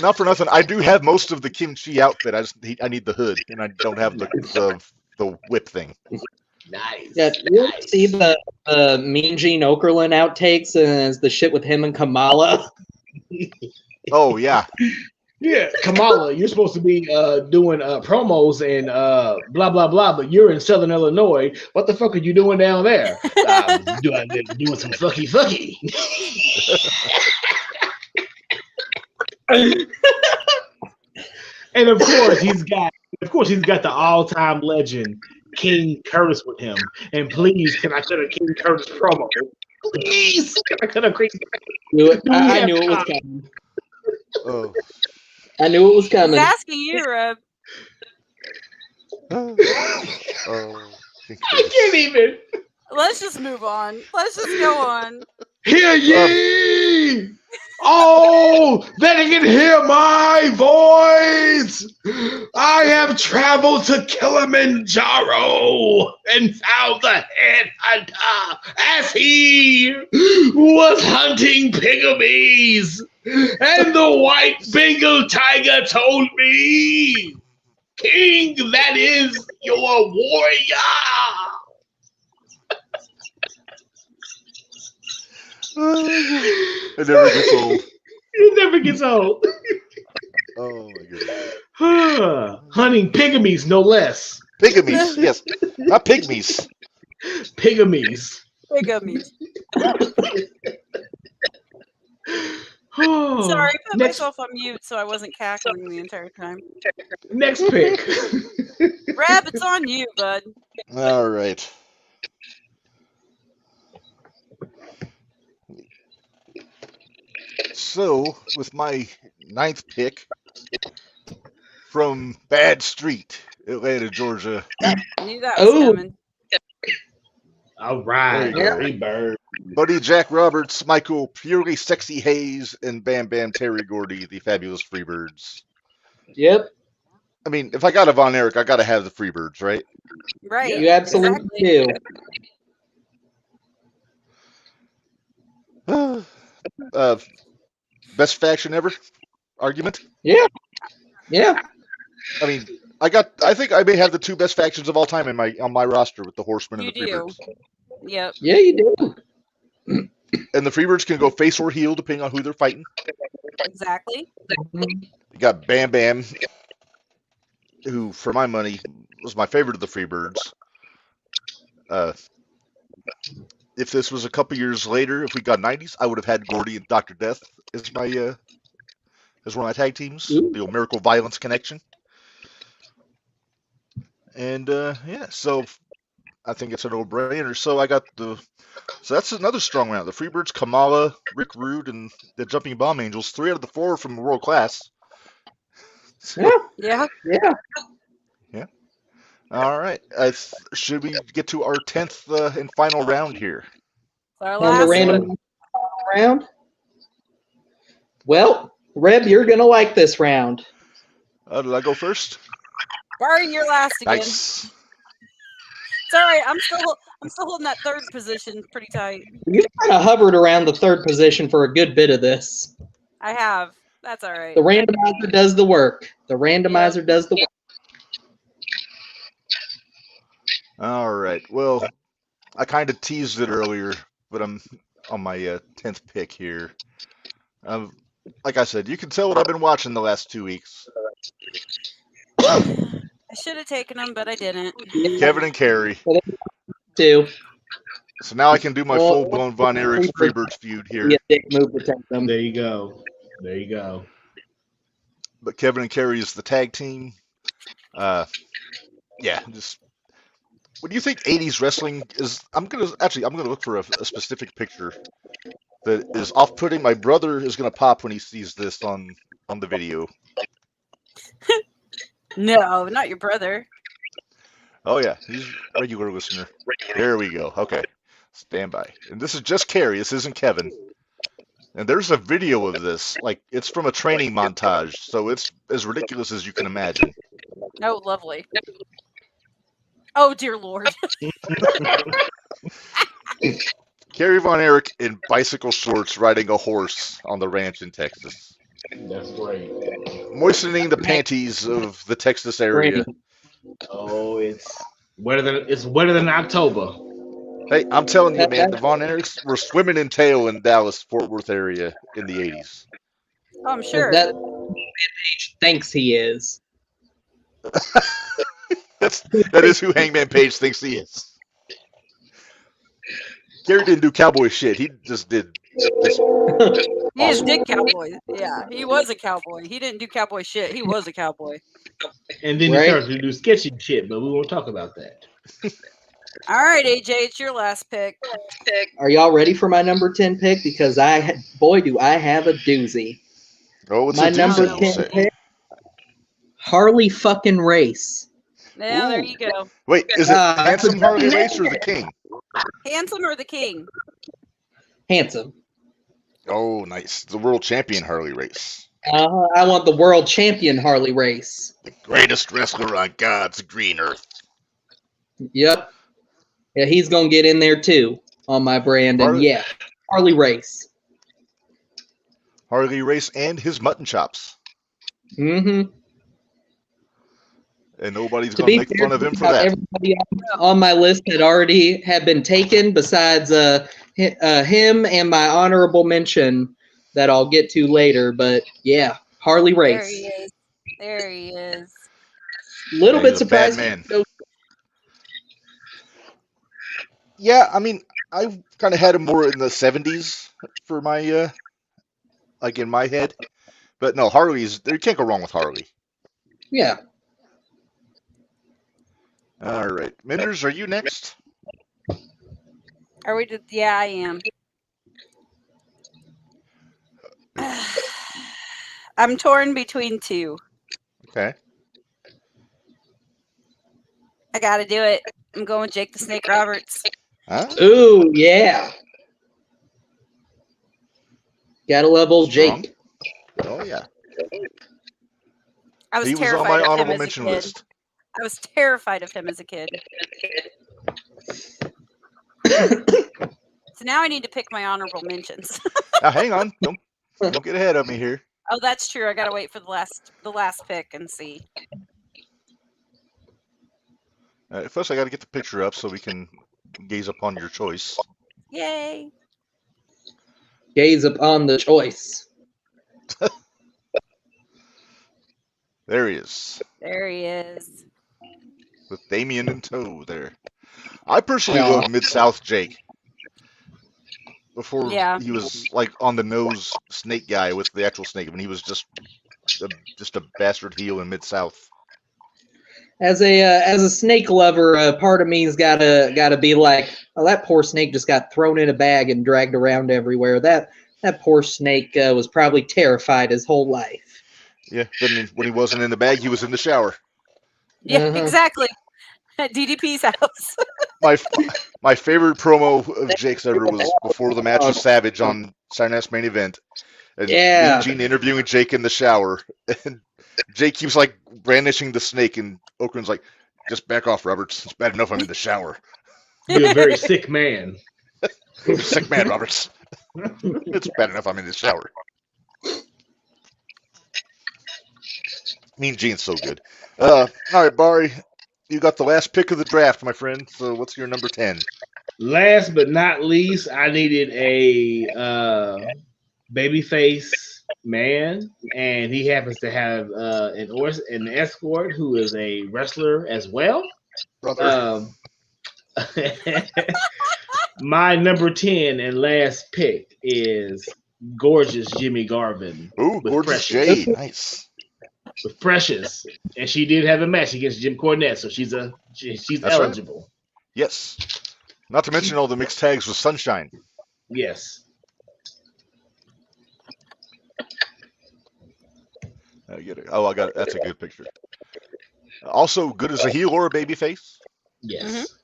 Not for nothing. I do have most of the kimchi outfit. I need the hood, and I don't have the whip thing. Nice. Yeah, you see the Mean Gene Okerlund outtakes and the shit with him and Kamala. Oh yeah. Yeah, Kamala, you're supposed to be doing promos and blah blah blah, but you're in Southern Illinois. What the fuck are you doing down there? Doing some fucky. And of course he's got the all-time legend King Curtis with him. And please, can I cut a King Curtis promo? Please, can I cut a King? I knew it was coming. Oh. I knew it was coming. He's asking you, Reb. Oh. I can't even. Let's just move on. Let's just go on. Hear ye! Oh, that he can hear my voice! I have traveled to Kilimanjaro and found the headhunter as he was hunting pygmies. And the white Bengal tiger told me, King, that is your warrior. It never gets old. It never gets old. Oh my goodness. Hunting pygmies, no less. Pygmies, yes. Not pygmies. Pygmies. Bigamy. Oh, Sorry, I put next, myself on mute so I wasn't cackling the entire time. next pick. Reb, it's on you, bud. All right. So, with my 9th pick from Bad Street, Atlanta, Georgia. I knew that was Oh. coming. All right. There you go. Buddy Jack Roberts, Michael Purely Sexy Hayes, and Bam Bam Terry Gordy, the Fabulous Freebirds. Yep, I mean, if I got a Von Erich, I got to have the Freebirds, right? Right. you absolutely do. Best faction ever? Argument? Yeah. I mean, I think I may have the 2 best factions of all time on my roster with the Horsemen and the You do. Freebirds. Yep. Yeah, you do. And the Freebirds can go face or heel depending on who they're fighting. Exactly. You got Bam Bam, who, for my money, was my favorite of the Freebirds. If this was a couple years later, if we got 90s, I would have had Gordy and Dr. Death as my as one of my tag teams. Ooh. The old Miracle Violence connection. And yeah, so I think it's a no-brainer. So that's another strong round. The Freebirds, Kamala, Rick Rude, and the Jumping Bomb Angels. 3 out of the 4 from world class. So, Yeah. Yeah. all right. Should we get to our 10th and final round here? It's our On the last random one. round. Well, Reb, you're gonna like this round. Did I go first? Barring your last again. Nice. It's all right. I'm still holding that 3rd position pretty tight. You kind of hovered around the 3rd position for a good bit of this. I have. That's all right. The randomizer does the work. Does the work. All right. Well, I kind of teased it earlier, but I'm on my 10th pick here. Like I said, you can tell what I've been watching the last 2 weeks. I should have taken him, but I didn't. Kevin and Carrie. Two. So now I can do my Well, full-blown Von Erichs Freebirds feud here. Yeah, dick move to take them. There you go. There you go. But Kevin and Carrie is the tag team. Yeah, just what do you think 80s wrestling is? I'm gonna look for a specific picture that is off-putting. My brother is gonna pop when he sees this on the video. No, not your brother. Oh yeah, he's a regular listener. There we go. Okay, stand by. And this is just Carrie. This isn't Kevin. And there's a video of this. Like it's from a training montage, so it's as ridiculous as you can imagine. Oh, lovely. Oh, dear Lord. Carrie Von Erich in bicycle shorts riding a horse on the ranch in Texas. That's great. Moistening the panties of the Texas area. Oh, it's wetter than October. Hey, I'm telling you, man, the Von Erichs were swimming in tail in Dallas, Fort Worth area in the 80s. Oh, I'm sure. That Page thinks he is. That is who Hangman Page thinks he is. Gary didn't do cowboy shit. He just did this. He just did cowboy. Yeah, he was a cowboy. He didn't do cowboy shit. He was a cowboy. And then he started to do sketchy shit, but we won't talk about that. All right, AJ, it's your last pick. Are y'all ready for my number 10 pick? Because boy, do I have a doozy. Oh, it's My a number doozy, 10 say. pick, Harley fucking Race. Yeah, there Ooh. you go. Wait, is it I Handsome forgot Harley that. Race or the King? Handsome or the king? Handsome. Oh, nice. The world champion Harley Race. I want the world champion Harley Race. The greatest wrestler on God's green earth. Yep. Yeah, he's going to get in there too on my brand. And Harley- yeah, Harley Race. Harley Race and his mutton chops. Mm-hmm. And nobody's To going be to make fair, fun of him for about that. everybody on my list had already had been taken besides him and my honorable mention that I'll get to later. But yeah, Harley There Race. he is. There he is. Little Yeah, bit he's a bad surprised. man. Yeah, I mean, I kind of had him more in the 70s for my, like in my head. But no, Harley's, you can't go wrong with Harley. Yeah. All right. Minderz, are you next? Are we? Yeah, I am. I'm torn between two. Okay. I got to do it. I'm going with Jake the Snake Roberts. Huh? Ooh, yeah. Gotta love old Strong. Jake. Oh, yeah. I was He was on terrified my of him honorable as a mention kid. list. I was terrified of him as a kid. So now I need to pick my honorable mentions. Now, hang on. Don't get ahead of me here. Oh, that's true. I gotta wait for the last pick and see. First, I got to get the picture up so we can gaze upon your choice. Yay! Gaze upon the choice. There he is, There he is. with Damien in tow there. I personally Yeah. love Mid-South Jake. Before Yeah. he was like on the nose snake guy with the actual snake, when he was just a bastard heel in Mid-South. As a snake lover, part of me's gotta be like, oh, that poor snake just got thrown in a bag and dragged around everywhere. That poor snake was probably terrified his whole life. Yeah, then when he wasn't in the bag, he was in the shower. Yeah, Uh-huh. exactly. At DDP's house. My favorite promo of Jake's ever was before the match with Savage on Saturday Night's Main Event. And Yeah. Mean Gene interviewing Jake in the shower. And Jake keeps like brandishing the snake, and Okran's like, just back off, Roberts. It's bad enough I'm in the shower. You're a very sick man. Sick man, Roberts. It's bad enough I'm in the shower. Mean Gene's so good. All right, Barry, you got the last pick of the draft, my friend. So what's your number 10? Last but not least, I needed a babyface man, and he happens to have an escort who is a wrestler as well. Brother. Um, my number 10 and last pick is gorgeous Jimmy Garvin. Ooh, with gorgeous Precious. Jade. Nice. With Precious, and she did have a match against Jim Cornette, so she's That's right. eligible. Yes. Not to mention all the mixed tags with Sunshine. Yes. I get it. Oh, I got it. That's a good picture. Also, good as a heel or a babyface. Yes.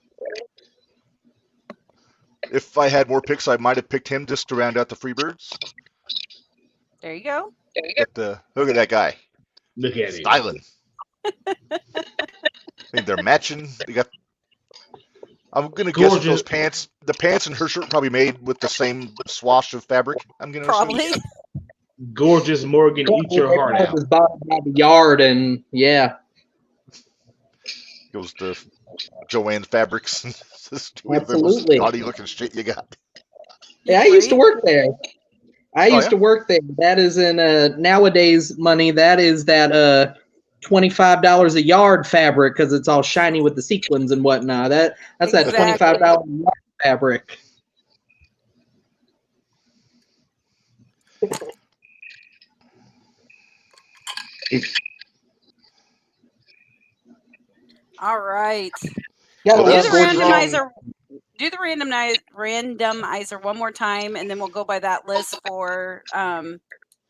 If I had more picks, I might have picked him just to round out the Freebirds. There you go. But look at that guy. Look at it. Styling. I mean, they're matching. They got. I'm gonna guess that those pants, the pants and her shirt, probably made with the same swash of fabric. I'm gonna Probably. assume. Gorgeous Morgan, eat your heart out. His body by the yard, and yeah. Goes to Joanne Fabrics. Absolutely. Gaudy looking shit you got. Yeah, I used to work there. I used to work there. That is in nowadays money. That is that $25 a yard fabric because it's all shiny with the sequins and whatnot. That's that $25 a yard fabric. All right. Yeah, Well, Do that's the going randomizer. Do the randomizer one more time, and then we'll go by that list for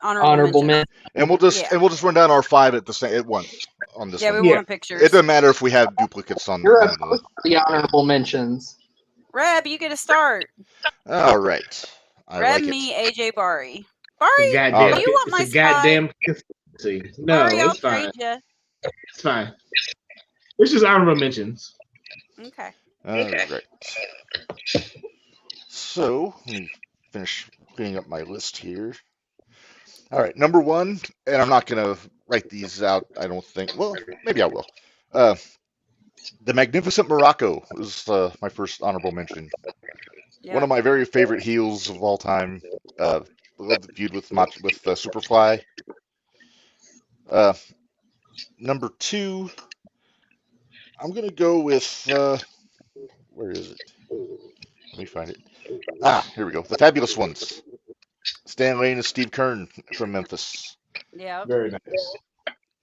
honorable mention. And we'll just run down our 5 at once on this. Yeah, one. we want pictures. It doesn't matter if we have duplicates on. You're the honorable mentions. Reb, you get a start. All right. Reb, me, AJ, Bari. Bari, Goddamn, do you want my it's a goddamn consistency. No, Bari, I'll it's fine. trade you. It's fine. It's just honorable mentions. Okay. All right. So let me finish cleaning up my list here. All right, number 1, and I'm not gonna write these out. I don't think. Well, maybe I will. The Magnificent Morocco is my first honorable mention. Yeah. One of my very favorite heels of all time. Love the feud with Superfly. Number 2, I'm gonna go with where is it? Let me find it. Here we go. The Fabulous Ones. Stan Lane and Steve Kern from Memphis. Yeah. Very nice.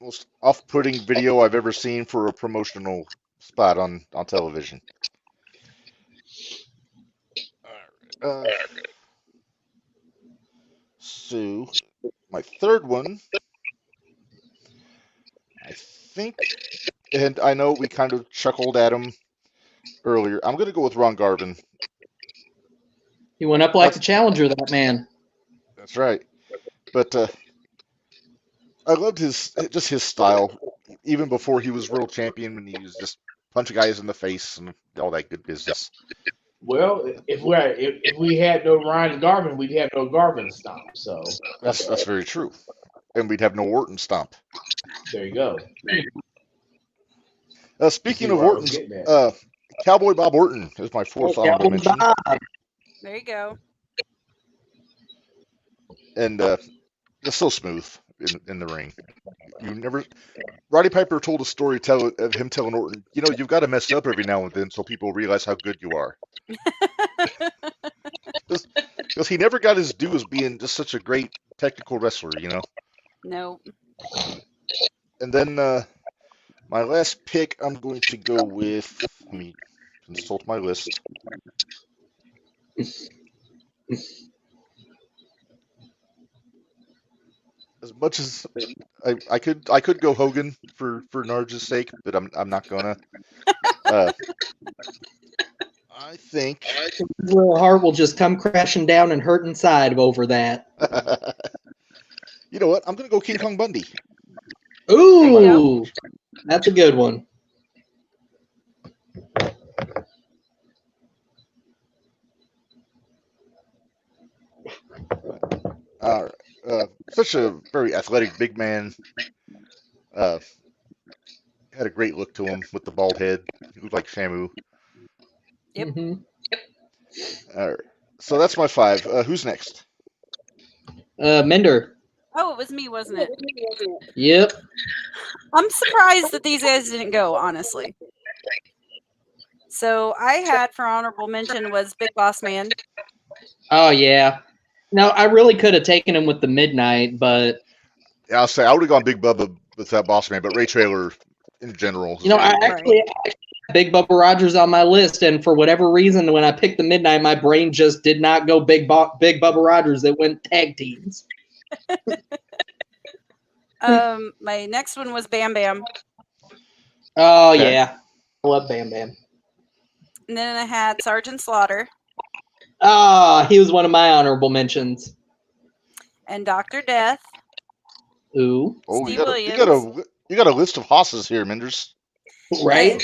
Most off-putting video I've ever seen for a promotional spot on television. So, my third one, I think, and I know we kind of chuckled at him earlier. I'm going to go with Ron Garvin. He went up like the challenger, that man. That's right. But I loved his style, even before he was world champion, when he was just punching guys in the face and all that good business. Well, if we had no Ron Garvin, we'd have no Garvin stomp. So that's very true, and we'd have no Orton stomp. There you go. Speaking of Orton's, Cowboy Bob Orton is my fourth honorable mention. There you go. And it's so smooth in the ring. Roddy Piper told a story of him telling Orton, you've got to mess up every now and then so people realize how good you are. Because he never got his due as being just such a great technical wrestler, No. And then my last pick, I'm going to go with, let me consult my list. As much as I could go Hogan for Narge's sake, but I'm not gonna. I think his little heart will just come crashing down and hurt inside over that. You know what? I'm gonna go King Kong Bundy. Ooh, that's a good one. All right. Such a very athletic big man. Had a great look to him with the bald head. He looked like Shamu. Yep. Mm-hmm. All right. So that's my 5. Who's next? Minder. Oh, it was me, wasn't it? Yep. I'm surprised that these guys didn't go, honestly. So I had for honorable mention was Big Boss Man. Oh yeah. Now I really could have taken him with the Midnight, but Yeah, I'll say I would have gone Big Bubba with that Boss Man, but Ray Trailer in general. you know, I actually had Big Bubba Rogers on my list, and for whatever reason, when I picked the Midnight, my brain just did not go Big Bubba Rogers. It went tag teams. My next one was Bam Bam. Oh Okay. yeah, I love Bam Bam. And then I had Sergeant Slaughter Ah, he was one of my honorable mentions. and Dr. Death. Ooh, Oh, Steve you got a list of hosses here, Minderz. right?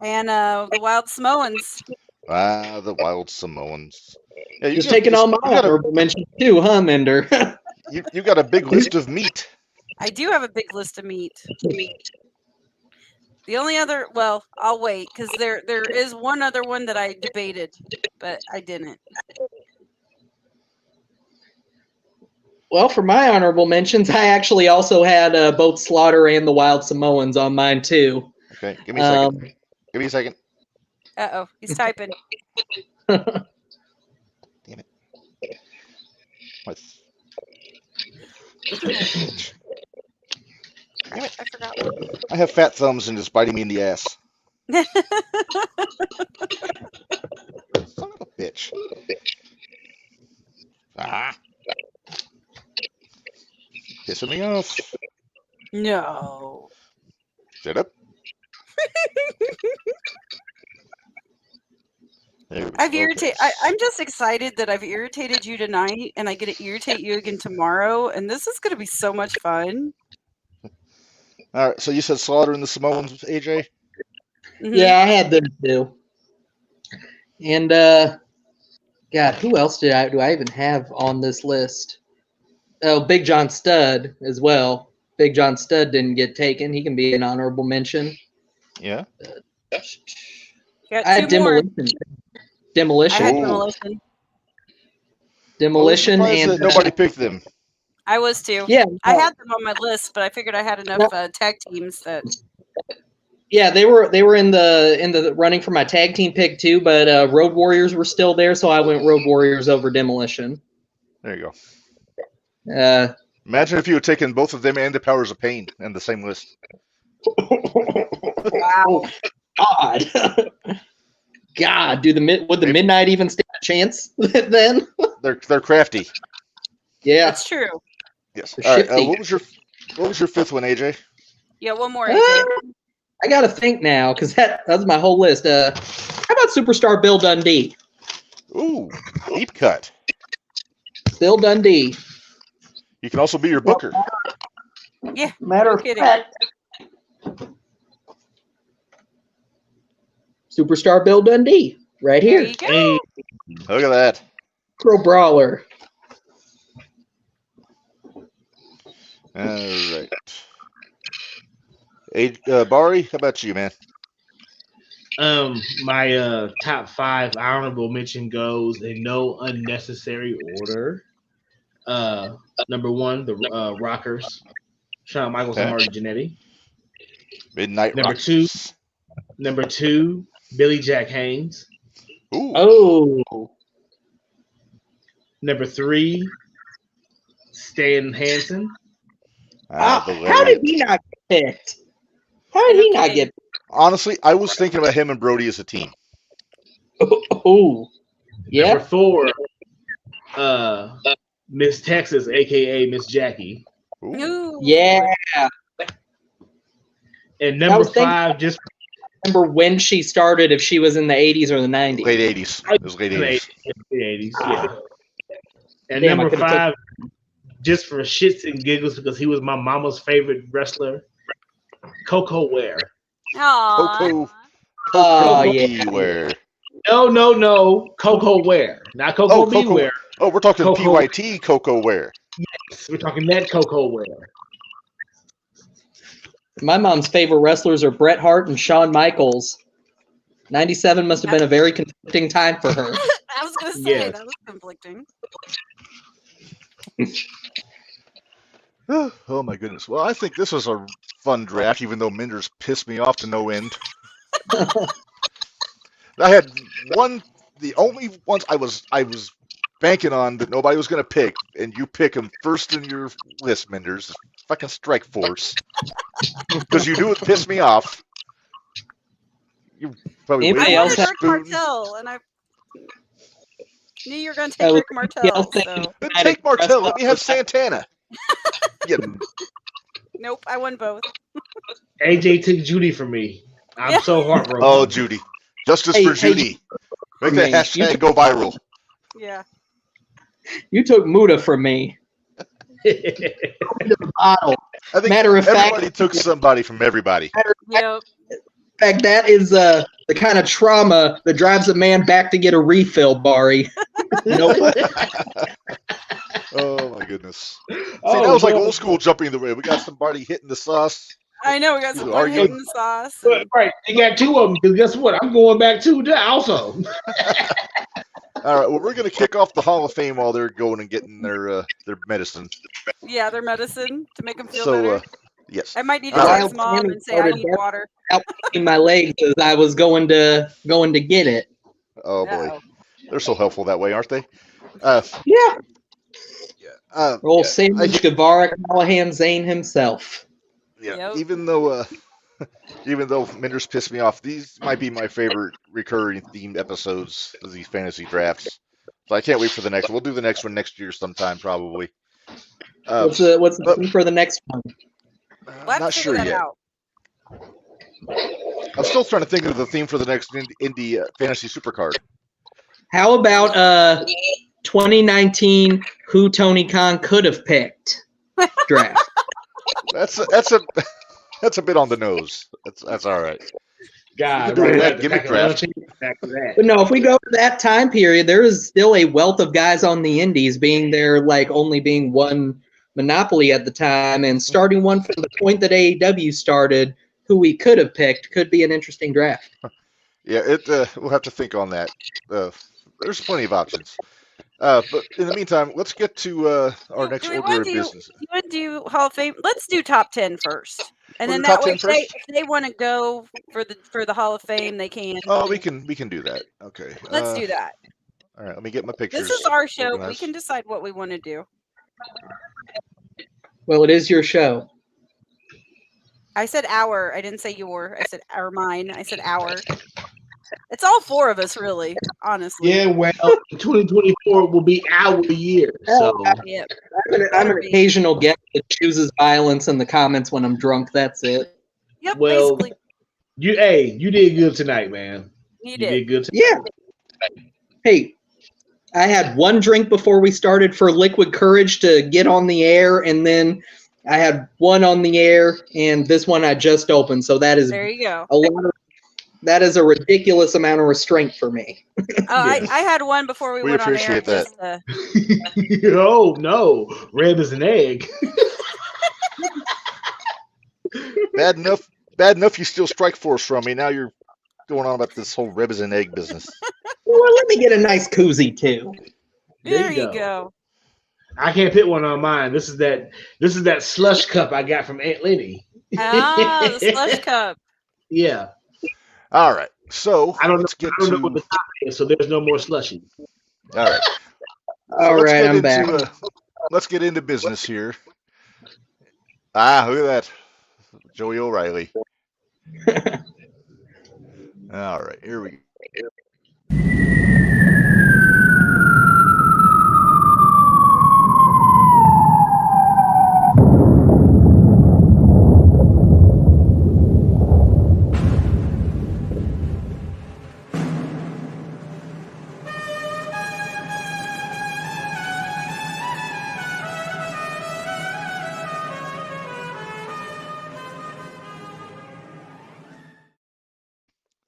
And the Wild Samoans. Ah, the Wild Samoans. Yeah, you Just got- taking you- all my you got a- honorable mentions too, huh, Minder? You got a big list of meat. I do have a big list of meat. The only other, well, I'll wait because there is one other one that I debated, but I didn't. Well, for my honorable mentions, I actually also had both Slaughter and the Wild Samoans on mine too. Okay, give me a second. Give me a second. Uh-oh, he's typing. Damn it. What? Crap, I forgot. I have fat thumbs and it's biting me in the ass. Son of a bitch. Ah. Pissing me off. No. Shut up. There we I've go. irritated. I'm just excited that I've irritated you tonight, and I get to irritate you again tomorrow, and this is going to be so much fun. All right, so you said Slaughter and the Samoans, AJ? Mhm. Yeah, I had them too. And God, who else do I even have on this list? Oh, Big John Studd as well. Big John Studd didn't get taken. He can be an honorable mention. Yeah. Got I had two more. Demolition. I had Ooh. Demolition. Demolition I was surprised and that nobody picked them. I was too. yeah, I had them on my list, but I figured I had enough tag teams that. yeah, they were in the running for my tag team pick too, but Road Warriors were still there, so I went Road Warriors over Demolition. There you go. Uh, Imagine if you had taken both of them and the Powers of Pain in the same list. wow, God, God, would the Midnight even stand a chance then? They're crafty. Yeah. That's true. Yes. They're All right. shifty. What was your 5th one, AJ? Yeah, one more, AJ. I gotta think now because that's my whole list. How about Superstar Bill Dundee? Ooh, deep cut. Bill Dundee. You can also be your booker. Yeah, Matter no of kidding. fact, Superstar Bill Dundee, right There here. you go. Hey, Look at that. Pro Brawler. All right. Bari, how about you, man? My top 5 honorable mention goes in no unnecessary order. Number 1, the Rockers, Shawn Michaels and Okay. Marty Jannetty. Midnight Number Rockers. Number 2, Billy Jack Haynes. Ooh. Oh, Number 3, Stan Hansen. Ah, the how did legend. he not get picked? How did he not get? Honestly, I was thinking about him and Brody as a team. Oh, yeah. Number 4, Miss Texas, aka Miss Jackie. Ooh. Ooh. Yeah. And I number was thinking- 5, just Remember when she started? If she was in the 80s or the 90s? Late 80s. It was late 80s. the 80s, yeah. And Damn, I number could've 5, just for shits and giggles, because he was my mama's favorite wrestler, Coco Ware. Aw. Coco. Oh, yeah. Beware. No, Coco Ware, not Coco Oh, Coco. Beware. Oh, we're talking Coco. PYT Coco Ware. We're talking that Coco Ware. My mom's favorite wrestlers are Bret Hart and Shawn Michaels. 97 must have been a very conflicting time for her. I was going to say, Yes. that was conflicting. Oh my goodness. Well, I think this was a fun draft, even though Minderz pissed me off to no end. I had the only ones I was banking on that nobody was going to pick, and you pick them first in your list, Minderz. Fucking Strike Force, because you knew it pissed me off. You probably Anybody waited I on else wanted your Rick spoon. Martel, and I knew you were going to That take was Rick Martel. else thinking- So. Then take Martell. Let me have Santana. Yeah. Nope, I won both. AJ took Judy from me. I'm Yeah. so heartbroken. Oh, Judy. Justice Hey, for hey, Judy. Make me. that You hashtag took- go viral. Yeah. You took Muda from me. Bottle. I think Matter of fact- everybody took somebody from everybody. Yep. In fact, that is the kind of trauma that drives a man back to get a refill, Bari. Nope. Oh my goodness. See, Oh, that was like boy. old school jumping the way. We got somebody hitting the sauce. I know we got You someone argue- hitting the sauce. But, right, you got two of them. Because guess what? I'm going back to that also. All right. Well, we're going to kick off the Hall of Fame while they're going and getting their medicine. Yeah, their medicine to make them feel So, better. yes. I might need to All right. text mom and say I need water. In my legs as I was going to get it. Oh boy, Uh-oh. they're so helpful that way, aren't they? Yeah. Old yeah, Sandwich Guevara, Callahan Zane himself. yeah. Yep. Even though Minderz pissed me off, these might be my favorite recurring themed episodes of these fantasy drafts. So I can't wait for the next one. We'll do the next one next year sometime, probably. What's the but- thing for the next one? We'll have Not to figure sure that yet. out. I'm still trying to think of the theme for the next indie fantasy supercard. How about 2019 who Tony Khan could have picked draft? That's a bit on the nose. That's all right. God, do right. that That's gimmick back draft. Back to that. But no, if we go to that time period, there is still a wealth of guys on the indies, being there like only being one monopoly at the time, and starting one from the point that AEW started, who we could have picked could be an interesting draft. Yeah, we'll have to think on that. There's plenty of options. But in the meantime, let's get to our next Do we order want of to do? business. You want to do Hall of Fame? Let's do top 10 first, and We'll then do that top way, 10 first? if they want to go for the Hall of Fame, they can. Oh, we can do that. Okay. Let's do that. All right, let me get my pictures. This is our show. We organized. can decide what we want to do. Well, it is your show. I said our. I didn't say your. I said our mine. I said our. It's all four of us, really. Honestly. Yeah, well, 2024 will be our year. So Yep. I'm an occasional guest that chooses violence in the comments when I'm drunk. That's it. Yep. Well, basically, you did good tonight, man. you You did. did good tonight. Yeah. Hey, I had one drink before we started for Liquid Courage to get on the air, and then I had one on the air, and this one I just opened. So that is There you go. a lot of, that is a ridiculous amount of restraint for me. I had one before we We went on air. appreciate that. Just, Oh no, red as an egg. Bad enough you steal Strike Force from me. Now you're going on about this whole rib as an egg business. Well, let me get a nice koozie too. there you go. I can't pick one on mine. This is that slush cup I got from Aunt Lenny. Ah, the slush cup. Yeah, All right, so I don't know. let's get I don't know to. what the top is, so there's no more slushy. All right. All let's right, get I'm back. into, let's get into business here. Ah, look at that. Joey O'Reilly. All right, here we go.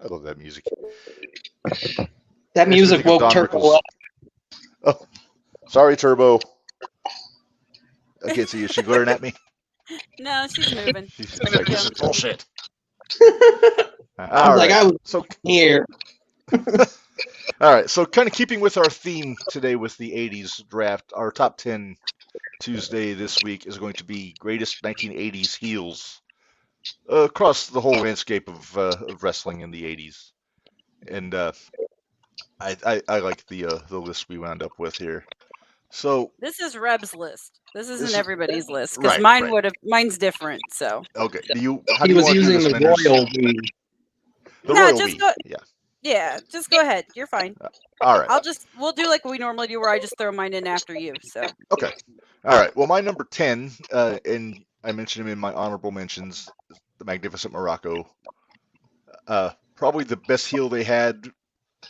I love that music. That music Music of woke Don Turbo Rickles. up. Oh, sorry, Turbo. I can't see you. Is she glaring at me? No, she's moving. She's like, this is bullshit. I was like, I was here. All right, so kind of keeping with our theme today with the 80s draft, our top 10 Tuesday this week is going to be greatest 1980s heels across the whole landscape of wrestling in the 80s. And I like the list we wound up with here. So this is Reb's list. This isn't is- everybody's list because right, right. mine's different. So Okay, how He do you was want to do using this, the Minderz? royal we. The No, royal just we. go- Yeah. yeah, just go ahead. You're fine. All right. We'll do like we normally do, where I just throw mine in after you. So Okay. All right. Well, my number 10, and I mentioned him in my honorable mentions, the Magnificent Morocco. Probably the best heel they had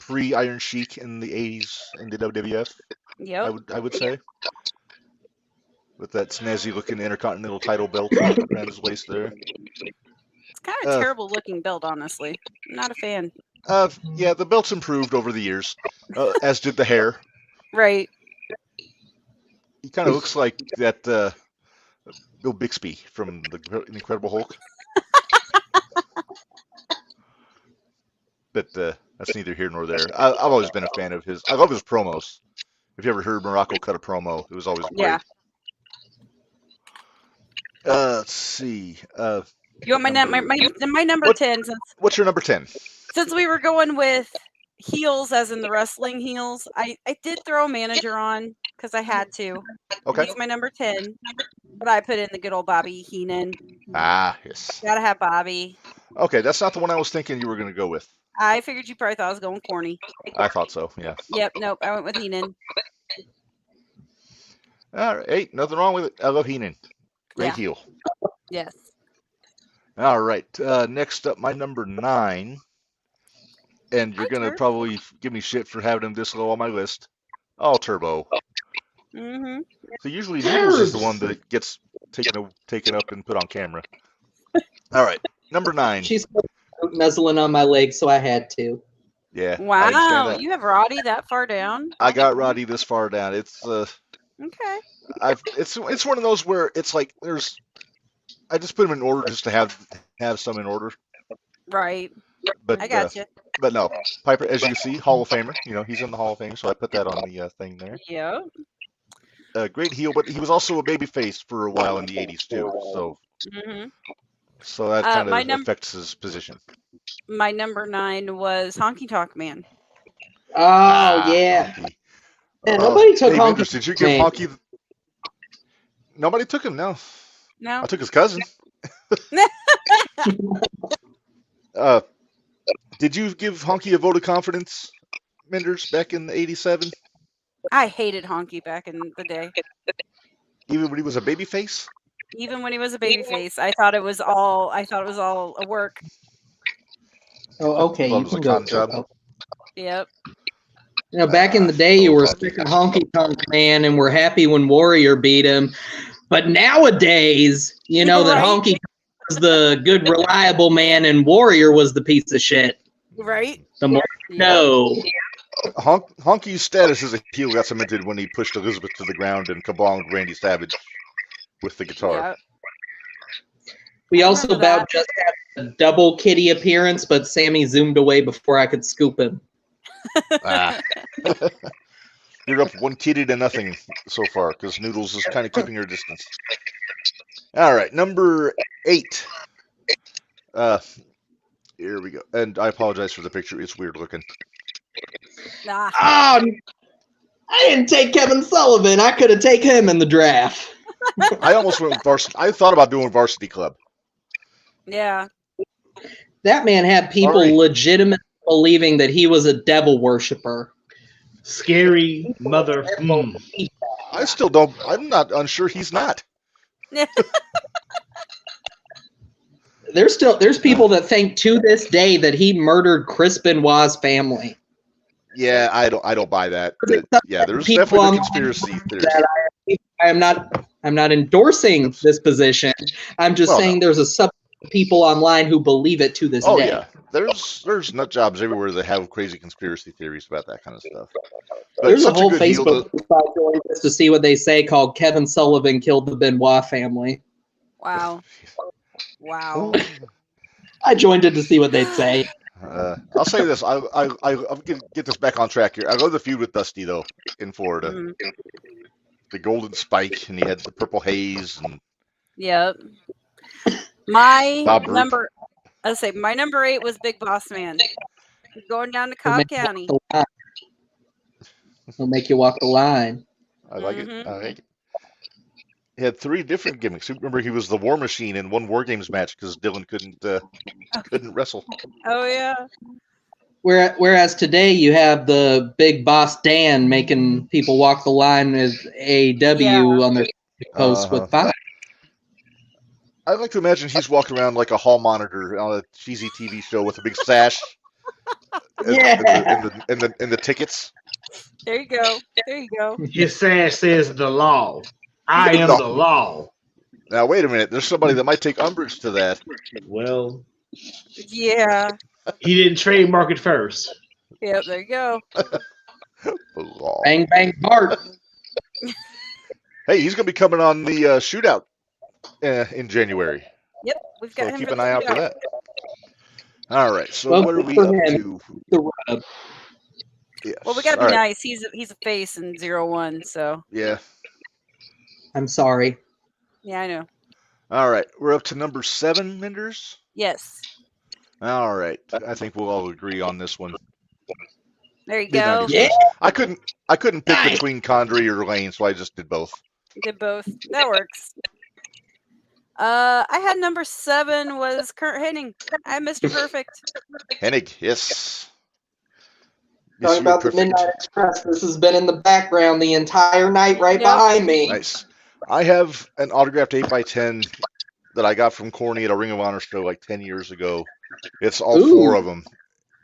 pre-Iron Sheik in the 80s in the WWF. yep. I would say. With that snazzy looking Intercontinental title belt around his waist there. It's kind of terrible looking belt, honestly. I'm not a fan. Yeah, the belt's improved over the years, as did the hair. Right. He kind of looks like that Bill Bixby from the Incredible Hulk. But that's neither here nor there. I've always been a fan of his. I love his promos. If you ever heard Morocco cut a promo, it was always great. Yeah. Let's see. You want my number What- 10, What's your number 10? since we were going with heels as in the wrestling heels, I did throw a manager on because I had to. Okay. He's my number 10, but I put in the good old Bobby Heenan. Ah, yes. Gotta have Bobby. Okay, that's not the one I was thinking you were going to go with. I figured you probably thought I was going corny. I thought so, yeah. Yep, nope, I went with Heenan. All right, hey, nothing wrong with it. I love Heenan. Great Yeah. heel. Yes. All right, next up, my number 9. And you're Hi, going to Turb. probably give me shit for having him this low on my list. Oh, Turbo. Mm-hmm. So usually Minderz is the one that gets taken up and put on camera. All right, number 9. She's nuzzling on my leg, so I had to. Yeah. I Wow, understand that. you have Roddy that far down? I got Roddy this far down. It's Okay. it's one of those where it's like I just put them in order just to have some in order. Right. But I got you. But no, Piper, as you see, Hall of Famer. You know, he's in the Hall of Fame, so I put that on the thing there. Yep. Great heel, but he was also a baby face for a while in the 80s too. Mm-hmm. So that kind of affects his position. My number 9 was Honky Tonk Man. Oh, yeah. Honky. Yeah, nobody took hey, Honky. Minderz, did you give Man. Honky? Nobody took him. No, No. I took his cousin. Did you give Honky a vote of confidence, Minderz, back in '87? I hated Honky back in the day. Even when he was a baby face? Even when he was a babyface, I thought it was all a work. Oh, okay. Well, You it was a can go. con job. Yep. You know, back in the day, you were sick of Honky Tonk Man and were happy when Warrior beat him. But nowadays, you know that Right. Honky Tonk was the good, reliable man and Warrior was the piece of shit. Right? The more Yeah. no. Honky's status as a heel got cemented when he pushed Elizabeth to the ground and kabonged Randy Savage with the guitar. Yep. We also remember about that. just had a double kitty appearance, but Sammy zoomed away before I could scoop him. Ah. You're up 1 kitty to nothing so far because Noodles is kind of keeping her distance. All right, number 8. Here we go. And I apologize for the picture. It's weird looking. Nah. Oh, I didn't take Kevin Sullivan. I could have taken him in the draft. I almost went with Varsity. I thought about doing Varsity Club. Yeah. That man had people Alright. legitimately believing that he was a devil worshiper. Scary mother. I still don't. I'm not unsure he's not. There's people that think to this day that he murdered Chris Benoit's family. Yeah, I don't buy that. Yeah, there's People definitely a online conspiracy theory. that I'm not endorsing this position. I'm just Well, saying there's a sub of people online who believe it to this Oh day. yeah, there's nut jobs everywhere that have crazy conspiracy theories about that kind of stuff. But There's a such whole good heel Facebook profile just to see what they say called Kevin Sullivan killed the Benoit family. Wow. Wow. I joined in to see what they'd say. I'll say this. I'm gonna get this back on track here. I love the feud with Dusty though in Florida. Mm, The golden spike, and he had the purple haze, and yep. My Bob Roop. my number 8 was Big Boss Man. He's going down to He'll Cobb make you walk County. the line. He'll make you walk the line. I like it. Mhm. I like it. He had 3 different gimmicks. Remember, he was the War Machine in one War Games match because Dylan couldn't wrestle. Oh yeah. Whereas today you have the Big Boss Dan making people walk the line with AEW on their posts with fire. I like to imagine he's walking around like a hall monitor on a cheesy TV show with a big sash. Yeah. In the tickets. There you go. There you go. His sash says the law. I am the law. Now wait a minute. There's somebody that might take umbrage to that. Well, Yeah. he didn't trademark it first. Yep. There you go. The law. Bang Bang Bart. Hey, he's gonna be coming on the shootout in January. Yep. We've got So him. keep for an the eye out for shootout. that. All right. So Well, what are good we for up him. to? The rub. Yes. Well, we gotta be All right. nice. He's a face in 0-1. So Yeah. I'm sorry. yeah, I know. All right. We're up to number 7, Minderz. Yes. All right. I think we'll all agree on this one. There you Midnight go. Express. Yeah. I couldn't pick Nice. between Condrey or Lane, so I just did both. You did both. That works. I had number 7 was Kurt Hennig. I had Mr. Perfect. Hennig, yes. Talking Mr. about the Perfect. Midnight Express. This has been in the background the entire night right Yep. behind me. Nice. I have an autographed 8x10 that I got from Corny at a Ring of Honor show like 10 years ago. It's all Ooh. 4 of them,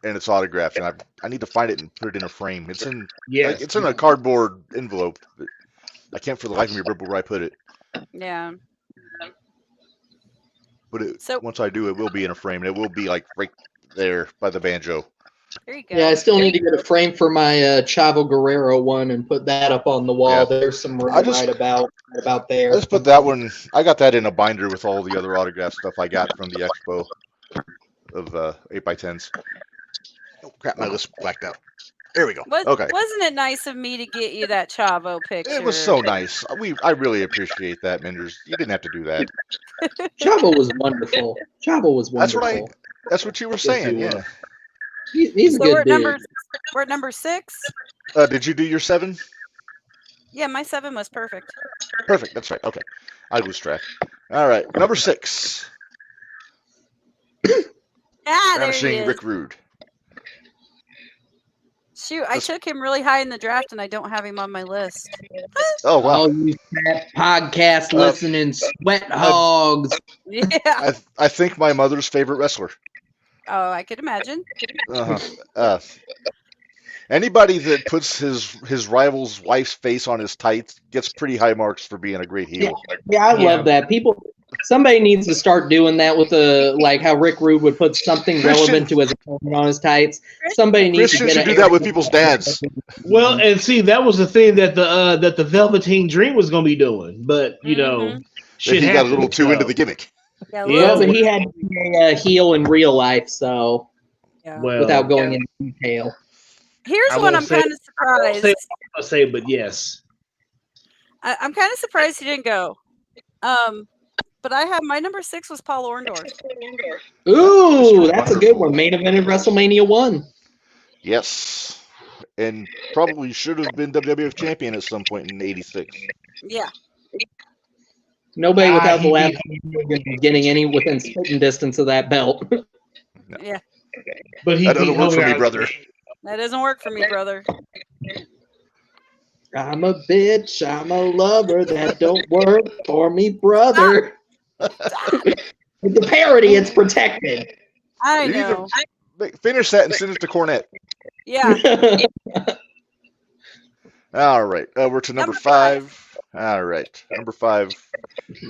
and it's autographed. And I need to find it and put it in a frame. It's in Yes. it's in a cardboard envelope. But I can't for the life of me remember where I put it. Yeah. But So- once I do, it will be in a frame, and it will be like right there by the banjo. There you go. Yeah, I still need to get a frame for my Chavo Guerrero one and put that up on the wall. Yeah. There's some room I just- right about there. I just put that one. I got that in a binder with all the other autograph stuff I got from the expo of 8x10s. Oh crap! My list blacked out. There we go. Okay. Wasn't it nice of me to get you that Chavo picture? It was so nice. I really appreciate that, Minderz. You didn't have to do that. Chavo was wonderful. Chavo was That's wonderful. what That's what you were Yes, saying. you Yeah. were. He's a So good dude. we're at number 6. Did you do your 7? Yeah, my 7 was perfect. Perfect. That's right. Okay. I lose track. All right. Number 6. Ah, there he Vanishing is. Rick Rude. Shoot, I took him really high in the draft, and I don't have him on my list. Oh wow. Oh, you fat podcast listening sweat hogs. Yeah. I think my mother's favorite wrestler. Oh, I could imagine. Uh-huh. Anybody that puts his rival's wife's face on his tights gets pretty high marks for being a great heel. Yeah, I Yeah. love that. Somebody needs to start doing that with like how Rick Rude would put something relevant to his opponent on his tights. Somebody needs Christians to should get do that with people's dads. Well, and see, that was the thing that the Velveteen Dream was going to be doing, but you know, Mhm. That shit he got a happened, little too so- into the gimmick. Yeah, Yeah, Well, but he had to be a heel in real life, so yeah. Well, without going into detail. Here's I what won't I'm say- kind of surprised. I'll say, but yes, I'm kind of surprised he didn't go. But I have my number 6 was Paul Orndorff. Ooh, that's a good one. Main event of WrestleMania 1. Yes. And probably should have been WWF champion at some point in '86. Yeah. Nobody without the he- lap getting any within spitting distance of that belt. Yeah. but he That doesn't he work for hung me, out- brother. That doesn't work for me, brother. I'm a bitch. I'm a lover. That don't work for me, brother. With the parody, it's protected. I You need to- know. Finish that and send it to Cornette. Yeah. All right. We're to number Number 5. All right. Number 5.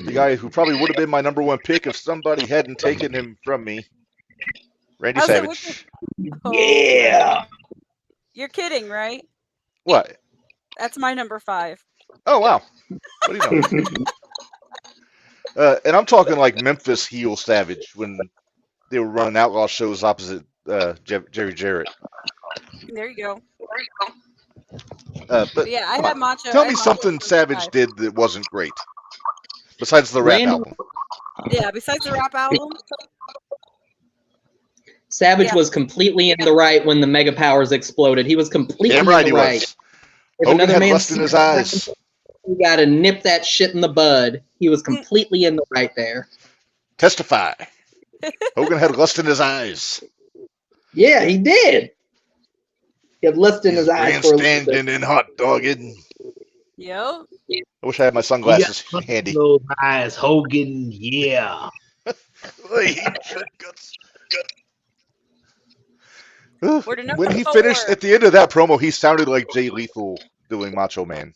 The guy who probably would have been my number 1 pick if somebody hadn't taken him from me. Randy How's it Savage. Oh, Yeah. You're kidding, right? What? That's my number 5. Oh, wow. What do you know? And I'm talking like Memphis heel Savage when they were running outlaw shows opposite Jerry Jarrett. There you go. But Yeah, I come had on, Macho. tell I me had Macho something for Savage 5. did that wasn't great, besides the rap Randy- album. Yeah, besides the rap album. Savage Yeah. was completely in the right when the Mega Powers exploded. He was completely Damn right in he the right. was. If Hogan another had man lust in his sees eyes. you gotta nip that shit in the bud. He was completely in the right there. Testify. Hogan had lust in his eyes. Yeah, he did. He had lust in He's his eyes for a little bit. grandstanding and hot dogging. Yep. I wish I had my sunglasses handy. Those eyes, Hogan. Yeah. We're to number When he 4. finished at the end of that promo, he sounded like Jay Lethal doing Macho Man.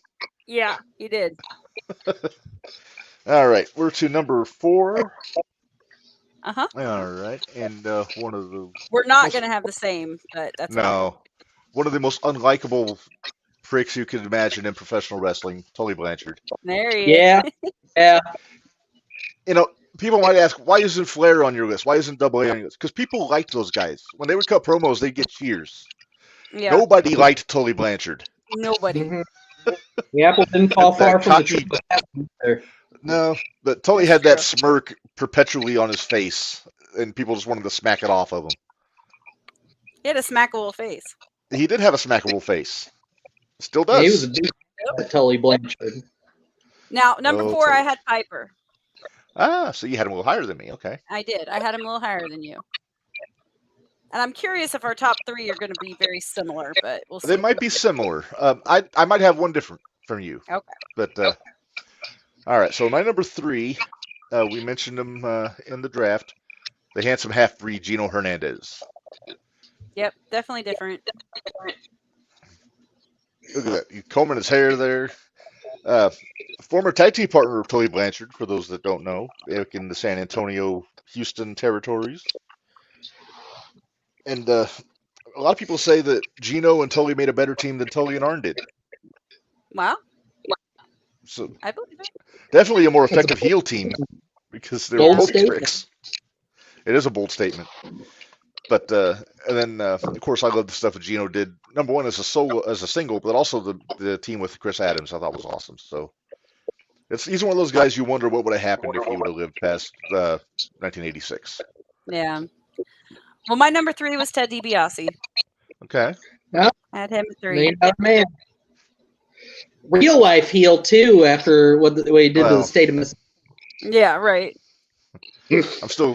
Yeah, he did. All right, we're to number 4. Uh-huh. All right, and one of the We're not going to have the same, but that's okay. no, one of the most unlikable pricks you could imagine in professional wrestling, Tully Blanchard. There he is. Yeah, yeah. You know, people might ask, why isn't Flair on your list? Why isn't Double A on your list? Because people liked those guys. When they would cut promos, they'd get cheers. Yeah. Nobody liked Tully Blanchard. Nobody. Mhm. The apple didn't fall That far from the cocky- tree. Either. No, but Tully had that smirk perpetually on his face, and people just wanted to smack it off of him. He had a smackable face. He did have a smackable face. Still Yeah, does. he was a dude. Tully Blanchard. Now, number Oh, 4, I Tully. had Piper. So you had him a little higher than me. Okay. I did. I had him a little higher than you. And I'm curious if our top 3 are going to be very similar, but we'll see. They might be similar. I might have one different from you. Okay. But all right. So my number 3, we mentioned him in the draft. The handsome half-breed Gino Hernandez. Yep, definitely different. Look at that. He's combing his hair there. Former tag team partner of Tully Blanchard, for those that don't know, back in the San Antonio, Houston territories. And a lot of people say that Gino and Tully made a better team than Tully and Arn did. Wow, So I believe it. definitely a more effective heel team because they're Bold both statement. tricks. It is a bold statement. But and then of course I love the stuff that Gino did. Number 1 as a single, but also the team with Chris Adams I thought was awesome. So he's one of those guys you wonder what would have happened if he would have lived past 1986. Yeah. Well, my number 3 was Ted DiBiase. Okay. I had him at 3. $1 million man. Real life heel too. After what he did to Well. the state of Mississippi. Yeah, right. I'm still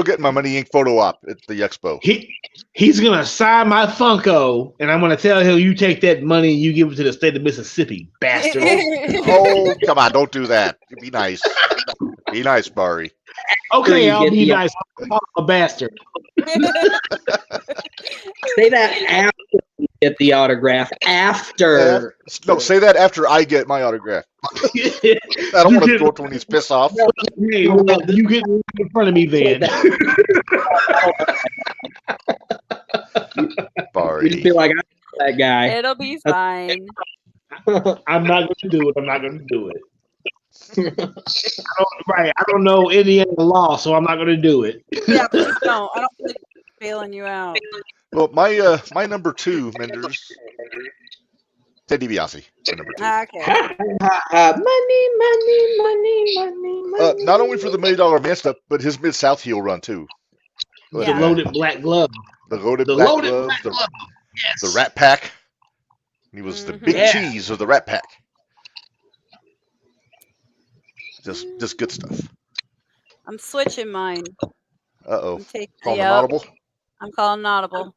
getting my Money Inc. photo op at the expo. He's gonna sign my Funko, and I'm gonna tell him you take that money and you give it to the state of Mississippi, bastard. Oh, come on, don't do that. Be nice. Be nice, Barry. Okay, You I'll get be the- nice. I'm a bastard. Say that after you get the autograph. After. No, say that after I get my autograph. I don't want to throw it when he's pissed off. Hey, well, you get in front of me then. You Barry. just be like, I'm that guy. It'll be fine. I'm not going to do it. I'm not going to do it. I don't know any of the law, so I'm not going to do it. Yeah, please don't. I don't feel like bailing you out. Well, my number 2, Minderz, Ted DiBiase. My number 2. Okay. money. Not only for the $1 million man stuff, but his Mid South heel run too. The Yeah. loaded black glove. The loaded The black loaded glove, black glove. Yes. the Rat Pack. He was the big Yeah. cheese of the Rat Pack. Just good stuff. I'm switching mine. Uh-oh. I'm taking Calling yep, an audible. I'm calling an audible.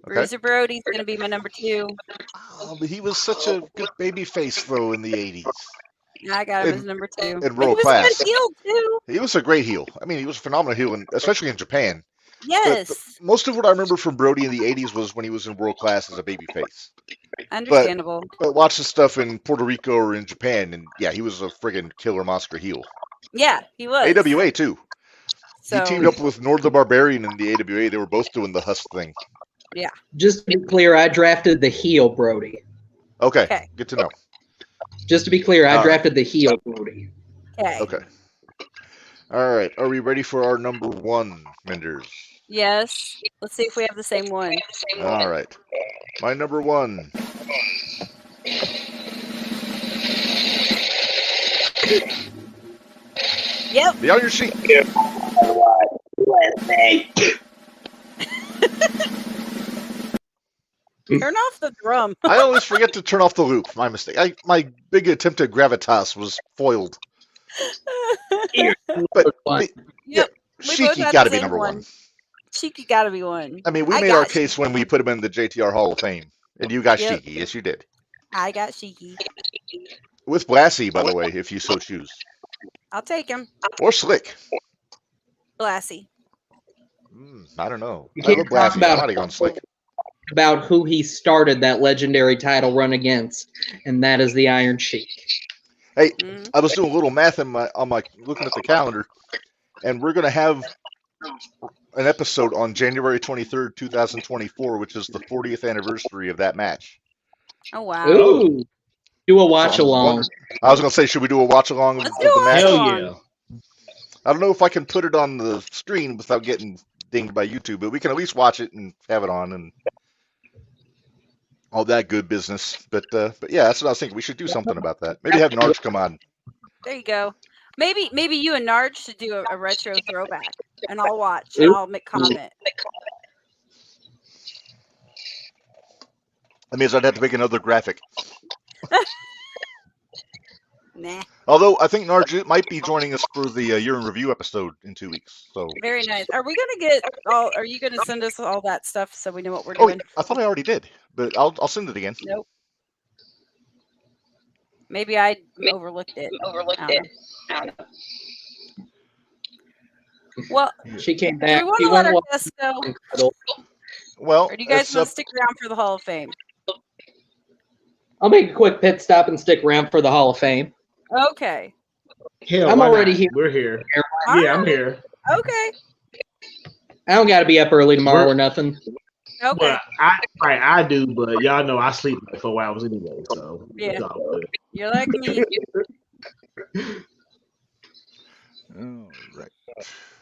Okay. Bruiser Brody's going to be my number 2. Oh, but he was such a good baby face though in the 80s. I got him In- as number 2. in But World he was Class. a good heel too. He was a great heel. I mean, he was a phenomenal heel, especially in Japan. Yes. Most of what I remember from Brody in the 80s was when he was in World Class as a baby face. Understandable. But watch the stuff in Puerto Rico or in Japan, and yeah, he was a friggin' killer monster heel. Yeah, he was. AWA too. So, He teamed up with Nord the Barbarian in the AWA. They were both doing the Husk thing. Just to be clear, I drafted the heel Brody. Okay, Okay. good to know. Just to be clear, I All right. drafted the heel Brody. okay. Okay. All right. Are we ready for our number one, Minderz? Yes. Let's see if we have the same one. All right. My number one. Yep. Be on your seat. Turn off the drum. I always forget to turn off the loop. My mistake. My big attempt at gravitas was foiled. But Yep. We both Shiki had got the to be same number one. one. Cheeky gotta be one. I mean, we made our case when we put him in the JTR Hall of Fame, and you got Yep. Shiki. Yes, you did. I got Shiki. With Blassie, by the way, if you so choose. I'll take him. Or Slick. Blassie. I don't know. You I love can't talk Blassie. about I'm not going Slick. about who he started that legendary title run against, and that is the Iron Sheik. Hey, I was doing a little math on my looking at the calendar, and we're going to have an episode on January 23rd, 2024, which is the 40th anniversary of that match. Oh, wow. Ooh. Do a watch along. I was going to say, should we do a watch along of the match? Hell yeah. I don't know if I can put it on the screen without getting dinged by YouTube, but we can at least watch it and have it on and all that good business. But yeah, that's what I was thinking. We should do something about that. Maybe have Narch come on. There you go. Maybe you and Narge should do a retro throwback, and I'll watch and I'll make comment. That means I'd have to make another graphic. Nah. Although I think Narj might be joining us for the year in review episode in 2 weeks. So Very nice. Are we gonna get all? Are you gonna send us all that stuff so we know what we're doing? I thought I already did, but I'll send it again. Nope. Maybe I overlooked it. I don't know. Well, She came do back. we want She to let won our one. guests go, Well, or do you guys it's want up. to stick around for the Hall of Fame? I'll make a quick pit stop and stick around for the Hall of Fame. Okay. Hell, I'm why already not? here. We're here. All Yeah, I'm right. here. Okay. I don't got to be up early tomorrow or nothing. Okay. Well, I do, but y'all know I sleep like 4 hours anyway, so Yeah. it's all good. You're like me. All right.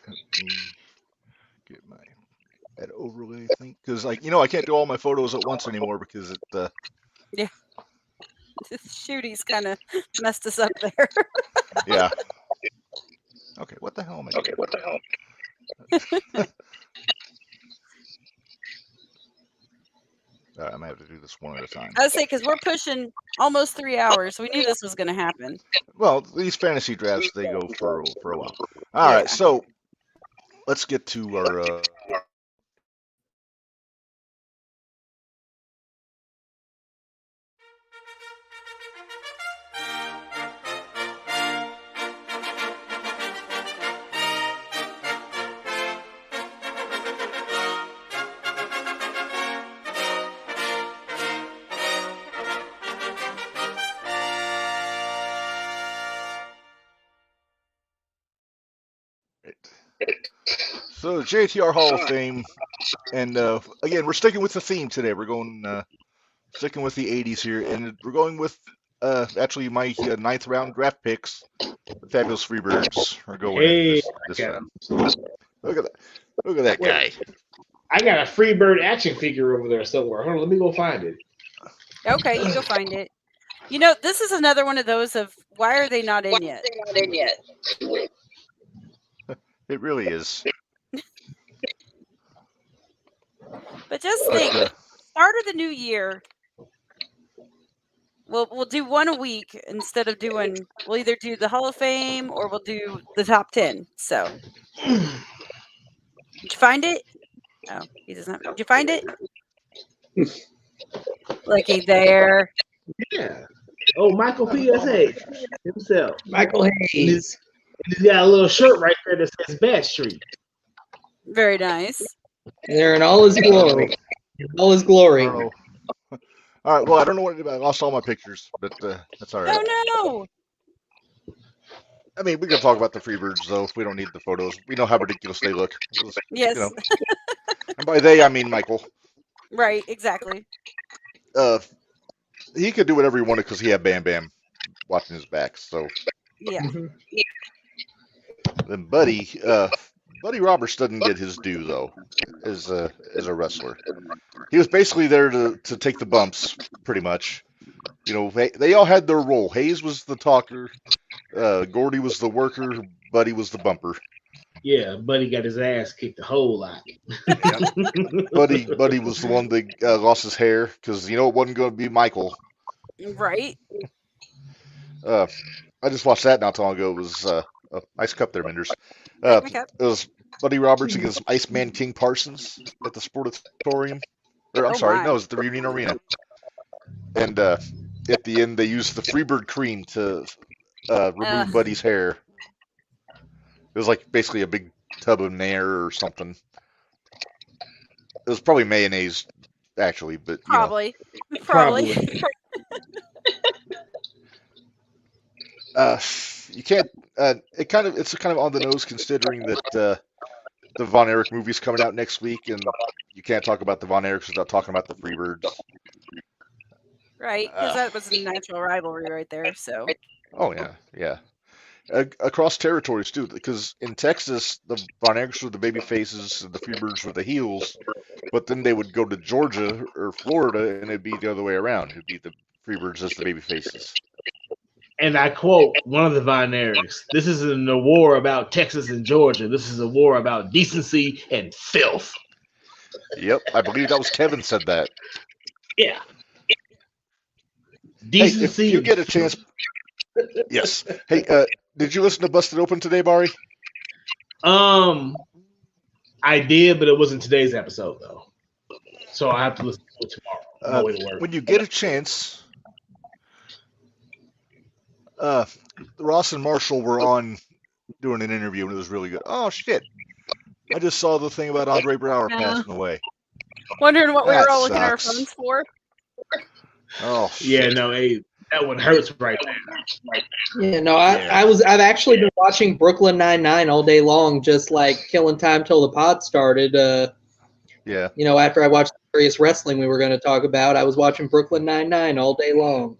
Let me get my that overlay thing because, I can't do all my photos at once anymore because it. Shooty's kind of messed us up there. Yeah. Okay. What the hell am I doing? I might have to do this one at a time. I would say because we're pushing almost 3 hours. We knew this was going to happen. Well, these fantasy drafts, they go for a while. All right, so let's get to our. So JTR Hall of Fame, and again, we're sticking with the theme today. We're going sticking with the 80s here, and we're going with actually my 9th round draft picks. The Fabulous Freebirds are going Hey, this round. Look at that guy. I got a Freebird action figure over there somewhere. Hold on, let me go find it. Okay, you go find it. This is another one of those of why are they not in yet? It really is. But just think, start of the new year, we'll do one a week instead of we'll either do the Hall of Fame or we'll do the top 10. So, did you find it? Oh, he doesn't have. Did you find it? Looky there. Yeah. Oh, Michael PSA himself. Michael Hayes. He's got a little shirt right there that says Bad Street. Very nice. There in all his glory. All his glory. All right. Well, I don't know what I lost all my pictures, but that's all right. Oh no. I mean, we can talk about the Freebirds though. We don't need the photos. We know how ridiculous they look. Yes. And by they, I mean Michael. Right. Exactly. He could do whatever he wanted because he had Bam Bam watching his back. So Yeah. Then Buddy Roberts doesn't get his due though, as a wrestler. He was basically there to take the bumps, pretty much. You know, they all had their role. Hayes was the talker, Gordy was the worker, Buddy was the bumper. Yeah, Buddy got his ass kicked a whole lot. Yep. Buddy was the one that lost his hair because it wasn't going to be Michael. Right. I just watched that not too long ago. It was a nice cup there, Minderz. Take my cup. It was Buddy Roberts against Iceman King Parsons at the Sportatorium. Or I'm Oh, sorry, my. no, it was the Reunion Arena. And at the end, they used the Freebird cream to remove Ugh. Buddy's hair. It was like basically a big tub of Nair or something. It was probably mayonnaise, actually, but Probably. you can't. It's kind of on the nose considering that the Von Erich movie's coming out next week, and you can't talk about the Von Erichs without talking about the Freebirds. Right, because that was a natural rivalry right there. So. Oh yeah. Across territories too, because in Texas the Von Erichs were the baby faces and the Freebirds were the heels, but then they would go to Georgia or Florida and it'd be the other way around. It'd be the Freebirds as the baby faces. And I quote one of the Von Erichs: "This isn't a war about Texas and Georgia. This is a war about decency and filth." Yep, I believe that was Kevin said that. Yeah. Hey, Decency. if you get a chance, yes. Hey, did you listen to Busted Open today, Barry? I did, but it wasn't today's episode though, so I have to listen to it tomorrow on my way to work. When you get a chance, Ross and Marshall were on doing an interview, and it was really good. Oh shit! I just saw the thing about Andre Brower passing away. Wondering what we That were all looking at our sucks. phones for. Oh Yeah, no, hey, that one hurts right now. Yeah, no, Yeah. I've actually been watching Brooklyn Nine-Nine all day long, just like killing time till the pod started. yeah. After I watched the various wrestling we were going to talk about, I was watching Brooklyn Nine-Nine all day long.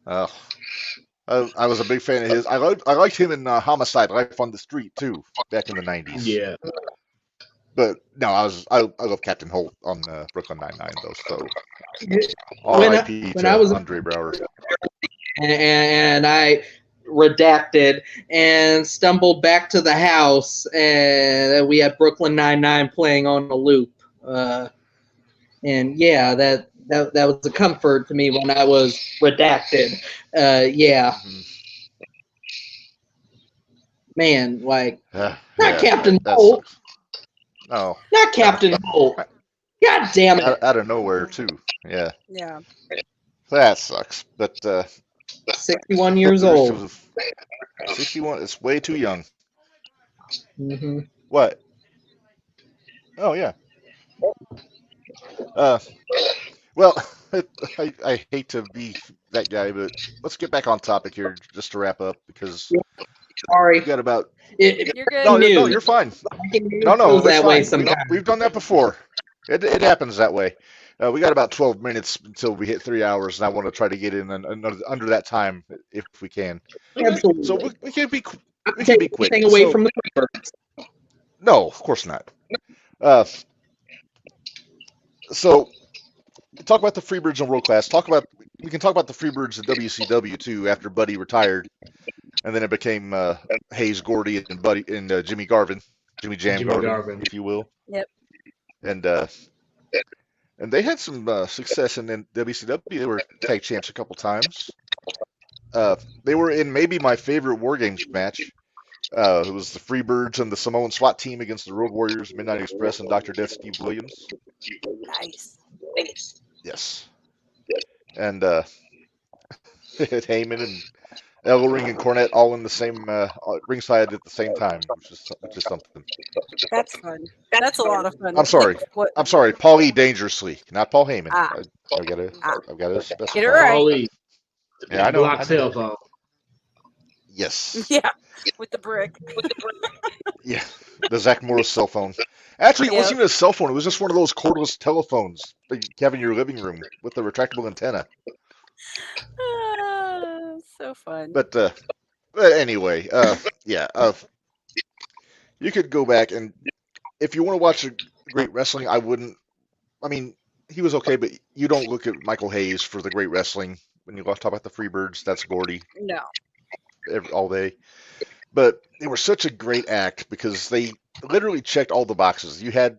Oh, I was a big fan of his. I liked him in Homicide: Life on the Street too, back in the '90s. Yeah, But no, I love Captain Holt on Brooklyn Nine-Nine though. So When I- R.I.P. when to I was- Andre Brower. And I redacted and stumbled back to the house, and we had Brooklyn Nine-Nine playing on a loop. And yeah, that was a comfort to me when I was redacted. Yeah, Mhm. man, like Not Captain Holt. No, not Captain Holt. God damn it! out of nowhere too. Yeah, Yeah. that sucks. But 61 years old. 61. It's way too young. hmm What? Oh yeah. Well, I hate to be that guy, but let's get back on topic here just to wrap up because Sorry. we got about. You're good. No, New. you're fine. No, No, it's that way fine. sometimes. We've done that before. It happens that way. We got about 12 minutes until we hit 3 hours, and I want to try to get in under that time if we can. Absolutely. So we can be we can Take be quick. anything away So- from the Freebirds. No, of course not. So talk about the Freebirds in World Class. We can talk about the Freebirds in WCW too after Buddy retired, and then it became Hayes, Gordy, and Buddy and Jimmy Jam Jimmy Garvin, Garvin. if you will. Yep. And they had some success in WCW. They were tag champs a couple times. They were in maybe my favorite War Games match. It was the Freebirds and the Samoan SWAT team against the Road Warriors, Midnight Express, and Dr. Death Steve Williams. Nice. Yes. And Heyman and Ellering and Cornette all in the same ringside at the same time, which is something. That's fun. That's a lot of fun. I'm sorry. What? I'm sorry, Paul E. Dangerously, not Paul Heyman. Ah. I've got to specify. Get it right. Paulie. Yeah, I know. Block cell phone. Yes. Yeah. With the brick. Yeah. The Zach Morris cell phone. Actually, it wasn't even a cell phone. It was just one of those cordless telephones that you have in your living room with the retractable antenna. So fun. But anyway, yeah. you could go back and if you want to watch a great wrestling, I wouldn't. I mean, he was okay, but you don't look at Michael Hayes for the great wrestling when you talk about the Freebirds. That's Gordy No. all day. But they were such a great act because they literally checked all the boxes. You had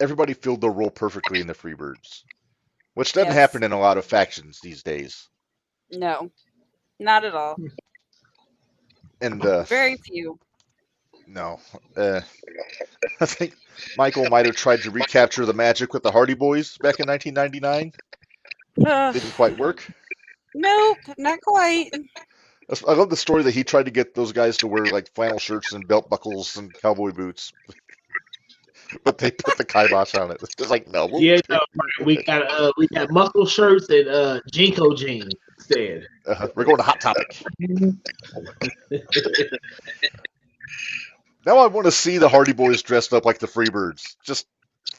everybody filled their role perfectly in the Freebirds, which doesn't Yes. happen in a lot of factions these days. No. Not at all. And Very few. no, I think Michael might have tried to recapture the magic with the Hardy Boys back in 1999. Didn't quite work. Nope, not quite. I love the story that he tried to get those guys to wear like flannel shirts and belt buckles and cowboy boots, but they put the kibosh on it. It's just like no. Yeah, no, we got muscle shirts and Jinko jeans instead. We're going to Hot Topic. Now I want to see the Hardy Boys dressed up like the Freebirds, just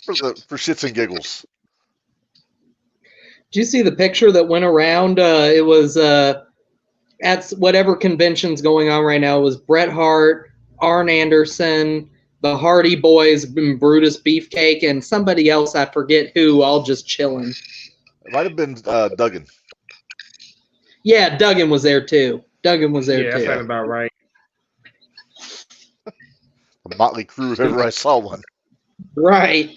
for shits and giggles. Did you see the picture that went around? It was at whatever convention's going on right now. It was Bret Hart, Arn Anderson, the Hardy Boys, Brutus Beefcake, and somebody else, I forget who, all just chilling. It might have been Duggan. Yeah, Duggan was there too. Yeah, that sounds about right. A motley crew if ever I saw one. Right.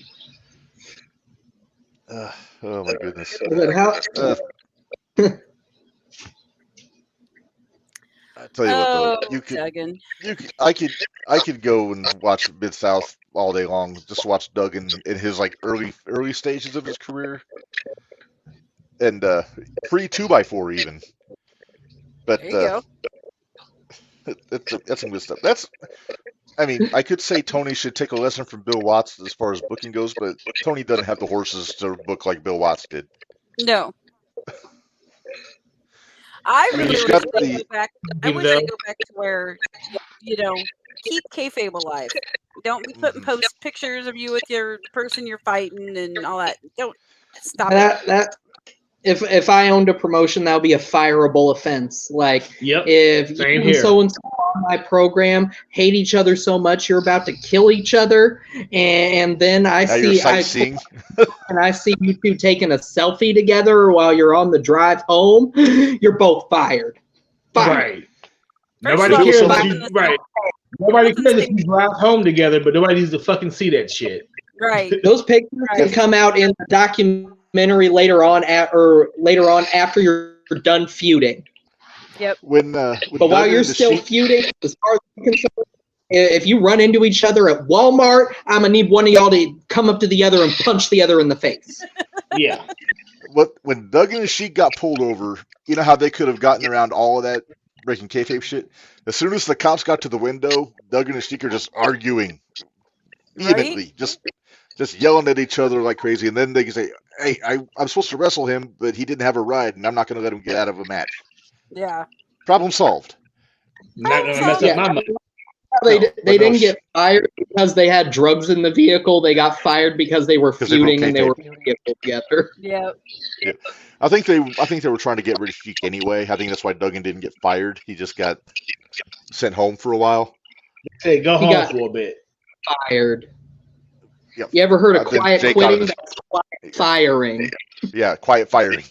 Oh my goodness. How, I tell you what, though, Duggan. I could go and watch Mid South all day long. Just watch Duggan in his like early stages of his career, and pre 2x4 even. But There you go. that's some good stuff. I mean, I could say Tony should take a lesson from Bill Watts as far as booking goes, but Tony doesn't have the horses to book like Bill Watts did. No. I mean, really he's wish got they the- go back. I wish they go back to where, keep kayfabe alive. Don't be putting post pictures of you with your person you're fighting and all that. Don't stop it. that if I owned a promotion, that would be a fireable offense. Like, Yep. if Same you and here. so and so on my program hate each other so much, you're about to kill each other, and then Now you're sightseeing. I see you two taking a selfie together while you're on the drive home, you're both fired. Fired. Right. First Nobody of all, cares. we're If in you, the right. same- Nobody cares if you drive home together, but nobody needs to fucking see that shit. Right. Those pictures can Right. come out in the documentary later on after you're done feuding. When But while you're still feuding, as far as I'm concerned, if you run into each other at Walmart, I'm gonna need one of y'all to come up to the other and punch the other in the face. Yeah. when Duggan and Sheik got pulled over, you know how they could have gotten around all of that breaking kayfabe shit? As soon as the cops got to the window, Duggan and Sheik are just arguing vehemently, just yelling at each other like crazy. And then they can say, hey, I'm supposed to wrestle him, but he didn't have a ride, and I'm not going to let him get out of a match. Yeah. Problem solved. Not gonna mess up my money. They No, but didn't no, get fired because they had drugs in the vehicle. They got fired because they were 'Cause they broke feuding and they were kayfabe. together. Yeah. I think they were trying to get rid of Sheik anyway. I think that's why Duggan didn't get fired. He just got sent home for a while. Say, go He home got- for a bit. Fired. Yep. You ever heard of Then quiet Jake got quitting? his- That's quiet firing. Yeah, quiet firing.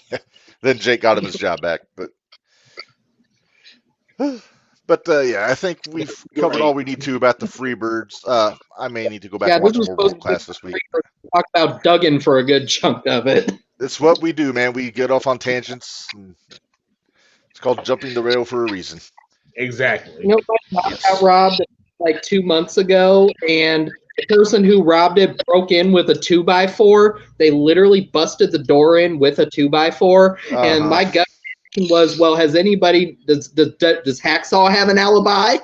Then Jake got him his job back, but yeah, I think we've covered all we need to about the Freebirds. I may need to go back Yeah, and this watch was more supposed World to be Class this week. Talk about Duggan for a good chunk of it. It's what we do, man. We get off on tangents. And it's called jumping the rail for a reason. Exactly. You know, my house got robbed like 2 months ago, and the person who robbed it broke in with a 2x4. They literally busted the door in with a 2x4, and my gut was, well, does Hacksaw have an alibi?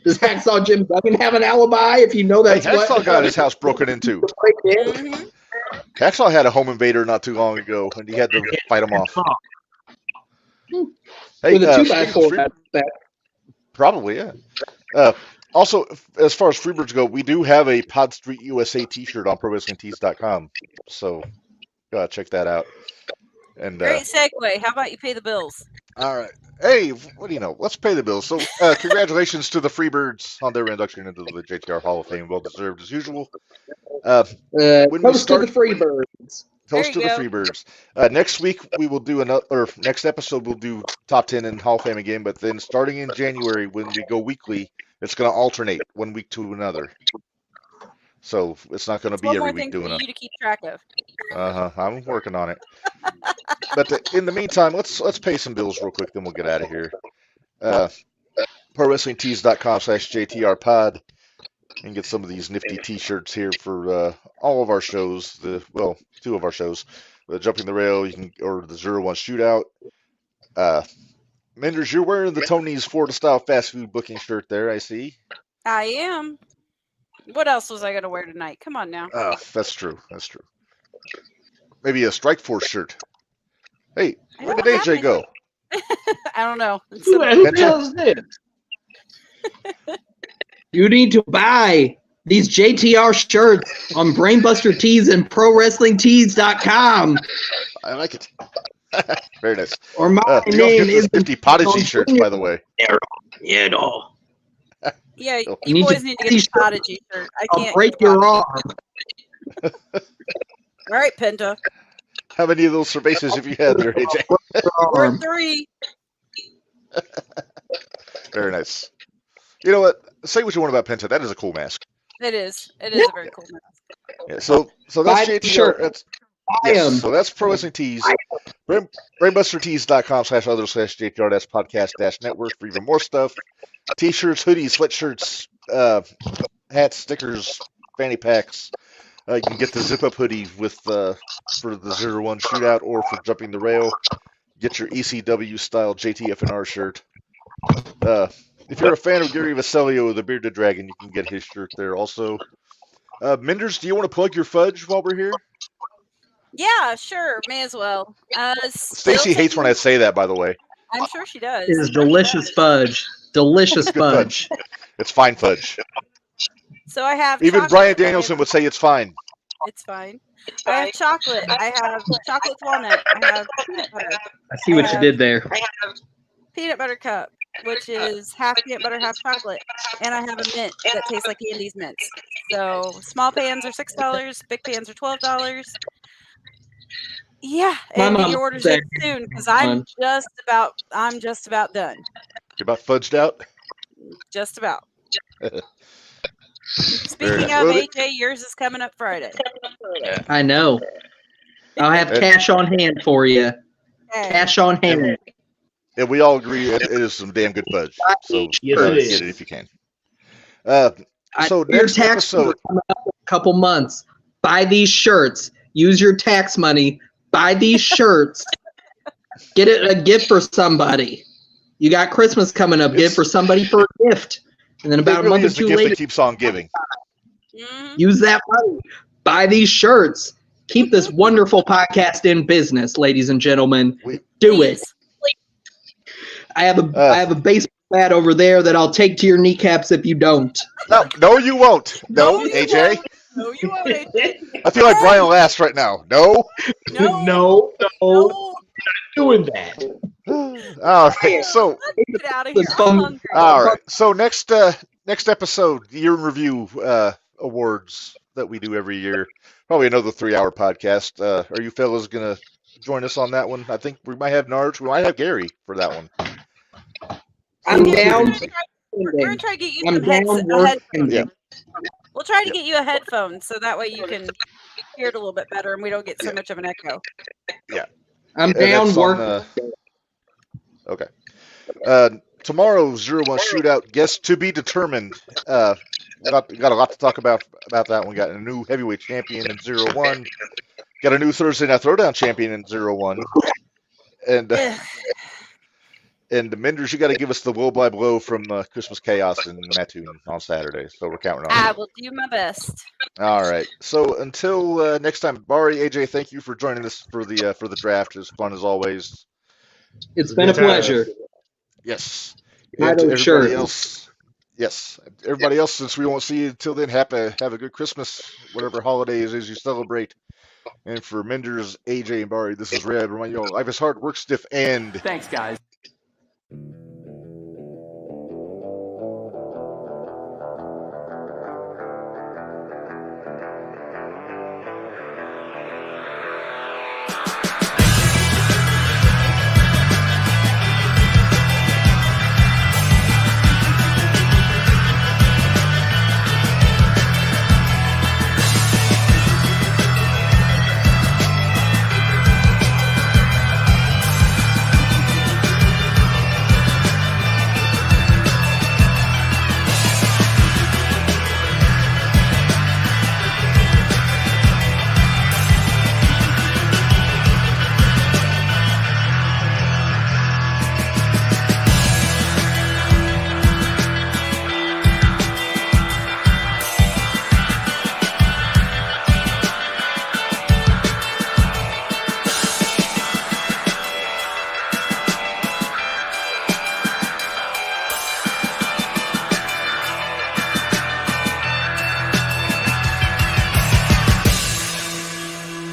Does Hacksaw Jim Duggan have an alibi? If you know Hey, that's what Hacksaw got his house broken into. Mhm. Hacksaw had a home invader not too long ago, and he had to fight him off. Hey, with a speaking of 2x4. Free- probably, yeah. Also, as far as Freebirds go, we do have a Pod Street USA T-shirt on ProWrestlingTees.com, so check that out. And Great segue. How about you pay the bills? All right. Hey, what do you know? Let's pay the bills. So, congratulations to the Freebirds on their induction into the JTR Hall of Fame. Well deserved as usual. When we Toast to start, the Freebirds. There toast you to the go. Freebirds. Next week we will do another, or next episode we'll do top 10 and Hall of Fame again. But then starting in January, when we go weekly, it's going to alternate one week to another. So it's not going to It's be one every more week thing for doing you to keep track of. I'm working on it. But in the meantime, let's pay some bills real quick, then we'll get out of here. ProWrestlingTees.com/JTR Pod and get some of these nifty T-shirts here for all of our shows. Two of our shows, the Jumping the Rail, or the 0-1 Shootout. Minderz, you're wearing the Tony's Florida Style Fast Food Booking shirt there. I see. I am. What else was I going to wear tonight? Come on now. That's true. That's true. Maybe a Strike Force shirt. Hey, I where don't did have AJ any. go? I don't know. Who the hell is this? You need to buy these JTR shirts on Brainbuster Tees and ProWrestlingTees.com. I like it. Very nice. Or my You don't name get this is 50 Prodigy shirts, by the way. You know. Yeah, You you need to boys need to get these the Prodigy shirt. I I'll can't break get the your Prodigy. arm. All right, Penta. How many of those cervezas have you had there, AJ? We're Arm. at 3. Very nice. You know what? Say what you want about Penta. That is a cool mask. It is. It is a very cool mask. Yeah, so Buy that's the JTR. shirt. That's, Buy 'em. yes, so that's Pro Wrestling Tees. BrainbusterTees.com/other/JTR. That's podcast-network for even more stuff. T-shirts, hoodies, sweatshirts, hats, stickers, fanny packs. You can get the zip-up hoodie with for the 0-1 Shootout or for Jumping the Rail. Get your ECW-style JTFNR shirt. If you're a fan of Gary Vasilio, the Bearded Dragon, you can get his shirt there also. Minderz, do you want to plug your fudge while we're here? Yeah, sure. May as well. Stacy hates when I say that, by the way. I'm sure she does. It is delicious fudge. Delicious Good fudge. It's fine fudge. So I have Even chocolate. Brian Danielson would say it's fine. It's fine. I have chocolate. I have chocolate walnut. I have peanut butter. I see what you did there. I have peanut butter cup, which is half peanut butter, half chocolate. And I have a mint that tastes like Andy's mints. So small pans are $6, big pans are $12. Yeah, My and get mom your orders said- in soon because I'm just about done. You're about fudged out? Just about. Very Speaking nice. of Well, AJ, yours is coming up Friday. I know. I'll have cash on hand for you. Okay. Cash on hand. Yeah, we all agree it is some damn good fudge. So Yes, it is. get it if you can. So Your next tax episode, coming up in a couple months. Buy these shirts. Use your tax money. Buy these shirts. Get it a gift for somebody. You got Christmas coming up. Get it for somebody for a gift. And then it about a really month or is the two gift later, that keeps on giving. Mhm. use that money. Buy these shirts. Keep this wonderful podcast in business, ladies and gentlemen. Do it. Please. I have a baseball bat over there that I'll take to your kneecaps if you don't. No, you won't. No, you AJ. won't. No, you won't, AJ. I feel like Brian last right now. No. No. No, No. doing that. All right. So Get out of here. It's I'm fun. hungry. all right. So next episode, year in review awards that we do every year. Probably another 3-hour podcast. Are you fellas gonna join us on that one? I think we might have Narge. We might have Gary for that one. I'm Okay, down. We're gonna try to get you I'm some down headphones. working. Yeah. We'll try to get you a headphone so that way you can hear it a little bit better and we don't get so much of an echo. I'm And down that's on, working. Okay. Tomorrow's 0-1 Shootout, guest to be determined. Got a lot to talk about that one. Got a new heavyweight champion in 0-1. Got a new Thursday Night Throwdown champion in 0-1. And Minderz, you got to give us the blow by blow from Christmas Chaos in Mattoon on Saturday. So we're counting on I it. will do my best. All right. So until next time, Bari, AJ, thank you for joining us for the draft. It was fun as always. It's been a pleasure. Yes. Title And to everybody shirt. else, yes. Everybody else, since we won't see you until then, have a good Christmas, whatever holidays is you celebrate. And for Minderz, AJ, and Bari, this is Red. Remind you all, life is hard, work stiff, and Thanks, guys.